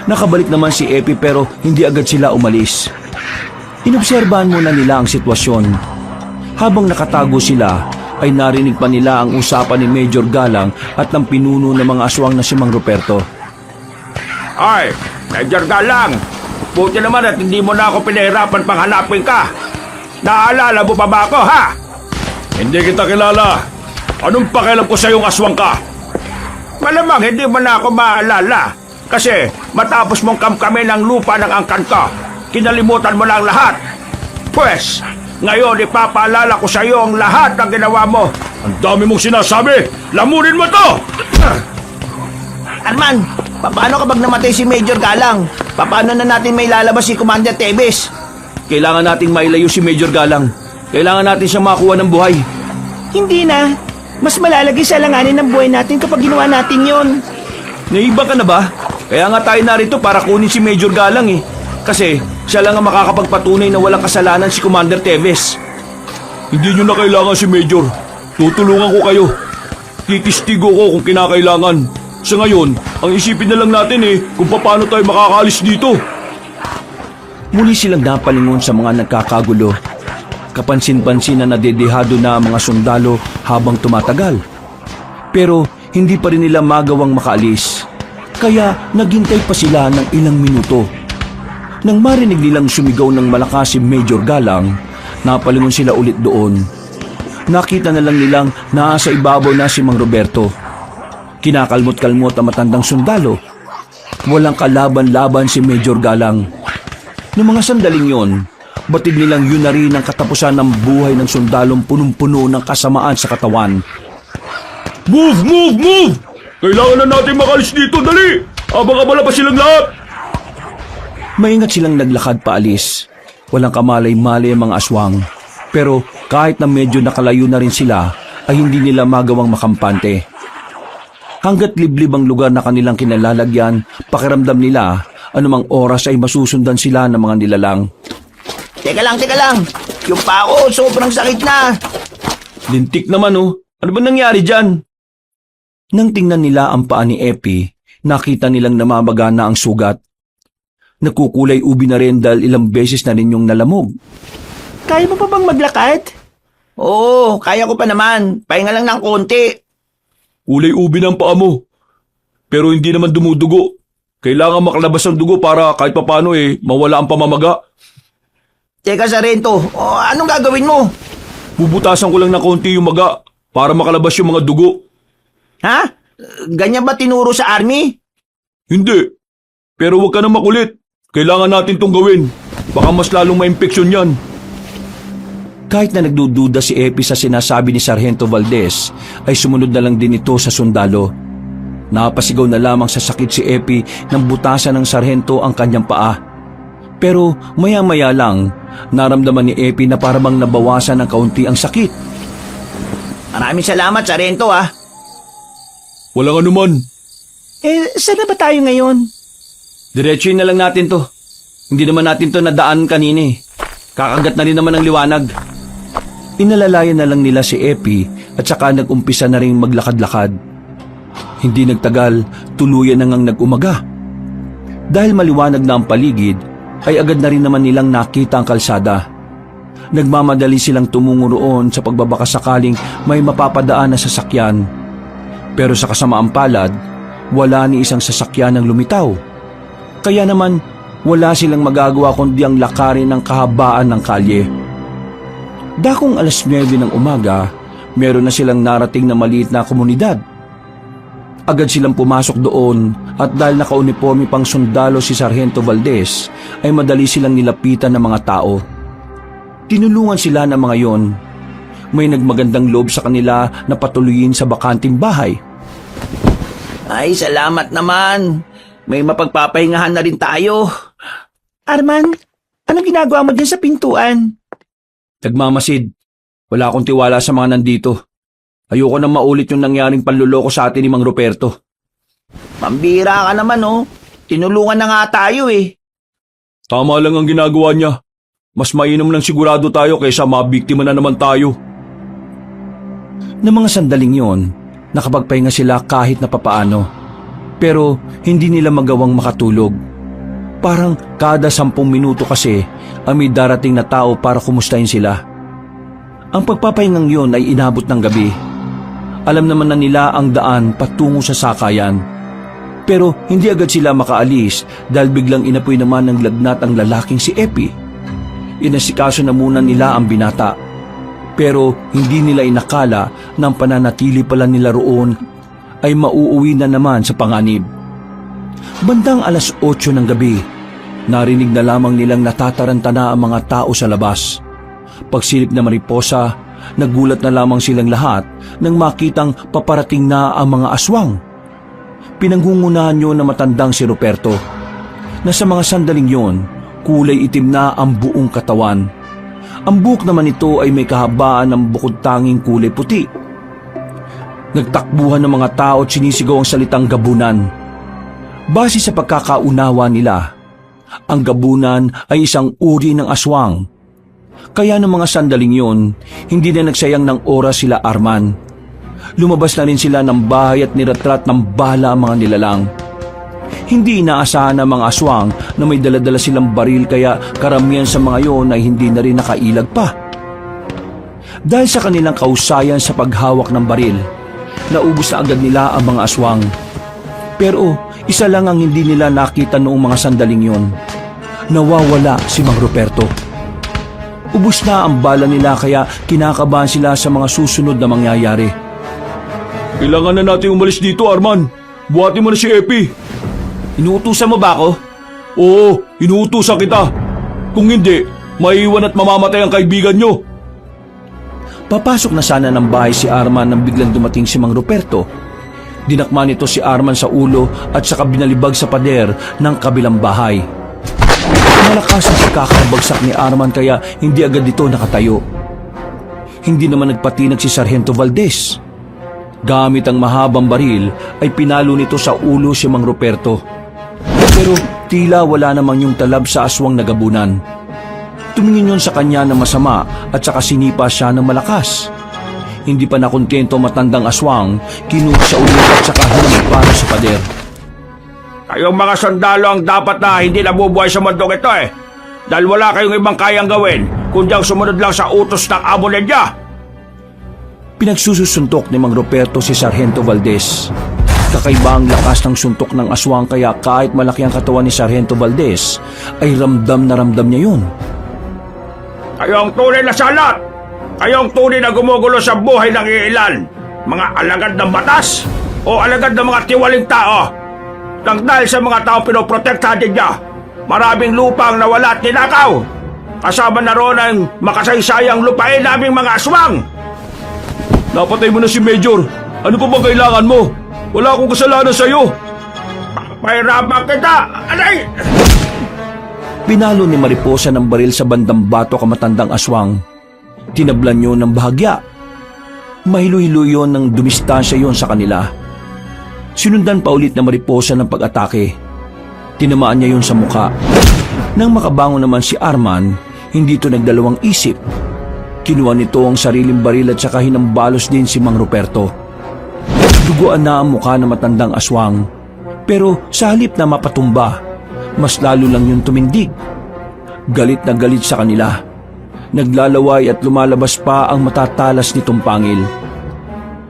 Nakabalik naman si Epi pero hindi agad sila umalis. Inobserbahan muna nila ang sitwasyon. Habang nakatago sila, ay narinig pa nila ang usapan ni Major Galang at ng pinuno ng mga aswang na si Mang Ruperto. Ay, Major Galang. Buti naman at hindi mo na ako pinahirapan pang hanapin ka. Naalala mo pa ba ako, ha? Hindi kita kilala. Anong pakialam ko sa iyong aswang ka? Malamang hindi mo na ako maalala. Kasi matapos mong kamkamin ang lupa ng angkan ko, kinalimutan mo na ang lahat. Pwes, ngayon ipapaalala ko sa iyo ang lahat ng ginawa mo. Ang dami mong sinasabi! Lamunin mo to! Arman, paano kapag namatay si Major Galang? Paano na natin may lalabas si Commander Tebes? Kailangan nating mailayo si Major Galang. Kailangan natin siyang makuha ng buhay. Hindi na. Mas malalagay sa alanganin ng buhay natin kapag ginawa natin yon. Naiba ka na ba? Kaya nga tayo narito para kunin si Major Galang eh. Kasi siya lang ang makakapagpatunay na walang kasalanan si Commander Teves. Hindi nyo na kailangan si Major. Tutulungan ko kayo. Titistigo ko kung kinakailangan. Sa ngayon, ang isipin na lang natin kung paano tayo makakaalis dito. Muli silang napalingon sa mga nagkakagulo. Kapansin-pansin na nadedehado na ang mga sundalo habang tumatagal. Pero hindi pa rin nila magawang makaalis. Kaya naghintay pa sila ng ilang minuto. Nang marinig nilang sumigaw ng malakas si Major Galang, napalingon sila ulit doon. Nakita na lang nilang nasa ibabaw na si Mang Roberto. Kinakalmot-kalmot ang matandang sundalo. Walang kalaban-laban si Major Galang. Noong mga sandaling yon, batid nilang yun na rin ang katapusan ng buhay ng sundalong punong-puno ng kasamaan sa katawan. Move! Move! Move! Kailangan na natin makalis dito, dali! Abang-abala pa silang lahat! Maingat silang naglakad paalis. Walang kamalay-malay ang mga aswang. Pero kahit na medyo nakalayo na rin sila, ay hindi nila magawang makampante. Hanggat liblib ang lugar na kanilang kinalalagyan, pakiramdam nila anumang oras ay masusundan sila ng mga nilalang. Teka lang. Yung pa ako, sobrang sakit na. Lintik naman oh. Ano ba nangyari dyan? Nang tingnan nila ang paa ni Epi, nakita nilang namamaga na ang sugat. Nagkukulay ubi na rin dahil ilang beses na rin yung nalamog. Kaya mo pa bang maglakad? Oo, kaya ko pa naman. Pahinga lang ng konti. Kulay ubi ng paa mo. Pero hindi naman dumudugo. Kailangan makalabas ang dugo para kahit papano mawala ang pamamaga. Teka, Sarento, anong gagawin mo? Bubutasan ko lang ng konti yung maga para makalabas yung mga dugo. Ha? Ganyan ba tinuro sa army? Hindi. Pero huwag ka na makulit. Kailangan natin tong gawin. Baka mas lalong ma-infeksyon yan. Kahit na nagdududa si Epi sa sinasabi ni Sargento Valdez, ay sumunod na lang din ito sa sundalo. Napasigaw na lamang sa sakit si Epi nang butasan ng sarhento ang kanyang paa. Pero maya-maya lang, naramdaman ni Epi na parang nabawasan ng kaunti ang sakit. Maraming salamat, Sarento ah. Walang anuman. Saan na ba tayo ngayon? Diretsuin na lang natin to. Hindi naman natin to nadaan kanina Kakagat na rin naman ng liwanag. Inalalayan na lang nila si Epi at saka nag-umpisa na rin maglakad-lakad. Hindi nagtagal, tuluyan na ngang nag-umaga. Dahil maliwanag na ang paligid, ay agad na rin naman nilang nakita ang kalsada. Nagmamadali silang tumungo roon sa pagbabakasakaling may mapapadaan na sasakyan. Pero sa kasamaang palad, wala ni isang sasakyan ang lumitaw. Kaya naman, wala silang magagawa kundi ang lakarin ng kahabaan ng kalye. Dakong 9:00 ng umaga, meron na silang narating na maliit na komunidad. Agad silang pumasok doon at dahil nakauniforme pang sundalo si Sargento Valdez, ay madali silang nilapitan ng mga tao. Tinulungan sila ng mga yon. May nagmagandang loob sa kanila na patuloyin sa bakanting bahay. Ay, salamat naman. May mapagpapahingahan na rin tayo. Arman, anong ginagawa mo dyan sa pintuan? Nagmamasid. Wala akong tiwala sa mga nandito. Ayoko na maulit yung nangyaring panluloko sa atin ni Mang Ruperto. Pambira ka naman Tinulungan na nga tayo Tama lang ang ginagawa niya. Mas mainam lang sigurado tayo kaysa mabiktima na naman tayo. Ng mga sandaling yon, nakapagpahinga sila kahit na papaano. Pero hindi nila magawang makatulog. Parang kada 10 minuto kasi ang may darating na tao para kumustahin sila. Ang pagpapahingang yon ay inabot ng gabi. Alam naman na nila ang daan patungo sa sakayan. Pero hindi agad sila makaalis dahil biglang inapoy naman ng lagnat ang lalaking si Epi. Inasikaso na muna nila ang binata. Pero hindi nila inakala na ang pananatili pala nila roon ay mauuwi na naman sa panganib. Bandang 8:00 ng gabi, narinig na lamang nilang natataranta na ang mga tao sa labas. Pagsilip na mariposa, nagulat na lamang silang lahat nang makitang paparating na ang mga aswang. Pinanggungunahan yun na matandang si Ruperto, na sa mga sandaling yon, kulay itim na ang buong katawan. Ang buhok naman nito ay may kahabaan ng bukod tanging kulay puti. Nagtakbuhan ng mga tao at sinisigaw ang salitang gabunan. Base sa pagkakaunawa nila, ang gabunan ay isang uri ng aswang. Kaya ng mga sandaling yun, hindi na nagsayang ng oras sila Arman. Lumabas na rin sila ng bahay at niratrat ng bala ang mga nilalang. Hindi inaasahan ng mga aswang na may daladala silang baril kaya karamihan sa mga yon ay hindi na rin nakailag pa. Dahil sa kanilang kausayan sa paghawak ng baril, naubos na agad nila ang mga aswang. Pero isa lang ang hindi nila nakita noong mga sandaling yon. Nawawala si Mang Ruperto. Ubus na ang bala nila kaya kinakabahan sila sa mga susunod na mangyayari. Kailangan na natin umalis dito, Arman. Buhatin mo na si Epi. Inuutusan mo ba ako? Oo, inuutusan kita. Kung hindi, maiiwan at mamamatay ang kaibigan nyo. Papasok na sana ng bahay si Arman nang biglang dumating si Mang Ruperto. Dinakma nito si Arman sa ulo at saka binalibag sa pader ng kabilang bahay. Malakas ang pagkakabagsak ni Arman kaya hindi agad dito nakatayo. Hindi naman nagpatinag si Sargento Valdez. Gamit ang mahabang baril ay pinalo nito sa ulo si Mang Ruperto. Pero tila wala namang yung talab sa aswang na gabunan. Tumingin yun sa kanya na masama at saka sinipa siya ng malakas. Hindi pa nakontento matandang aswang, kinuha sa ulo at saka hinampan sa pader. Kayong mga sundalo ang dapat na hindi nabubuhay sa mundong ito eh. Dahil wala kayong ibang kayang gawin kundi ang sumunod lang sa utos ng amo ninyo. Pinagsusuntok ni Mang Ruperto si Sargento Valdez. Kakaiba ang lakas ng suntok ng aswang kaya kahit malaki ang katawan ni Sargento Valdez, ay ramdam na ramdam niya yun. Kayong tunay na salat! Kayong tunay na gumugulo sa buhay ng iilan! Mga alagad ng batas o alagad ng mga tiwaling tao! Nang dahil sa mga tao pinoprotektahan ninyo, maraming lupa ang nawala at tinakaw! Kasama na roon ang makasaysayang lupain naming mga aswang! Napatay mo na si Major! Ano pa ba kailangan mo? Wala akong kasalanan sa'yo! Pahirapan kita! Alay! Pinalo ni Mariposa ng baril sa bandang batok ang matandang aswang. Tinablan yun ng bahagya. Mahilo-hilo yun ng dumistansya yun sa kanila. Sinundan pa ulit na Mariposa ng pag-atake. Tinamaan niya yun sa muka. Nang makabangon naman si Arman, hindi ito nagdalawang isip. Kinuha nito ang sariling baril at saka hinambalos din si Mang Ruperto. Duguan na ang mukha ng matandang aswang. Pero sa halip na mapatumba, mas lalo lang yung tumindig. Galit na galit sa kanila. Naglalaway at lumalabas pa ang matatalas nitong pangil.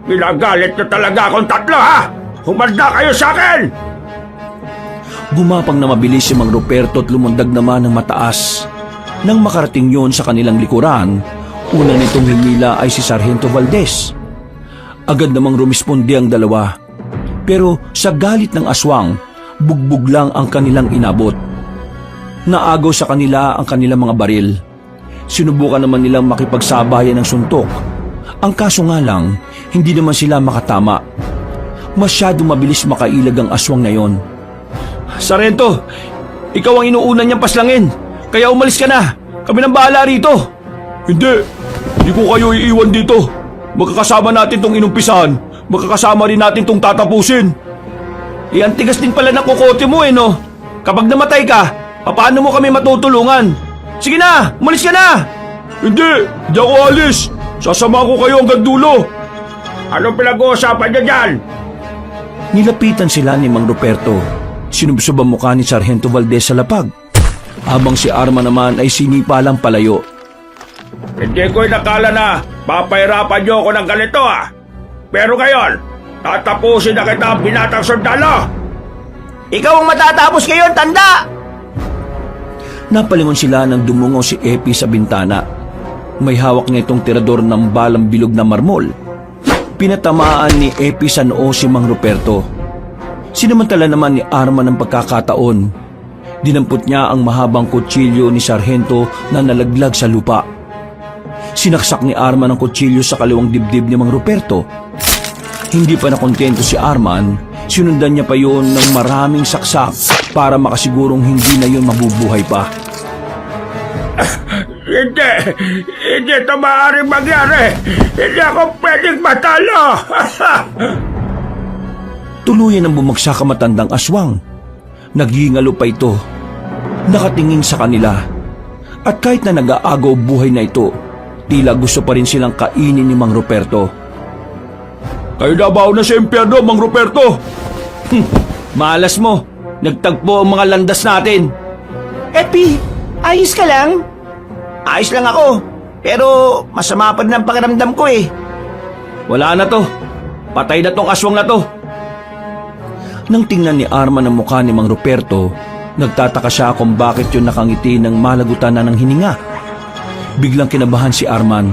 Ginagalit na talaga akong tatlo, ha? Humanda kayo sa akin! Gumapang na mabilis si Mang Ruperto at lumundag naman ng mataas. Nang makarating yon sa kanilang likuran, una nitong hinila ay si Sargento Valdez. Agad namang rumisponde ang dalawa. Pero sa galit ng aswang, bugbog lang ang kanilang inabot. Naagaw sa kanila ang kanilang mga baril. Sinubukan naman nilang makipagsabayan ng suntok. Ang kaso nga lang, hindi naman sila makatama. Masyadong mabilis makailag ang aswang na yon. Sargento, ikaw ang inuuna niyang paslangin. Kaya umalis ka na. Kami nang bahala rito. Hindi ko kayo iiwan dito. Magkakasama natin tong inumpisahan. Magkakasama rin natin tong tatapusin. Ang tigas din pala ng kukote mo no? Kapag namatay ka, paano mo kami matutulungan? Sige na, umalis ka na! Hindi ako alis. Sasama ko kayo hanggang dulo. Anong pinag-uusapan niyo dyan? Nilapitan sila ni Mang Ruperto. Sinubsob ang mukha ni Sargento Valdez sa lapag. Habang si Arman naman ay sinipa lang palayo. Hindi ko'y nakala na papahirapan niyo ako ng ganito Pero ngayon, tatapusin na kita ang binatang sundalo! Ikaw ang matatapos ngayon, tanda! Napalingon sila nang dumungaw si Epi sa bintana. May hawak na itong tirador ng balang bilog na marmol. Pinatamaan ni Epi sa noo si Mang Ruperto. Sinamantala naman ni Arman ang pagkakataon. Dinampot niya ang mahabang kutsilyo ni Sargento na nalaglag sa lupa. Sinaksak ni Arman ang kutsilyo sa kaliwang dibdib ni Mang Ruperto. Hindi pa nakontento si Arman, sinundan niya pa yon ng maraming saksak para makasigurong hindi na yon mabubuhay pa. Hindi ito maaaring mangyari. Hindi ako pwedeng matalo. Tuluyan ang bumagsak ang matandang aswang. Naghihingalo pa ito. Nakatingin sa kanila. At kahit na nag-aagaw buhay na ito, tila gusto pa rin silang kainin ni Mang Ruperto. Kayo na ba na sa impyerno, Mang Ruperto? Malas mo. Nagtagpo ang mga landas natin. Epi, ayos ka lang? Ayos lang ako. Pero masama pa rin ang pakiramdam ko eh. Wala na to. Patay na tong aswang na to. Nang tingnan ni Arman ang mukha ni Mang Ruperto, nagtataka siya kung bakit yun nakangiti ng malagutan na ng hininga. Biglang kinabahan si Arman.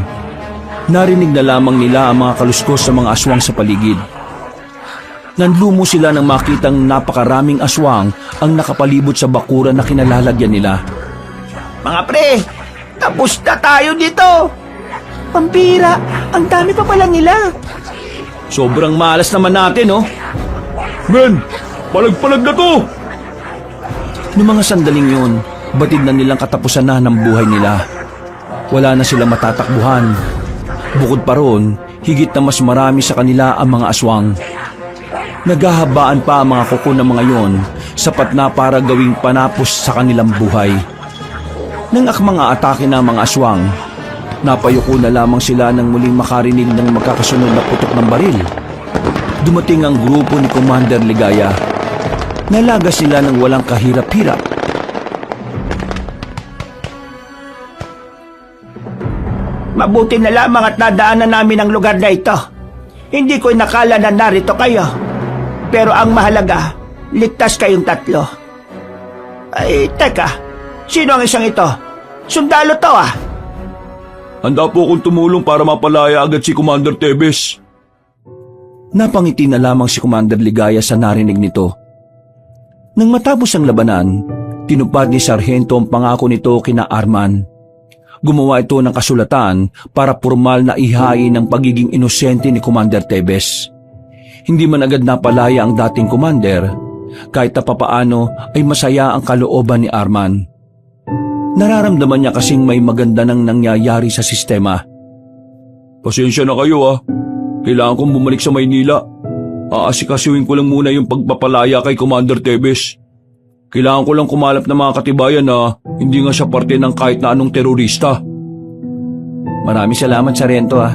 Narinig na lamang nila ang mga kaluskos sa mga aswang sa paligid. Nanlumo sila nang makitang napakaraming aswang ang nakapalibot sa bakuran na kinalalagyan nila. Mga pre, tapos na tayo dito. Pampira, ang dami pa pala nila. Sobrang malas naman natin, oh. Men, palag-palag na to. Noong mga sandaling yun, batid na nilang katapusan na ng buhay nila. Wala na silang matatakbuhan. Bukod pa ron, higit na mas marami sa kanila ang mga aswang. Naghahabaan pa ang mga kuko ng mga yon, sapat na para gawing panapos sa kanilang buhay. Nang akmang aatake na ang mga aswang, napayuko na lamang sila nang muling makarinig ng magkakasunod na putok ng baril. Dumating ang grupo ni Commander Ligaya. Nalagas sila ng walang kahirap-hirap. Mabuti na lamang at nadaanan namin ang lugar na ito. Hindi ko inakala na narito kayo. Pero ang mahalaga, ligtas kayong tatlo. Ay, teka. Sino ang isang ito? Sundalo to ah. Handa po akong tumulong para mapalaya agad si Commander Tebes. Napangiti na lamang si Commander Ligaya sa narinig nito. Nang matapos ang labanan, tinupad ni Sargento ang pangako nito kina Arman. Gumawa ito ng kasulatan para formal na ihain ang pagiging inosente ni Commander Tebes. Hindi man agad napalaya ang dating commander, kahit na papaano ay masaya ang kalooban ni Arman. Nararamdaman niya kasing may maganda nang nangyayari sa sistema. Pasensya na kayo ah. Kailangan kong bumalik sa Maynila. Aasikasuhin ko lang muna yung pagpapalaya kay Commander Tebes. Kailangan ko lang kumalap ng mga katibayan na hindi nga siya parte ng kahit na anong terorista. Maraming salamat, Sargento, ah.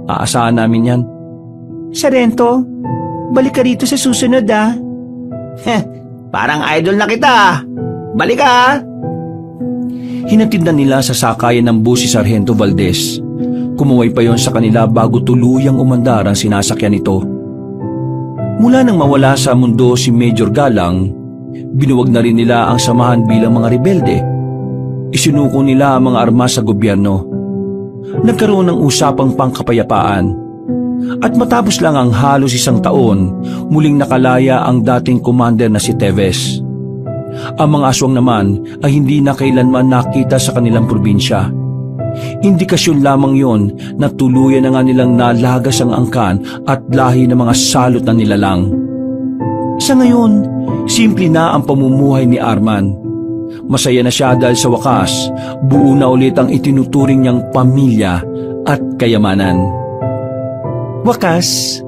Aasahan namin yan. Sargento, balik ka rito sa susunod ah. Parang idol na kita ah. Balik ka ah. Hinatid na nila sa sakayan ng bus si Sargento Valdez. Kumuway pa yon sa kanila bago tuluyang umandar ang sinasakyan nito. Mula nang mawala sa mundo si Major Galang, binuwag na rin nila ang samahan bilang mga rebelde. Isinuko nila ang mga armas sa gobyerno. Nagkaroon ng usapang pangkapayapaan. At matapos lang ang halos isang taon, muling nakalaya ang dating commander na si Tevez. Ang mga aswang naman ay hindi na kailanman nakita sa kanilang probinsya. Indikasyon lamang yon na tuluyan na nga nilang nalagas ang angkan at lahi ng mga salot na nilalang. Sa ngayon, simple na ang pamumuhay ni Arman. Masaya na siya dahil sa wakas, buo na ulit ang itinuturing niyang pamilya at kayamanan. Wakas,